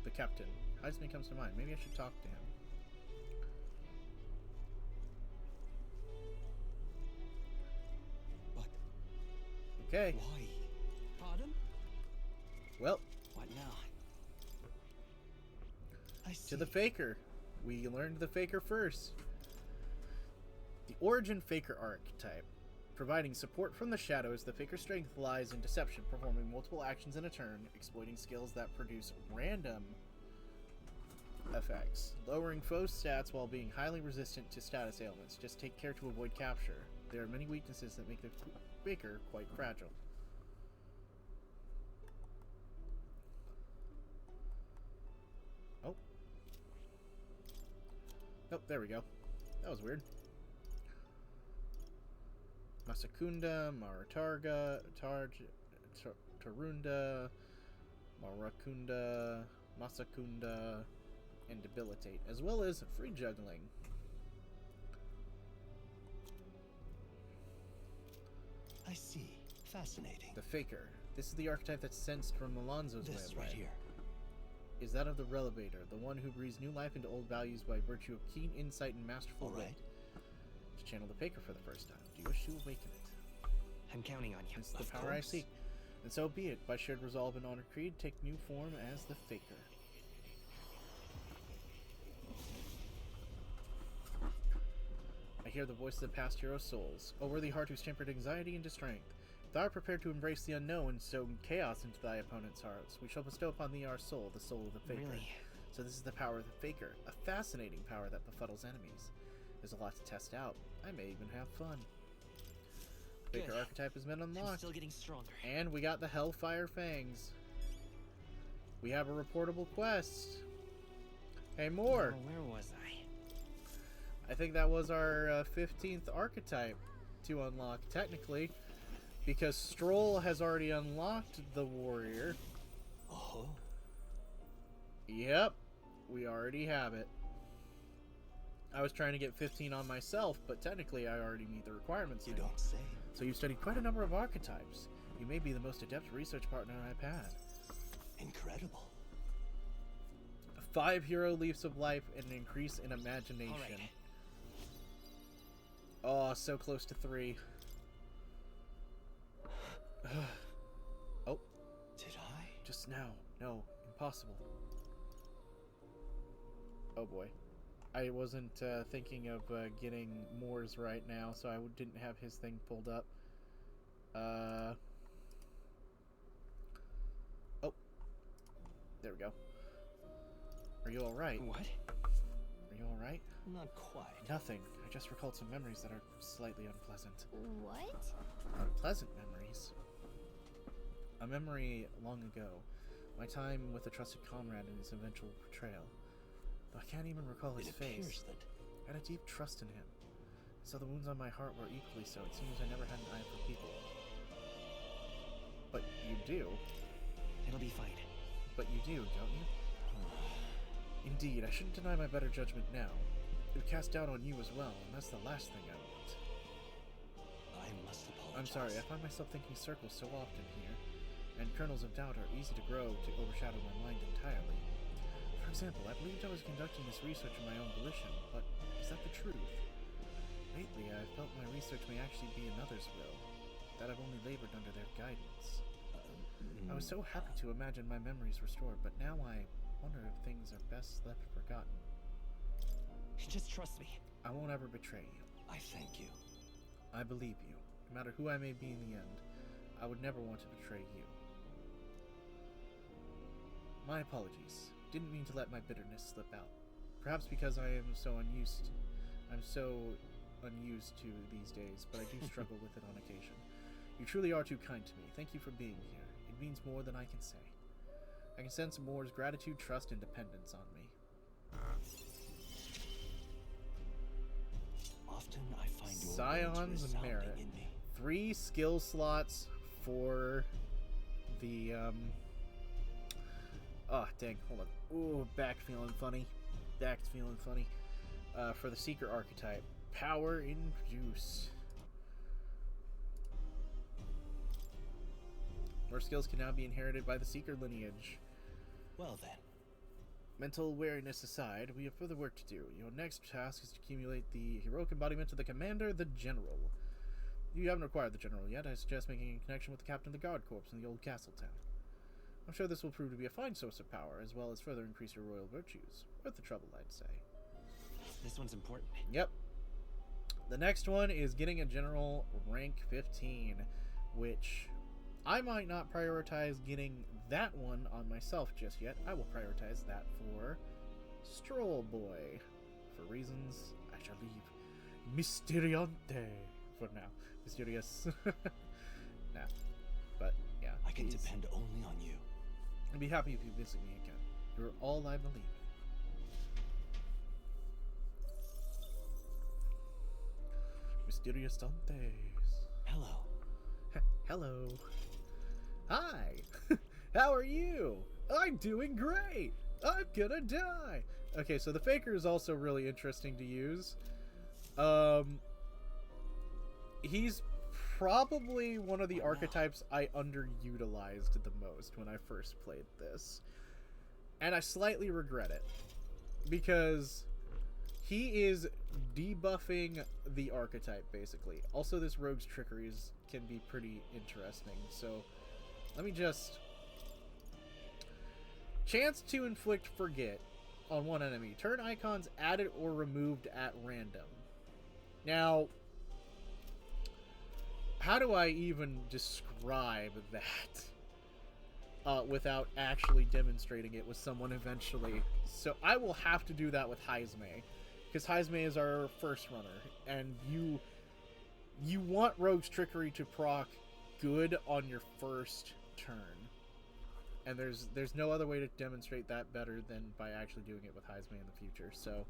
The captain. Heisman comes to mind. Maybe I should talk to him. But Okay. why? Pardon? Well, What now? I see. to the Faker. We learned the Faker first. The Origin Faker archetype. Providing support from the shadows, the Faker's strength lies in deception, performing multiple actions in a turn, exploiting skills that produce random effects, lowering foes' stats while being highly resistant to status ailments. Just take care to avoid capture. There are many weaknesses that make the Faker quite fragile. Oh. Oh, there we go. That was weird. Masakunda, Maritarga, Tarunda, Marakunda, Masakunda, and Debilitate, as well as free juggling. I see. Fascinating. The Faker. This is the archetype that's sensed from Alonso's way This of right life. here. Is that of the Relevator, the one who breathes new life into old values by virtue of keen insight and masterful wit. To channel the Faker for the first time. Do you wish to awaken it? I'm counting on you. It's the power I seek. And so be it. By shared resolve and honor creed, take new form as the Faker. I hear the voice of the past hero souls, O worthy heart who's tempered anxiety into strength. Thou art prepared to embrace the unknown and sow chaos into thy opponent's hearts. We shall bestow upon thee our soul, the soul of the Faker. Really? So this is the power of the Faker, a fascinating power that befuddles enemies. There's a lot to test out. I may even have fun. Faker Good. archetype has been I'm unlocked. still getting stronger. And we got the Hellfire Fangs. We have a reportable quest. Hey, more! Now, where was I? I think that was our 15th archetype to unlock, technically, because Stroll has already unlocked the Warrior. Oh. Yep, we already have it. I was trying to get 15 on myself, but technically I already meet the requirements. You don't say. So you've studied quite a number of archetypes. You may be the most adept research partner I've had. Incredible. 5 hero leaps of life and an increase in imagination. All right. Oh, so close to 3. Oh. Did I? Just now. No, impossible. Oh boy. I wasn't thinking of getting Moore's right now, so I didn't have his thing pulled up. Oh. There we go. Are you alright? What? Are you alright? Not quite. Nothing. I just recalled some memories that are slightly unpleasant. What? Unpleasant memories. A memory long ago. My time with a trusted comrade and his eventual betrayal. Though I can't even recall his face. That I had a deep trust in him. So the wounds on my heart were equally so. It seems I never had an eye for people. But you do. It'll be fine. But you do, don't you? Indeed, I shouldn't deny my better judgment now. It would cast doubt on you as well, and that's the last thing I want. I must apologize. I'm sorry, I find myself thinking circles so often here, and kernels of doubt are easy to grow to overshadow my mind entirely. For example, I believed I was conducting this research of my own volition, but is that the truth? Lately, I've felt my research may actually be another's will, that I've only labored under their guidance. I was so happy to imagine my memories restored, but now I wonder if things are best left forgotten. Just trust me. I won't ever betray you. I thank you. I believe you. No matter who I may be in the end, I would never want to betray you. My apologies. Didn't mean to let my bitterness slip out. Perhaps because I'm so unused to these days, but I do struggle with it on occasion. You truly are too kind to me. Thank you for being here. It means more than I can say. I can sense Moore's gratitude, trust, and dependence on me. Often I find your Scion's resounding Merit. in me. 3 skill slots for the, oh, dang, hold on. Ooh, back feeling funny. Back's feeling funny. For the Seeker archetype. Power Induced. More skills can now be inherited by the Seeker lineage. Well then. Mental wariness aside, we have further work to do. Your next task is to accumulate the heroic embodiment of the Commander, the General. You haven't acquired the General yet. I suggest making a connection with the Captain of the Guard Corps in the old castle town. I'm sure this will prove to be a fine source of power, as well as further increase your royal virtues. Worth the trouble, I'd say. This one's important. Yep. The next one is getting a general rank 15, which I might not prioritize getting that one on myself just yet. I will prioritize that for Stroll Boy. For reasons I shall leave Mysteriante for now. Mysterious. Nah. But, yeah. I can depend only on you. I'd be happy if you visit me again. You're all I believe. Mysterious Dantes. Hello. Hello. Hi. How are you? I'm doing great. I'm gonna die. Okay, so the Faker is also really interesting to use. He's probably one of the archetypes I underutilized the most when I first played this. And I slightly regret it. Because he is debuffing the archetype, basically. Also, this Rogue's Trickery can be pretty interesting. So, let me just... Chance to inflict Forget on one enemy. Turn icons added or removed at random. Now, how do I even describe that without actually demonstrating it with someone eventually? So I will have to do that with Heizme, because Heizme is our first runner, and you want Rogue's Trickery to proc good on your first turn. And there's no other way to demonstrate that better than by actually doing it with Heizme in the future. So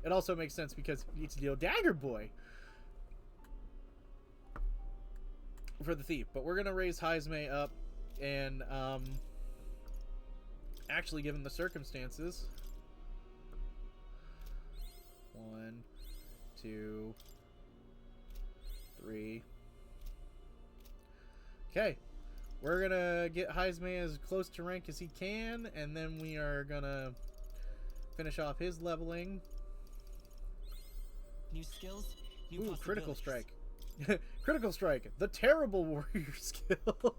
it also makes sense because you need to deal Dagger Boy for the Thief. But we're going to raise Heizme up, and actually, given the circumstances, 1, 2, 3. Okay. We're gonna get Heizme as close to rank as he can, and then we are gonna finish off his leveling. New skills, new Ooh, Critical possibilities. Strike. Critical Strike, the terrible warrior skill.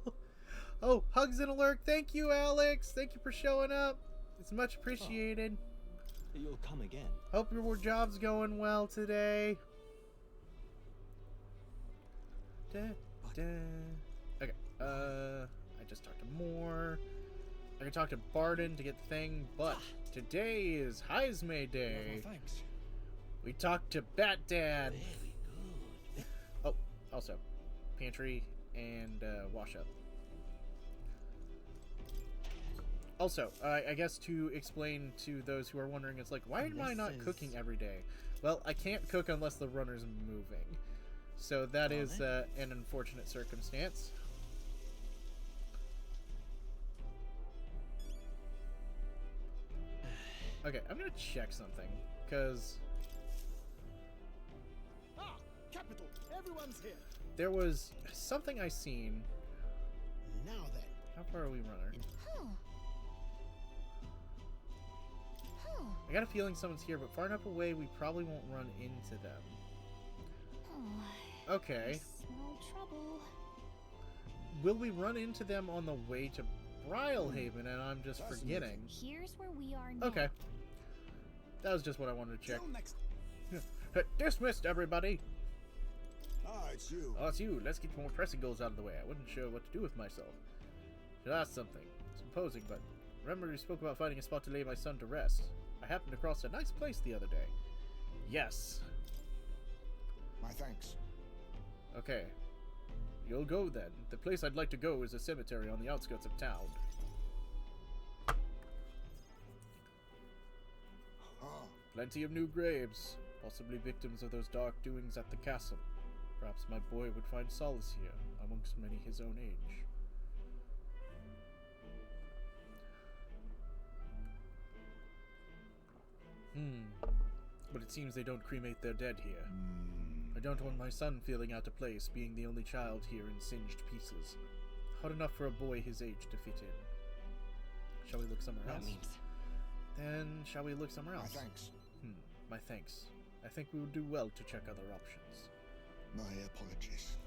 Oh, hugs and alert. Thank you, Alex. Thank you for showing up. It's much appreciated. Oh, you'll come again. Hope your job's going well today. Da, da. Okay. I just talked to Moore. I can talk to Barden to get the thing, but today is Heizme Day. Well, thanks. We talked to Bat Dad. Very good. Oh, also, pantry and wash up. Also, I guess to explain to those who are wondering, it's like, why am I not cooking every day? Well, I can't cook unless the runner's moving. So that is an unfortunate circumstance. Okay, I'm gonna check something, because Capital! Everyone's here! there was something I seen. Now then. How far are we, runner? Huh. Huh. I got a feeling someone's here, but far enough away we probably won't run into them. Oh, Okay. I smell trouble. Will we run into them on the way to Brielhaven, and I'm just forgetting? Here's where we are now. Okay. That was just what I wanted to check. Till next. Dismissed, everybody! Ah, it's you. Oh, it's you. Let's get more pressing goals out of the way. I wasn't sure what to do with myself. Should ask something. It's imposing, but remember you spoke about finding a spot to lay my son to rest. I happened across a nice place the other day. Yes. My thanks. Okay. You'll go then. The place I'd like to go is a cemetery on the outskirts of town. Plenty of new graves, possibly victims of those dark doings at the castle. Perhaps my boy would find solace here, amongst many his own age. But it seems they don't cremate their dead here. I don't want my son feeling out of place, being the only child here in singed pieces. Hard enough for a boy his age to fit in. Shall we look somewhere else? Then shall we look somewhere else? My thanks. My thanks. I think we would do well to check other options. My apologies.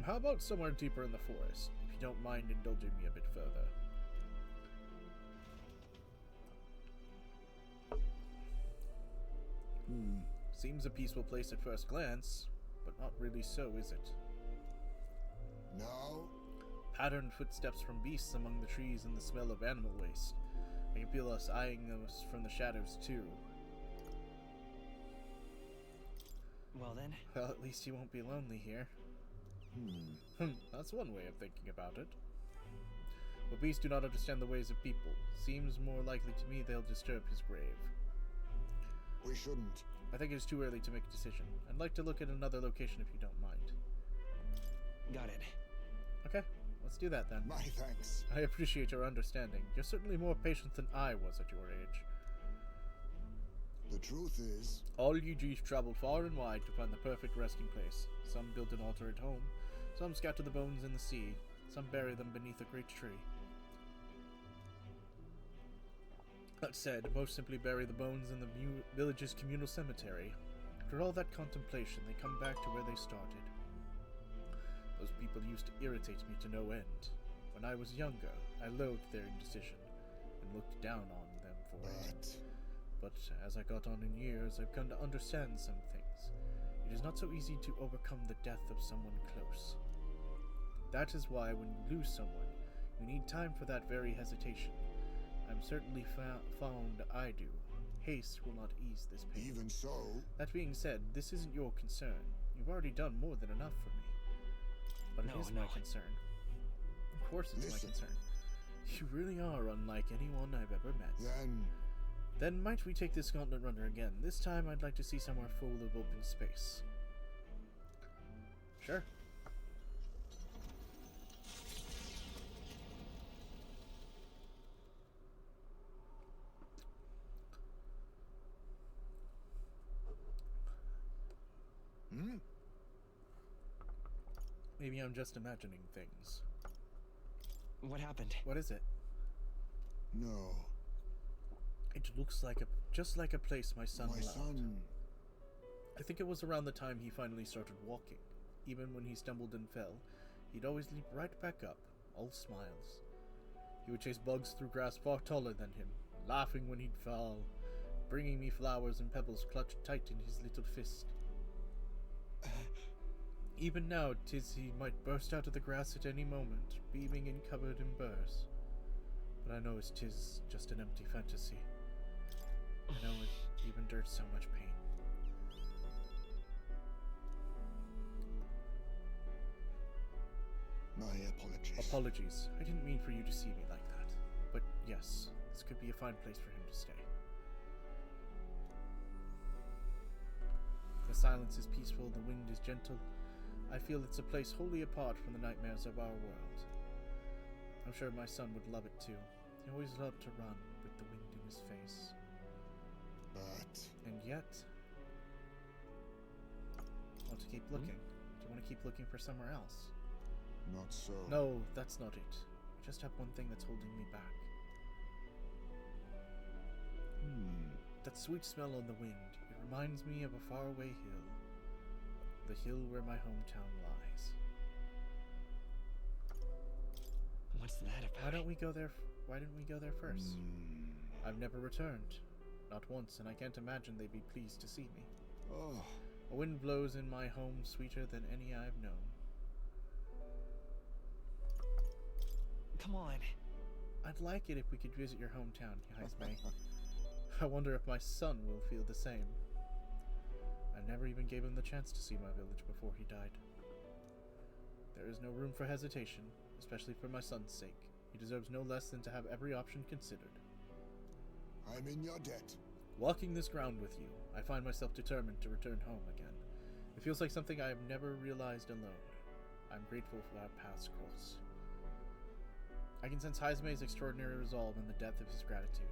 How about somewhere deeper in the forest, if you don't mind indulging me a bit further? Seems a peaceful place at first glance, but not really so, is it? No? Patterned footsteps from beasts among the trees and the smell of animal waste. I can feel us eyeing us from the shadows, too. Well then. Well, at least you won't be lonely here. That's one way of thinking about it. But beasts do not understand the ways of people. Seems more likely to me they'll disturb his grave. We shouldn't. I think it's too early to make a decision. I'd like to look at another location if you don't mind. Got it. Okay, let's do that then. My thanks. I appreciate your understanding. You're certainly more patient than I was at your age. The truth is... All you Jews traveled far and wide to find the perfect resting place. Some built an altar at home. Some scatter the bones in the sea. Some bury them beneath a great tree. That said, most simply bury the bones in the village's communal cemetery. After all that contemplation, they come back to where they started. Those people used to irritate me to no end. When I was younger, I loathed their indecision, and looked down on them for it. But as I got on in years, I've come to understand some things. It is not so easy to overcome the death of someone close. That is why when you lose someone, you need time for that very hesitation. I'm certainly found I do. Haste will not ease this pain. Even so... That being said, this isn't your concern. You've already done more than enough for me. But it is my concern. Of course it's my concern. You really are unlike anyone I've ever met. Then might we take this gauntlet runner again? This time I'd like to see somewhere full of open space. Sure. Maybe I'm just imagining things. What happened? What is it? No. It looks like just like a place my son loved. I think it was around the time he finally started walking. Even when he stumbled and fell, he'd always leap right back up, all smiles. He would chase bugs through grass far taller than him, laughing when he'd fall, bringing me flowers and pebbles clutched tight in his little fist. Even now, 'tis he might burst out of the grass at any moment, beaming and covered in burrs. But I know 'tis just an empty fantasy. I know it even endured so much pain. My apologies. Apologies. I didn't mean for you to see me like that. But yes, this could be a fine place for him to stay. The silence is peaceful, the wind is gentle. I feel it's a place wholly apart from the nightmares of our world. I'm sure my son would love it too. He always loved to run with the wind in his face. But... And yet... I want to keep looking. Do you want to keep looking for somewhere else? Not so. No, that's not it. I just have one thing that's holding me back. That sweet smell on the wind. It reminds me of a faraway hill. The hill where my hometown lies. What's that about? Why didn't we go there first? I've never returned. Not once, and I can't imagine they'd be pleased to see me. Oh. A wind blows in my home sweeter than any I've known. Come on. I'd like it if we could visit your hometown, Haizme. I wonder if my son will feel the same. I never even gave him the chance to see my village before he died. There is no room for hesitation, especially for my son's sake. He deserves no less than to have every option considered. I'm in your debt. Walking this ground with you, I find myself determined to return home again. It feels like something I have never realized alone. I'm grateful for our paths cross. I can sense Haizme's extraordinary resolve in the depth of his gratitude.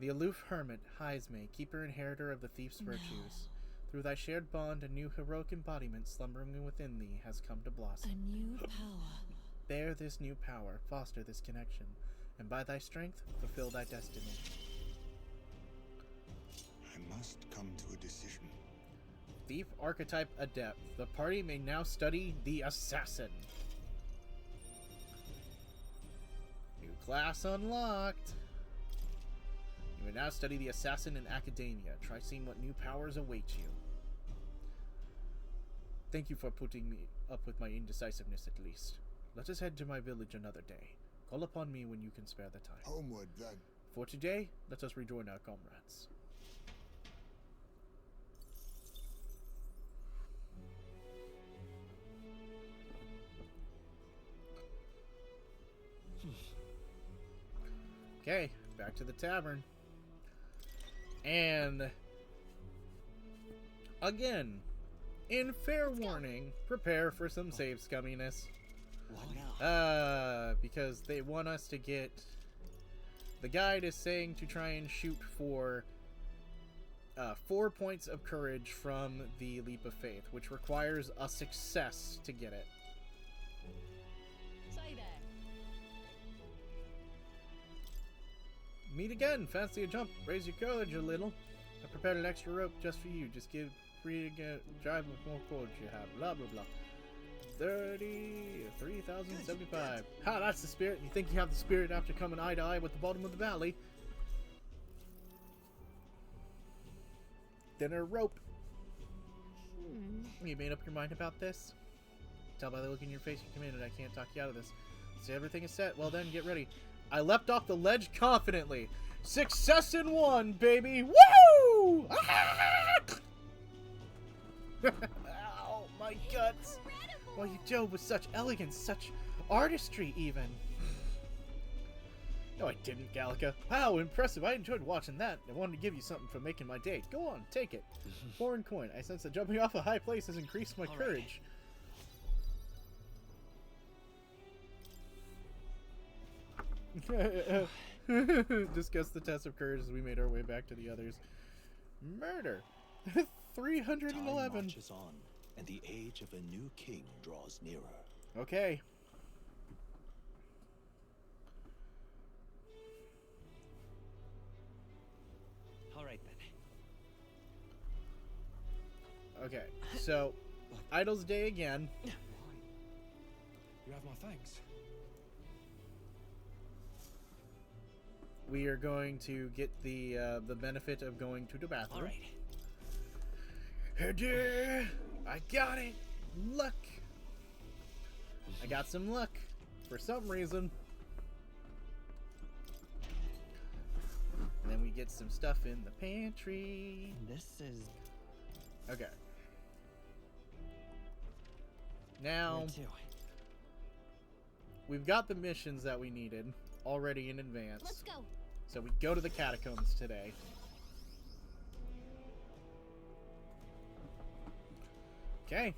The aloof hermit, Haizme, keeper and inheritor of the thief's virtues. Through thy shared bond, a new heroic embodiment slumbering within thee has come to blossom. A new power. Bear this new power, foster this connection, and by thy strength, fulfill thy destiny. I must come to a decision. Thief archetype adept. The party may now study the assassin. New class unlocked. You may now study the assassin in academia. Try seeing what new powers await you. Thank you for putting me up with my indecisiveness at least. Let us head to my village another day. Call upon me when you can spare the time. Homeward, then. For today, let us rejoin our comrades. Okay, back to the tavern. And again, in fair warning, prepare for some save scumminess. Because they want us to get... The guide is saying to try and shoot for 4 points of courage from the Leap of Faith, which requires a success to get it. Say that. Meet again. Fancy a jump. Raise your courage a little. I prepared an extra rope just for you. Just give free to drive with more courage you have. Blah, blah, blah. 3,075. Ha, that's the spirit. You think you have the spirit after coming eye to eye with the bottom of the valley. Dinner rope. You made up your mind about this? Tell by the look in your face you committed. I can't talk you out of this. So everything is set. Well then, get ready. I leapt off the ledge confidently. Success in one, baby! Woo! Ow, my guts. Well, you dove with such elegance, such artistry, even. No, I didn't, Gallica. Wow, impressive. I enjoyed watching that. I wanted to give you something for making my day. Go on, take it. Foreign coin. I sense that jumping off a high place has increased my courage. Discuss the test of courage as we made our way back to the others. Murder. 311. Time marches on, and the age of a new king draws nearer. Okay. All right then. Okay, so Idle's Day again. You have my thanks. We are going to get the benefit of going to the bathroom. All right. I got it. Luck. I got some luck for some reason. And then we get some stuff in the pantry. This is... Okay. Now, Where to? we've got the missions that we needed already in advance. Let's go. So we go to the catacombs today. Okay.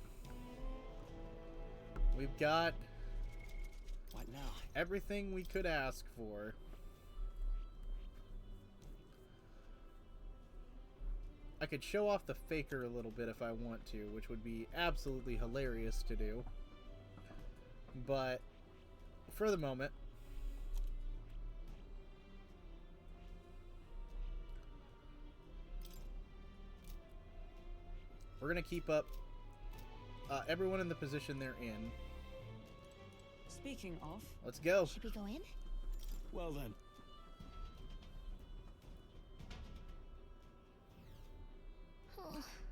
We've got What now? everything we could ask for. I could show off the faker a little bit if I want to, which would be absolutely hilarious to do. But for the moment, we're going to keep up everyone in the position they're in. Speaking of, Let's go. Should we go in? Well then.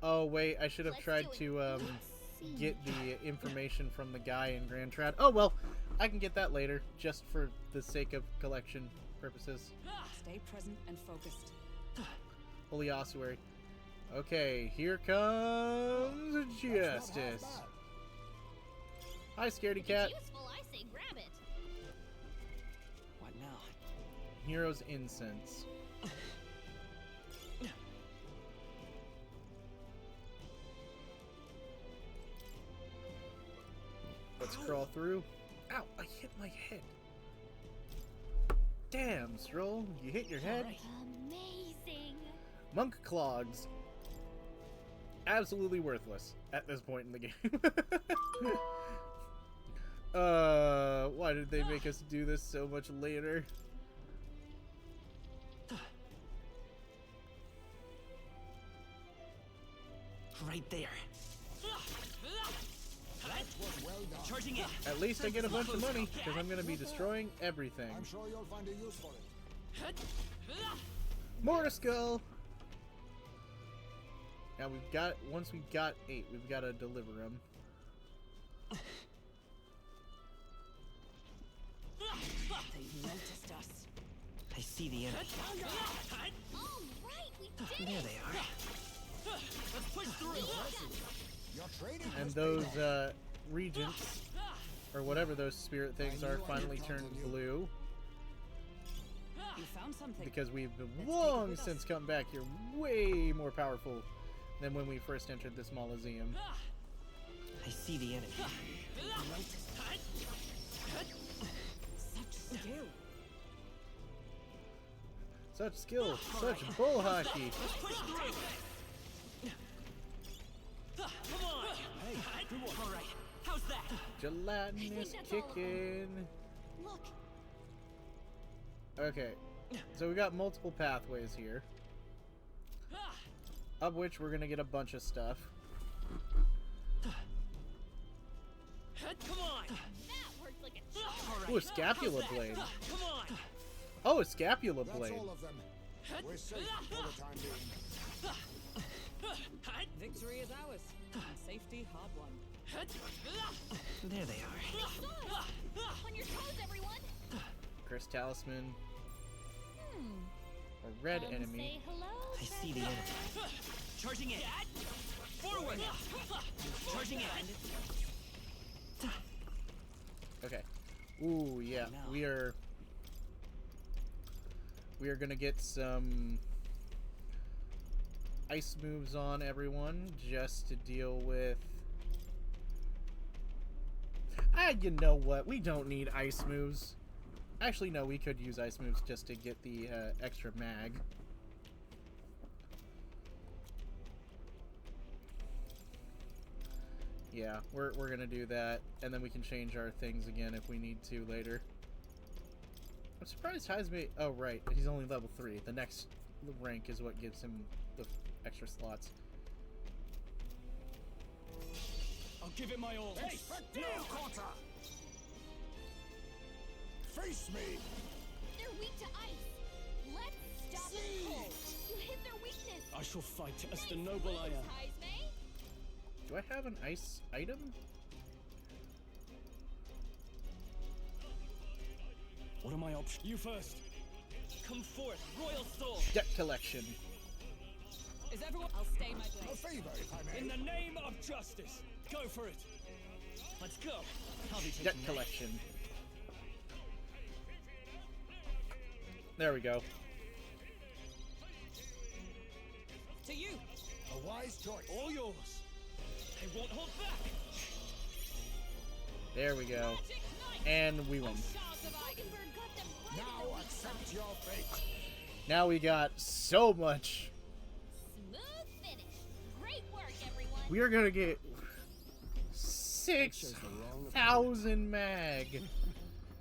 Oh, wait, I should have Let's tried do it. to See. get the information from the guy in Grand Trad. Oh, well, I can get that later, just for the sake of collection purposes. stay present and focused. Holy ossuary. Okay, here comes justice. Hi, scaredy If cat. it's useful, I say grab it. What now? Hero's incense. Let's crawl through. Ow, I hit my head. Damn, Stroll, you hit your head. Amazing. Monk clogs. Absolutely worthless at this point in the game. Why did they make us do this so much later? Right there. Charging in. At least I get a bunch of money, because I'm going to be destroying everything. I'm sure you'll find a use for it. Mortar skull. Now we've got, once we've got 8, we've got to deliver them. They've noticed us. I see the enemy. All right, we did There it. they are. Let's push through. Your training And has those paid off. regents, or whatever those spirit things are, finally turned blue. You found something. Because we've Let's take it long with us. since come back here way more powerful than when we first entered this Mausoleum. I see the enemy. Such skill. Such skill, such bull hockey. Let's push through. Come on. Hey, good one. All right. How's that? Gelatinous that's all of them. kicking. Look, Okay, so we got multiple pathways here, of which we're gonna get a bunch of stuff. Come on. that worked like a charm. All right. Ooh, a scapula blade. Come on. Oh, a scapula That's blade. all of them. We're safe for the time being. Victory is ours. And safety hard won. There they are. On your toes, everyone. Chris Talisman, Hmm. a red Come enemy. Say hello, I see the enemy. Charging in. Forward. Charging in. Okay. Ooh, yeah, we are gonna get some ice moves on everyone just to deal with. You know what? We don't need ice moves. Actually, no, we could use ice moves just to get the extra mag. Yeah, we're gonna do that, and then we can change our things again if we need to later. I'm surprised Heisme. Oh right, he's only level 3. The next rank is what gives him the extra slots. I'll give it my all. Expecto Corta! Face me! They're weak to ice. Let's stop them cold. You hit their weakness. I shall fight as the noble I am. Do I have an ice item? What are my options? You first. Come forth, royal soul. Debt collection. Is everyone? I'll stay my A place. favor, if I may. In the name of justice, go for it. Let's go. I'll be taking Debt that. collection. There we go. To you. A wise choice. All yours. I won't hold back. There we go. Magic knife. And we win. Shall survive. Mockingbird got them right in their Now weakness. accept your fate. Now we got so much. Smooth finish. Great work, everyone. We are gonna get 6,000 mag.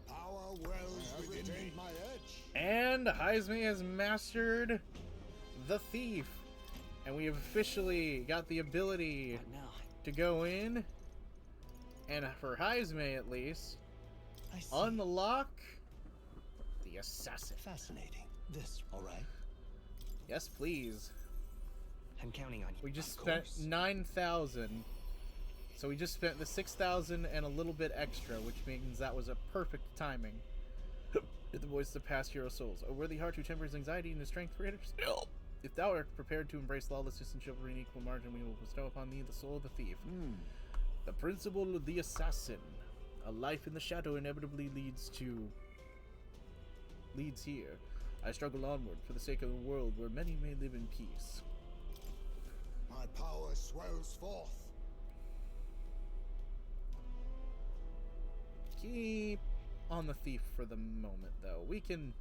Power wells within my edge. And Heisme has mastered the Thief. And we have officially got the ability What now? to go in and, for Heisme at least, I see. unlock the Assassin. Fascinating. This, all right? Yes, please. I'm counting on you. We just Of spent course. 9,000. So we just spent the 6,000 and a little bit extra, which means that was a perfect timing. The voice of past hero souls. A worthy heart who tempers anxiety and his strength greater still. If thou art prepared to embrace lawlessness and chivalry in equal margin, we will bestow upon thee the soul of the thief. The principle of the assassin. A life in the shadow inevitably leads here. I struggle onward for the sake of a world where many may live in peace. My power swells forth. Keep on the thief for the moment, though. We can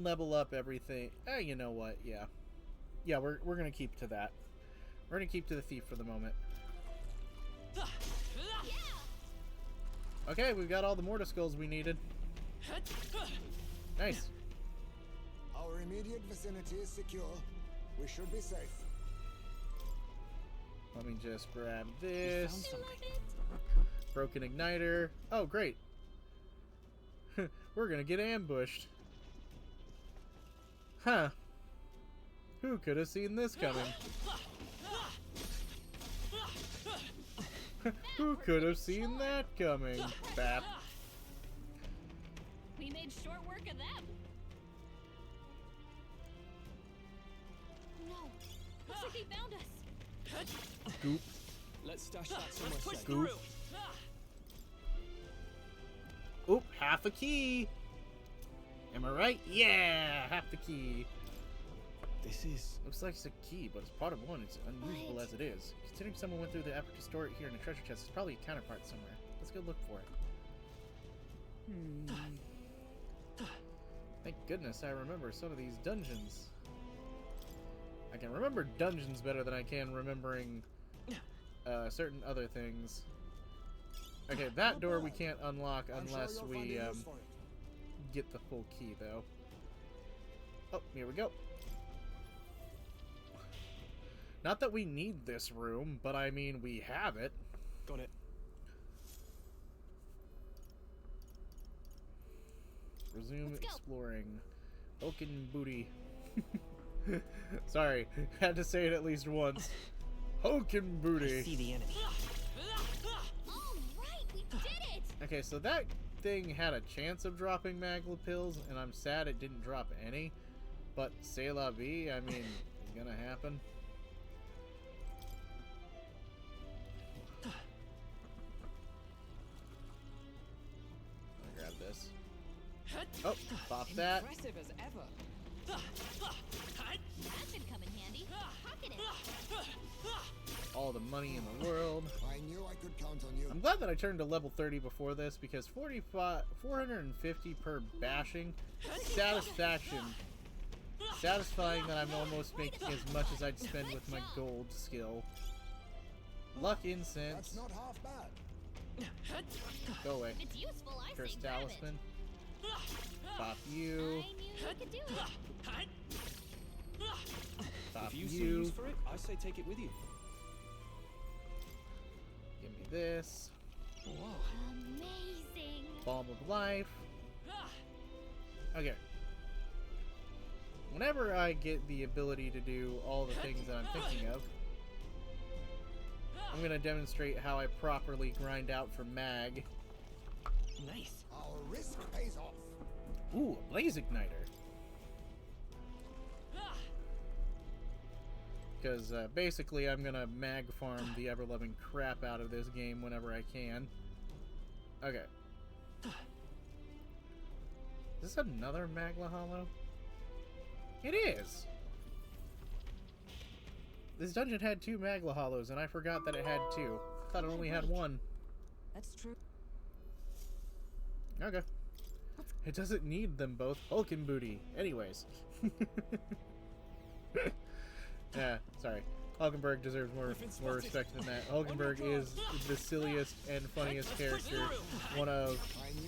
level up everything. You know what? Yeah, we're gonna keep to that. We're gonna keep to the thief for the moment. Okay, we've got all the mortar skulls we needed. Nice. Our immediate vicinity is secure. We should be safe. Let me just grab this. I love it. Broken igniter. Oh, great. We're gonna get ambushed. Huh. Who could have seen this coming? Who could have seen that coming? Bap. We made short work of them. No. Looks like they found us. Goop. Let's stash that somewhere Let's push safe. through. Oop, half a key. Am I right? Yeah, half the key. This is... Looks like it's a key, but it's part of one. It's unusable What? as it is. Considering someone went through the effort to store it here in a treasure chest, it's probably a counterpart somewhere. Let's go look for it. Thank goodness I remember some of these dungeons. I can remember dungeons better than I can remembering certain other things. Okay, that door we can't unlock unless we get the full key, though. Oh, here we go. Not that we need this room, but I mean, we have it. Got it. Resume Let's go. exploring. Oaken booty. Sorry, had to say it at least once. Hoken booty. I see the enemy. All right, we did it. Okay, so that thing had a chance of dropping magla pills, and I'm sad it didn't drop any. But c'est la vie, I mean, it's gonna happen. I'll grab this. Oh, pop that. Impressive as ever. That should come in handy. Pocket it. All the money in the world. I knew I could count on you. I'm glad that I turned to level 30 before this, because 450 per bashing, satisfaction. Satisfying that I'm almost making as much as I'd spend with my gold skill. Luck incense. That's not half bad. Go away. If it's useful, I Curse say grab it. talisman. Pop you. I knew you could do it. Pop If you see you. use for it, I say take it with you. Give me this. Amazing. Balm of life. Okay. Whenever I get the ability to do all the things that I'm thinking of, I'm going to demonstrate how I properly grind out for mag. Nice. Our risk pays off. Ooh, a blaze igniter. Because basically I'm going to mag farm the ever-loving crap out of this game whenever I can. Okay. Is this another Magla Hollow? It is! This dungeon had 2 Magla Hollows, and I forgot that it had 2. I thought it only had 1. That's true. Okay. It doesn't need them both. Hulkin booty. Anyways. Yeah, sorry. Hulkenberg deserves more respect than that. Hulkenberg is the silliest and funniest character. One of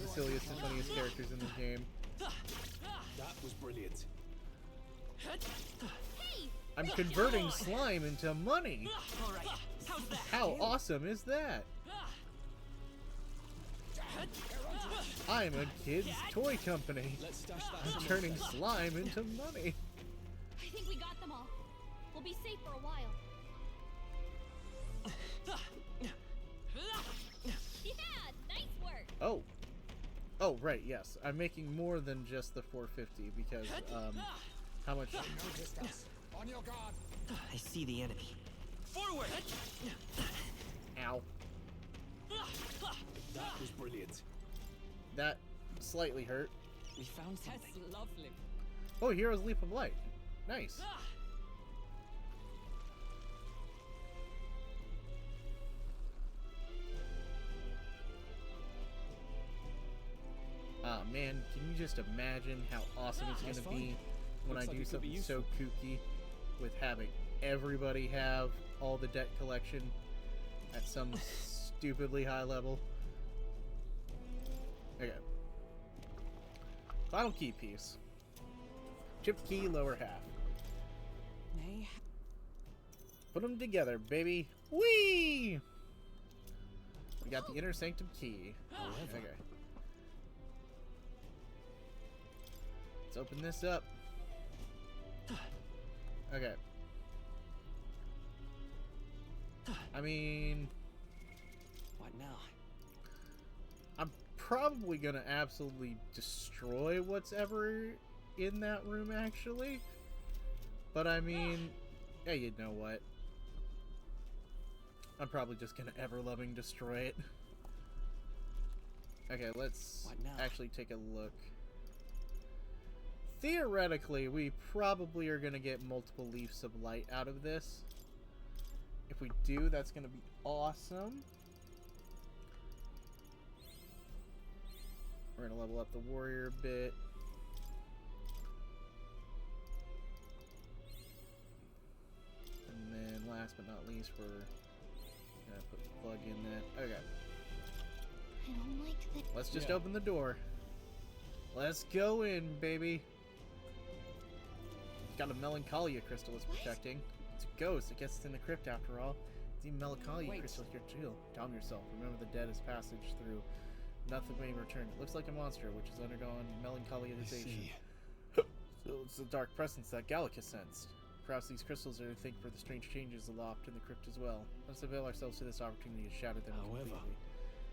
the silliest and funniest characters in this game. That was brilliant. Hey, I'm converting slime into money! All right. How's that? How awesome is that? I'm a kid's toy company. Let's stash that I'm somewhere turning safe. slime into money. I think we got them all. We'll be safe for a while. Yeah, nice work. Oh. Oh, right, yes. I'm making more than just the 450 because, how much... Noticed us. On your guard. I see the enemy. Forward. Ow. That was brilliant. That slightly hurt. We found That's something. lovely. Oh, Hero's Leap of Light. Nice. Ah, man, can you just imagine how awesome it's That's gonna be fine. when Looks I like do it could be something so kooky with having everybody have all the deck collection at some stupidly high level? Okay. Final key piece. Chipped key, lower half. Nay. Put them together, baby. Whee! We got the inner sanctum key. However, Okay. Let's open this up. Okay. I mean, What now? I'm probably gonna absolutely destroy what's ever in that room, actually. But I mean, yeah, you know what? I'm probably just gonna ever-loving destroy it. Okay, let's actually take a look. Theoretically, we probably are gonna get multiple leaves of light out of this. If we do, that's gonna be awesome. We're gonna level up the warrior a bit. And then last but not least, we're gonna put the plug in that. Okay. I don't like that. Let's just open the door. Let's go in, baby. Got a melancholia crystal it's protecting. It's a ghost. I guess it's in the crypt after all. The melancholia crystal here too. Calm yourself. Remember the dead is passage through. Nothing may return. It looks like a monster which has undergone melancholiization. So it's the dark presence that Gallicus sensed. Perhaps these crystals are to thank for the strange changes aloft in the crypt as well. Let's avail ourselves to this opportunity to shatter them completely.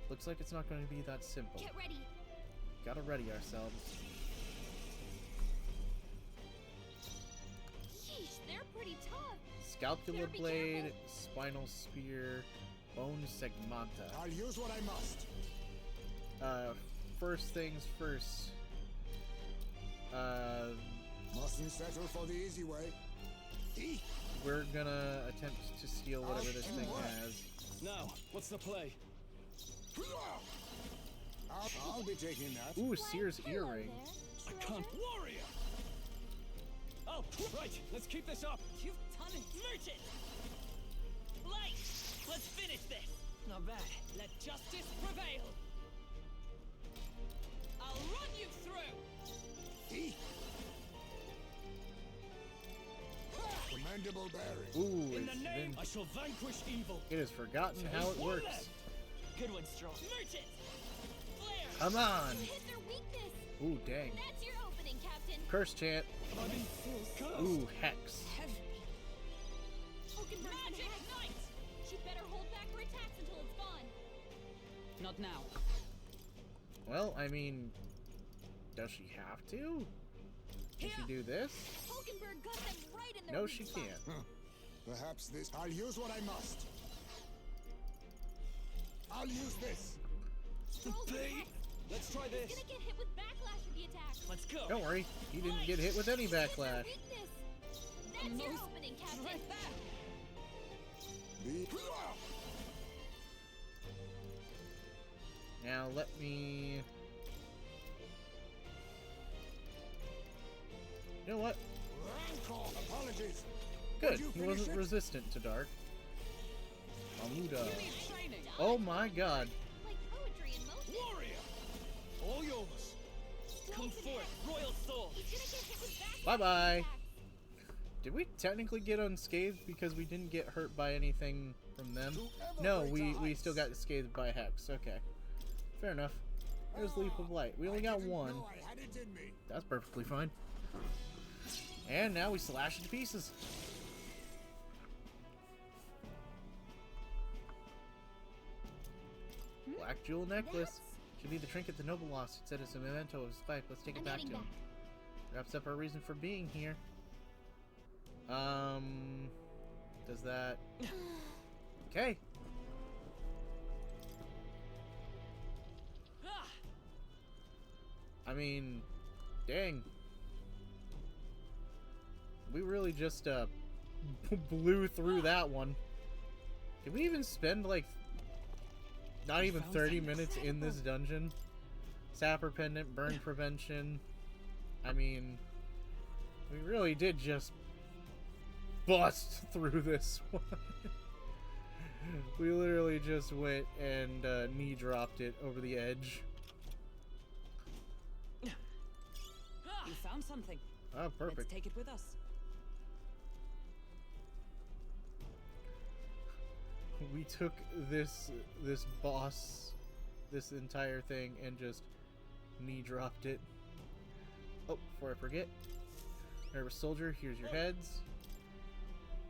Looks like it's not going to be that simple. Get ready. Gotta ready ourselves. Sheesh, they're pretty tough. Scalpula blade, spinal spear, bone segmenta. I'll use what I must. First things first. Mustn't settle for the easy way. We're gonna attempt to steal whatever this thing has. Now, what's the play? I'll be taking that. Ooh, Seer's earring. I can't. Warrior! Oh, right. Let's keep this up. You've done it. Merchant! Light! Let's finish this! Not bad. Let justice prevail. I'll run you through. Commendable bearing. Ooh, In it's the name, been, I shall vanquish evil. it has forgotten how it works. Good one, Strong. Merchant! Flare! Come on! You hit their weakness. Ooh, dang. That's your opening, Captain. Curse chant. I'm in full curse. Ooh, hex. Hulkenberg's been Magic hacked. Knight! She better hold back her attacks until it's gone. Not now. Well, I mean, does she have to? Can she do this? Hulkenberg got them right in their No, weak she spot. can't. Perhaps this. I'll use what I must. I'll use this. Stroll's been hacked. Let's try He's this. gonna get hit with backlash of the attack. Let's go! Don't worry, he didn't get hit with any backlash. Weakness. That's your opening, Captain. Right there. Now let me... You know what? Apologies. Good, you he finish wasn't it? resistant to dark. Amuda. You need training. Oh my god. Like poetry in motion. Warrior! All yours! Come forth, royal soul! He's gonna get hit with backlash. Bye-bye. attacks. Did we technically get unscathed because we didn't get hurt by anything from them? Whoever No, breaks we ice. still got scathed by hex. Okay. Fair enough. There's Leap of Light. We only got one. No, I had it in me. That's perfectly fine. And now we slash it to pieces. Black jewel necklace. Should be the trinket the noble lost. It said it's a memento of his life. Let's take it I'm back to heading him. back. Wraps up our reason for being here. Does that... Okay. I mean, dang. We really just, blew through that one. Did we even spend, like, not even 30 minutes in this dungeon? Sapper Pendant, Burn Prevention. I mean, we really did just bust through this one. We literally just went and knee dropped it over the edge. You found something. Oh, perfect. Let's take it with us. We took this boss, this entire thing, and just knee dropped it. Oh, before I forget. Nervous soldier, here's your heads.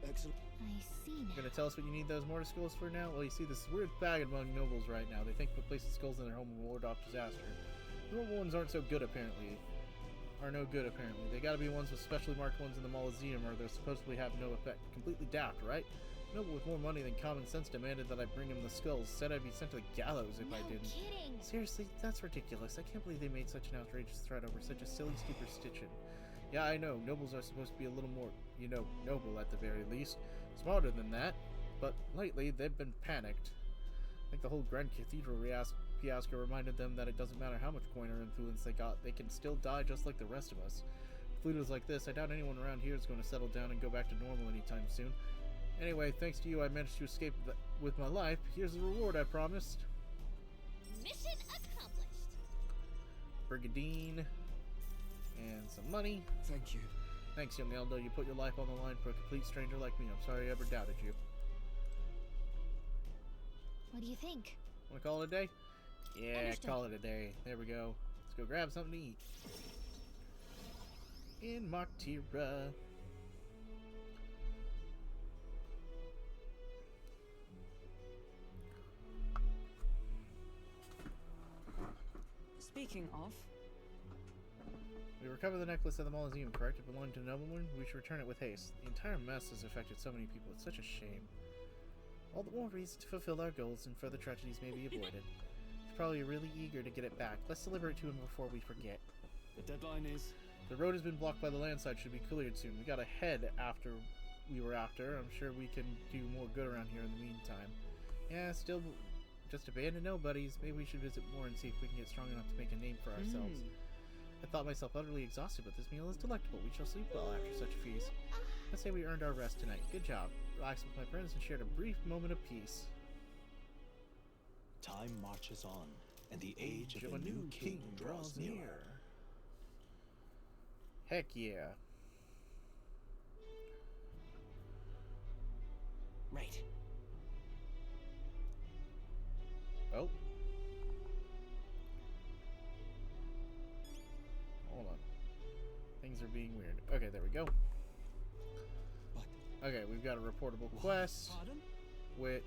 Excellent. I see now. Gonna tell us what you need those mortar skulls for now? Well, you see this weird bag among nobles right now. They think placing skulls in their home will ward off disaster. The normal ones aren't so good, apparently. Are no good, apparently. They gotta be ones with specially marked ones in the Mausoleum, or they'll supposedly have no effect. Completely daft, right? A noble with more money than common sense demanded that I bring him the skulls. Said I'd be sent to the gallows if I didn't. Kidding. Seriously, that's ridiculous. I can't believe they made such an outrageous threat over such a silly superstition. Yeah, I know. Nobles are supposed to be a little more, you know, noble at the very least. Smarter than that. But lately, they've been panicked. I think the whole Grand Cathedral fiasco reminded them that it doesn't matter how much coin or influence they got, they can still die just like the rest of us. If leaders like this, I doubt anyone around here is going to settle down and go back to normal anytime soon. Anyway, thanks to you, I managed to escape with my life. Here's the reward I promised. Mission accomplished. Brigadine. And some money. Thank you. Thanks, young Eldo. You put your life on the line for a complete stranger like me. I'm sorry I ever doubted you. What do you think? Want to call it a day? Yeah, Understood. call it a day. There we go. Let's go grab something to eat. In Maritra. Speaking of, We recovered the necklace at the Mausoleum, correct? It belonged to a nobleman. We should return it with haste. The entire mess has affected so many people. It's such a shame. All the more reason to fulfill our goals and further tragedies may be avoided. He's probably really eager to get it back. Let's deliver it to him before we forget. The deadline is... The road has been blocked by the landslide. Should be cleared soon. We got ahead after we were after. I'm sure we can do more good around here in the meantime. Yeah, still just abandoned nobodies. Maybe we should visit more and see if we can get strong enough to make a name for ourselves. I thought myself utterly exhausted, but this meal is delectable. We shall sleep well after such a feast. Let's say we earned our rest tonight. Good job. Relaxed with my friends and shared a brief moment of peace. Time marches on, and the age of a new king draws near. Heck yeah. Right. Oh. Hold on. Things are being weird. Okay, there we go. Okay, we've got a reportable quest, which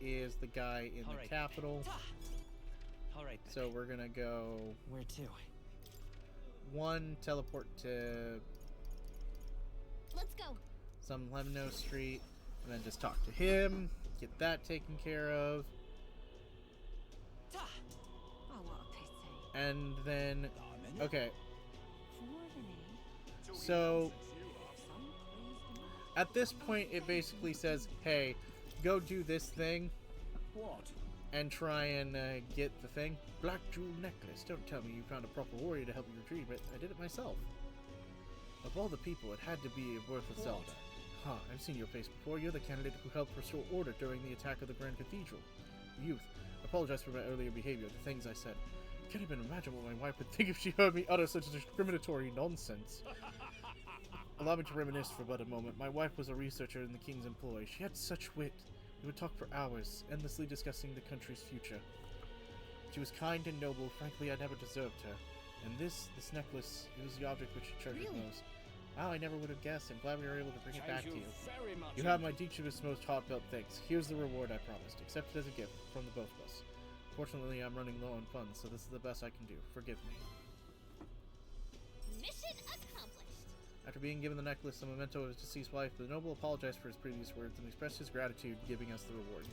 is the guy in the capital. Alright. So we're gonna go... Where to? One, teleport to Let's go. some Lemno Street, and then just talk to him, get that taken care of, Oh, what a pity. and then, okay, so at this point it basically says, hey, go do this thing, What? and try and get the thing. Black jewel necklace. Don't tell me you found a proper warrior to help you retrieve it. I did it myself. Of all the people, it had to be worth Zelda. Huh, I've seen your face before. You're the candidate who helped restore order during the attack of the Grand Cathedral. Youth, I apologize for my earlier behavior, the things I said. I can't even imagine what my wife would think if she heard me utter such discriminatory nonsense. Allow me to reminisce for but a moment. My wife was a researcher in the king's employ. She had such wit. We would talk for hours, endlessly discussing the country's future. She was kind and noble. Frankly, I never deserved her. And this necklace, it was the object which she treasured most. Wow, I never would have guessed. I'm glad we were able to bring it back to you. Very much You have my deepest, most heartfelt thanks. Here's the reward I promised. Accept it as a gift from the both of us. Fortunately, I'm running low on funds, so this is the best I can do. Forgive me. Mission accomplished. After being given the necklace, a memento of his deceased wife, the noble apologized for his previous words and expressed his gratitude, giving us the reward.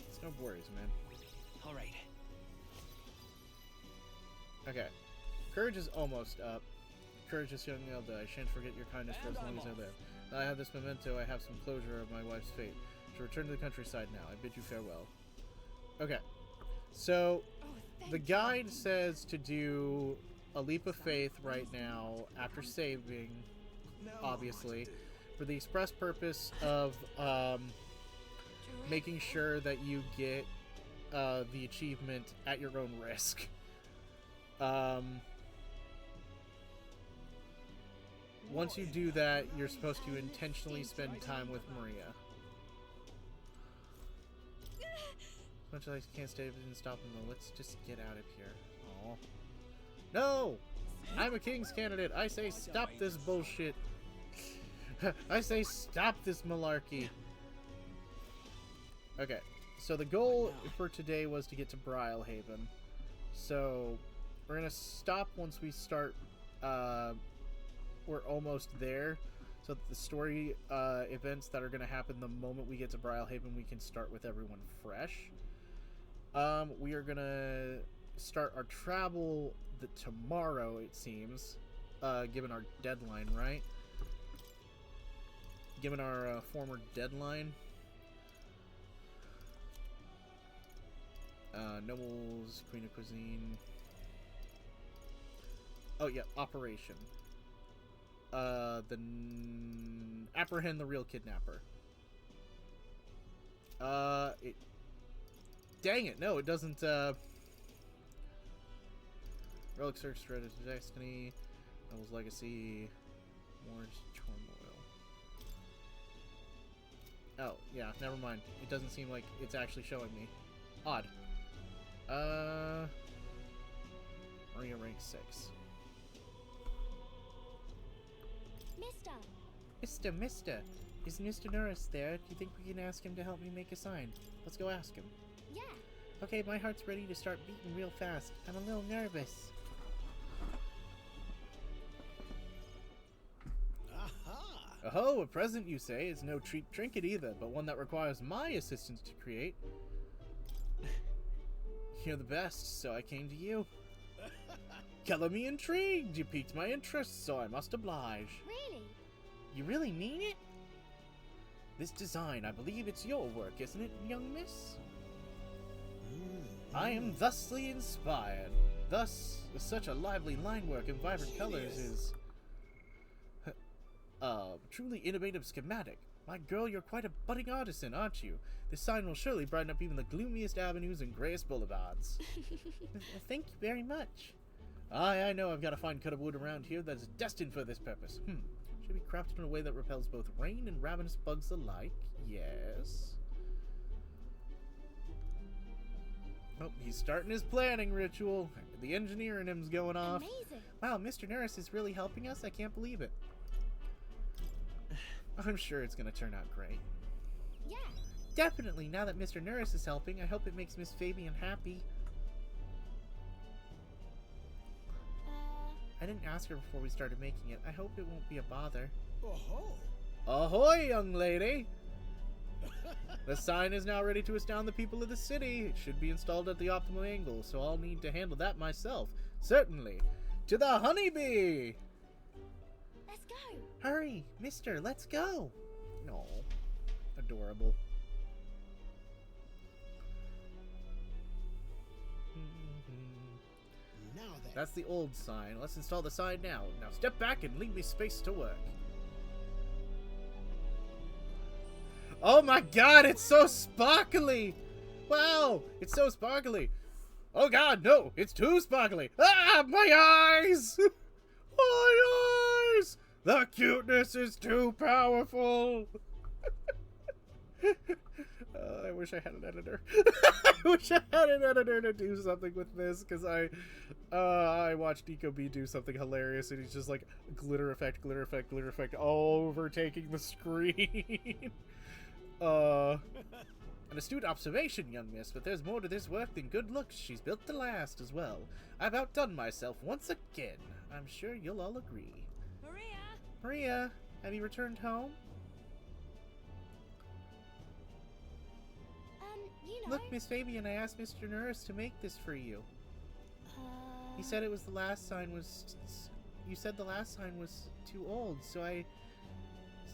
It's no worries, man. Alright. Okay. Courage is almost up. Courage is young Elda. I shan't forget your kindness for as long as I live. Now I have this memento, I have some closure of my wife's fate. To return to the countryside now. I bid you farewell. Okay. So, the guide says to do a leap of faith right now, after saving, obviously, for the express purpose of making sure that you get the achievement at your own risk. Once you do that, you're supposed to intentionally spend time with Maria. As much as I can't stay, didn't stop him though. Let's just get out of here. Aw. No! I'm a king's candidate. I say stop this bullshit. I say stop this malarkey. Okay, so the goal for today was to get to Brielhaven. So we're gonna stop once we start. We're almost there. So that the story events that are gonna happen the moment we get to Brielhaven, we can start with everyone fresh. We are gonna start our travel tomorrow, it seems, given our deadline, right? Given our former deadline. Nobles, Queen of Cuisine. Oh yeah, Operation. Apprehend the real kidnapper. Dang it, no, it doesn't, Relic Search, Threaded to Destiny, Noble's Legacy, Moore's Turmoil. Oh, yeah, never mind. It doesn't seem like it's actually showing me. Odd. Maria rank 6. Mister, is Mr. Norris there? Do you think we can ask him to help me make a sign? Let's go ask him. Yeah. Okay, my heart's ready to start beating real fast. I'm a little nervous. Aha! Oh, a present, you say? It's no cheap trinket either, but one that requires my assistance to create. You're the best, so I came to you. Color me intrigued. You piqued my interest, so I must oblige. Really? You really mean it? This design, I believe it's your work, isn't it, young miss? I am thusly inspired. Thus, such a lively line work and vibrant colors is... truly innovative schematic. My girl, you're quite a budding artisan, aren't you? This sign will surely brighten up even the gloomiest avenues and grayest boulevards. Thank you very much. Aye, I know I've got a fine cut of wood around here that is destined for this purpose. Should be crafted in a way that repels both rain and ravenous bugs alike. Yes. Oh, he's starting his planning ritual. The engineer in him's going off. Amazing. Wow, Mr. Norris is really helping us? I can't believe it. I'm sure it's going to turn out great. Yeah. Definitely. Now that Mr. Norris is helping, I hope it makes Miss Fabian happy. I didn't ask her before we started making it. I hope it won't be a bother. Oh-ho! Ahoy, young lady! The sign is now ready to astound the people of the city. It should be installed at the optimal angle, so I'll need to handle that myself. Certainly. To the honeybee! Let's go! Hurry, mister, let's go! No. Adorable. Now then. That's the old sign. Let's install the sign now. Now step back and leave me space to work. Oh my god, it's so sparkly! Wow, it's so sparkly. Oh god, no, it's too sparkly. Ah, my eyes! My eyes! The cuteness is too powerful. I wish I had an editor. I wish I had an editor to do something with this, because I watched Nico B do something hilarious, and he's just like glitter effect, glitter effect, glitter effect, overtaking the screen. An astute observation, young miss, but there's more to this work than good looks. She's built to last as well. I've outdone myself once again. I'm sure you'll all agree. Maria! Maria, have you returned home? You know. Look, Miss Fabian, I asked Mr. Norris to make this for you. He said it was the last sign was... You said the last sign was too old, so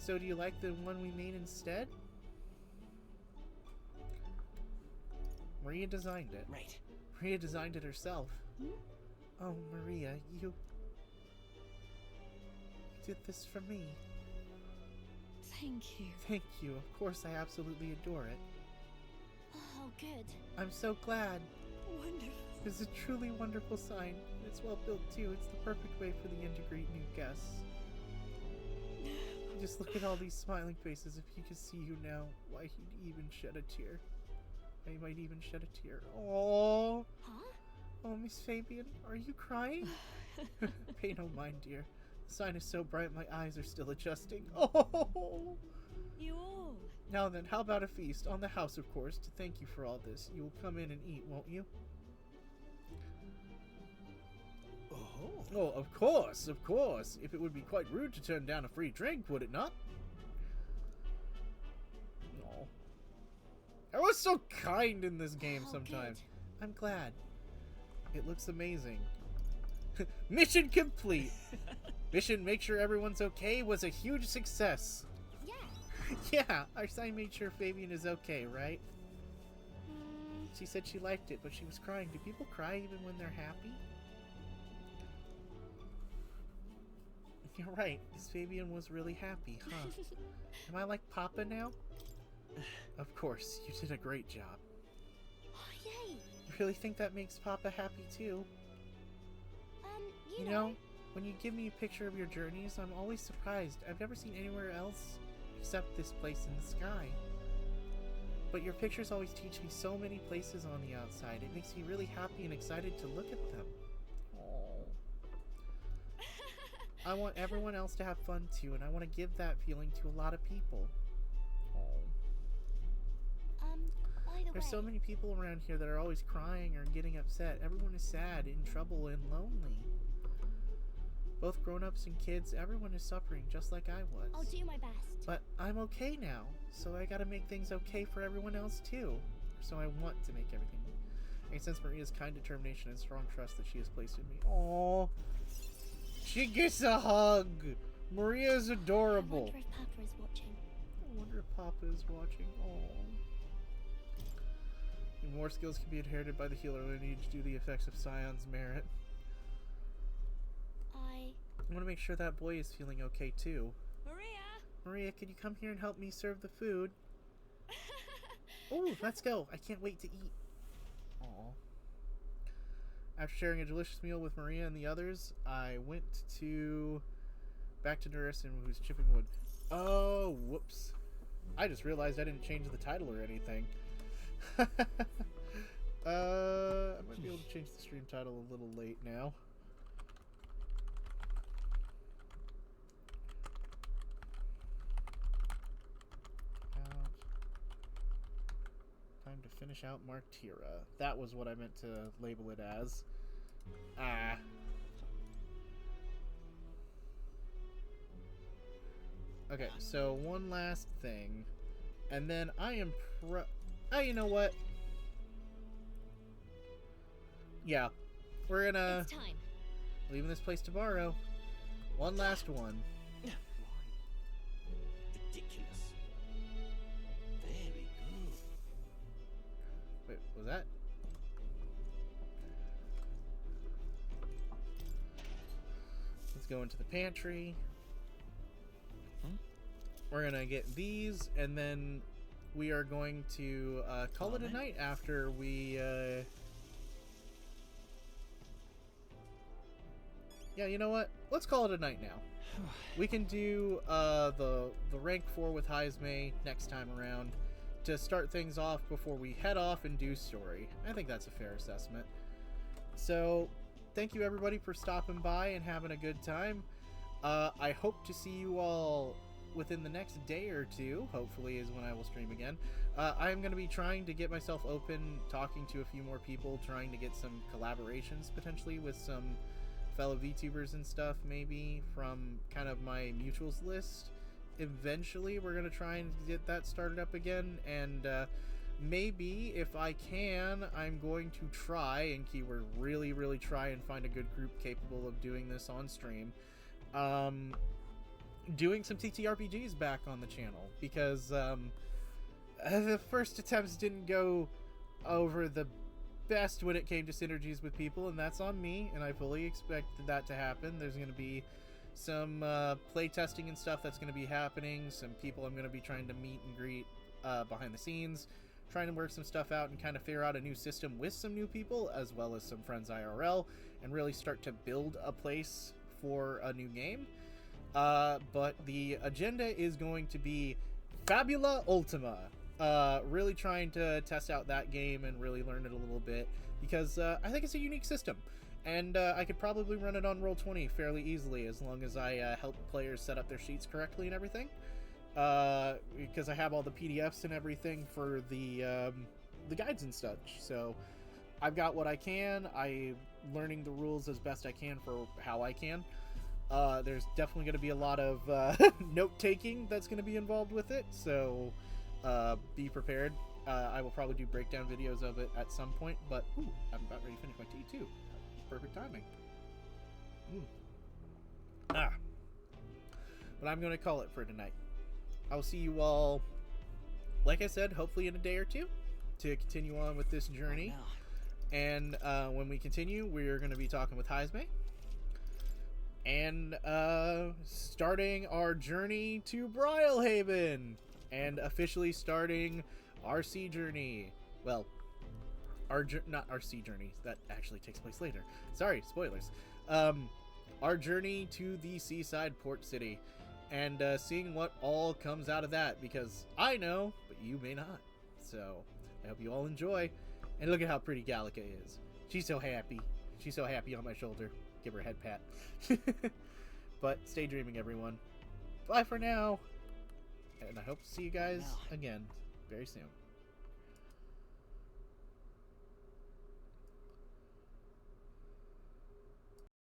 So do you like the one we made instead? Maria designed it. Right. Maria designed it herself. Oh, Maria, you did this for me. Thank you. Thank you. Of course, I absolutely adore it. Oh, good. I'm so glad. Wonderful. It's a truly wonderful sign. It's well built too. It's the perfect way for the inn to greet new guests. Just look at all these smiling faces. If you could see you now, why he'd even shed a tear. I might even shed a tear. Oh. Huh? Oh, Miss Fabian, are you crying? Pay no mind, dear. The sign is so bright my eyes are still adjusting. Oh! You all. Now then, how about a feast? On the house, of course, to thank you for all this. You will come in and eat, won't you? Oh, of course, of course. If it would be quite rude to turn down a free drink, would it not? No. Everyone's so kind in this game sometimes. Good. I'm glad. It looks amazing. Mission complete! Mission make sure everyone's okay was a huge success. Yeah. Yeah, our sign made sure Fabian is okay, right? She said she liked it, but she was crying. Do people cry even when they're happy? You're right. This Fabian was really happy, huh? Am I like Papa now? Of course, you did a great job. Oh, yay. You really think that makes Papa happy too? You You know, when you give me a picture of your journeys, I'm always surprised. I've never seen anywhere else except this place in the sky. But your pictures always teach me so many places on the outside. It makes me really happy and excited to look at them. I want everyone else to have fun too, and I want to give that feeling to a lot of people. By the There's way, so many people around here that are always crying or getting upset. Everyone is sad, in trouble, and lonely. Both grown-ups and kids, everyone is suffering just like I was. I'll do my best. But I'm okay now, so I gotta make things okay for everyone else too. So I want to make everything. I sense Maria's kind determination and strong trust that she has placed in me. Aww. She gets a hug! Maria is adorable. I wonder if Papa is watching. I wonder if Papa is watching. Aww. More skills can be inherited by the healer when they need to do the effects of Scion's merit. I want to make sure that boy is feeling okay too. Maria, could you come here and help me serve the food? Oh, let's go. I can't wait to eat. Aww. After sharing a delicious meal with Maria and the others, I went back to Nurse and was chipping wood. Oh, whoops. I just realized I didn't change the title or anything. I might be able to change the stream title a little late now. Time to finish out Maritra. That was what I meant to label it as. Ah. Okay, so one last thing. And then I am oh, you know what? Yeah. We're gonna... It's time. Leaving this place tomorrow. One last one. Ridiculous. Very good. Wait, was that? Let's go into the pantry. We're gonna get these, and then we are going to call it a night after we... Yeah, you know what? Let's call it a night now. We can do the rank 4 with Heisme next time around to start things off before we head off and do story. I think that's a fair assessment. So, thank you everybody for stopping by and having a good time. I hope to see you all within the next day or two, hopefully is when I will stream again. I'm going to be trying to get myself open, talking to a few more people, trying to get some collaborations potentially with some fellow VTubers and stuff, maybe from kind of my mutuals list. Eventually we're going to try and get that started up again, and maybe if I can, I'm going to try, and keyword really try, and find a good group capable of doing this on stream. Doing some TTRPGs back on the channel, because the first attempts didn't go over the best when it came to synergies with people, and that's on me, and I fully expected that to happen. There's going to be some play testing and stuff that's going to be happening, some people I'm going to be trying to meet and greet behind the scenes, trying to work some stuff out and kind of figure out a new system with some new people, as well as some friends IRL, and really start to build a place for a new game. But the agenda is going to be Fabula Ultima. Really trying to test out that game and really learn it a little bit, because I think it's a unique system. And I could probably run it on Roll20 fairly easily as long as I help players set up their sheets correctly and everything. Because I have all the PDFs and everything for the guides and such. So I've got what I can. I'm learning the rules as best I can for how I can. There's definitely going to be a lot of note-taking that's going to be involved with it. So be prepared. I will probably do breakdown videos of it at some point. But ooh, I'm about ready to finish my tea too. Perfect timing. But I'm going to call it for tonight. I'll see you all, like I said, hopefully in a day or two to continue on with this journey. And when we continue, we're going to be talking with Heisme and starting our journey to Brielhaven and officially starting our sea journey. Well, not our sea journey. That actually takes place later. Sorry, spoilers. Our journey to the seaside port city and seeing what all comes out of that, because I know, but you may not. So I hope you all enjoy. And look at how pretty Gallica is. She's so happy. She's so happy on my shoulder. Give her a head pat. But stay dreaming, everyone. Bye for now. And I hope to see you guys again very soon.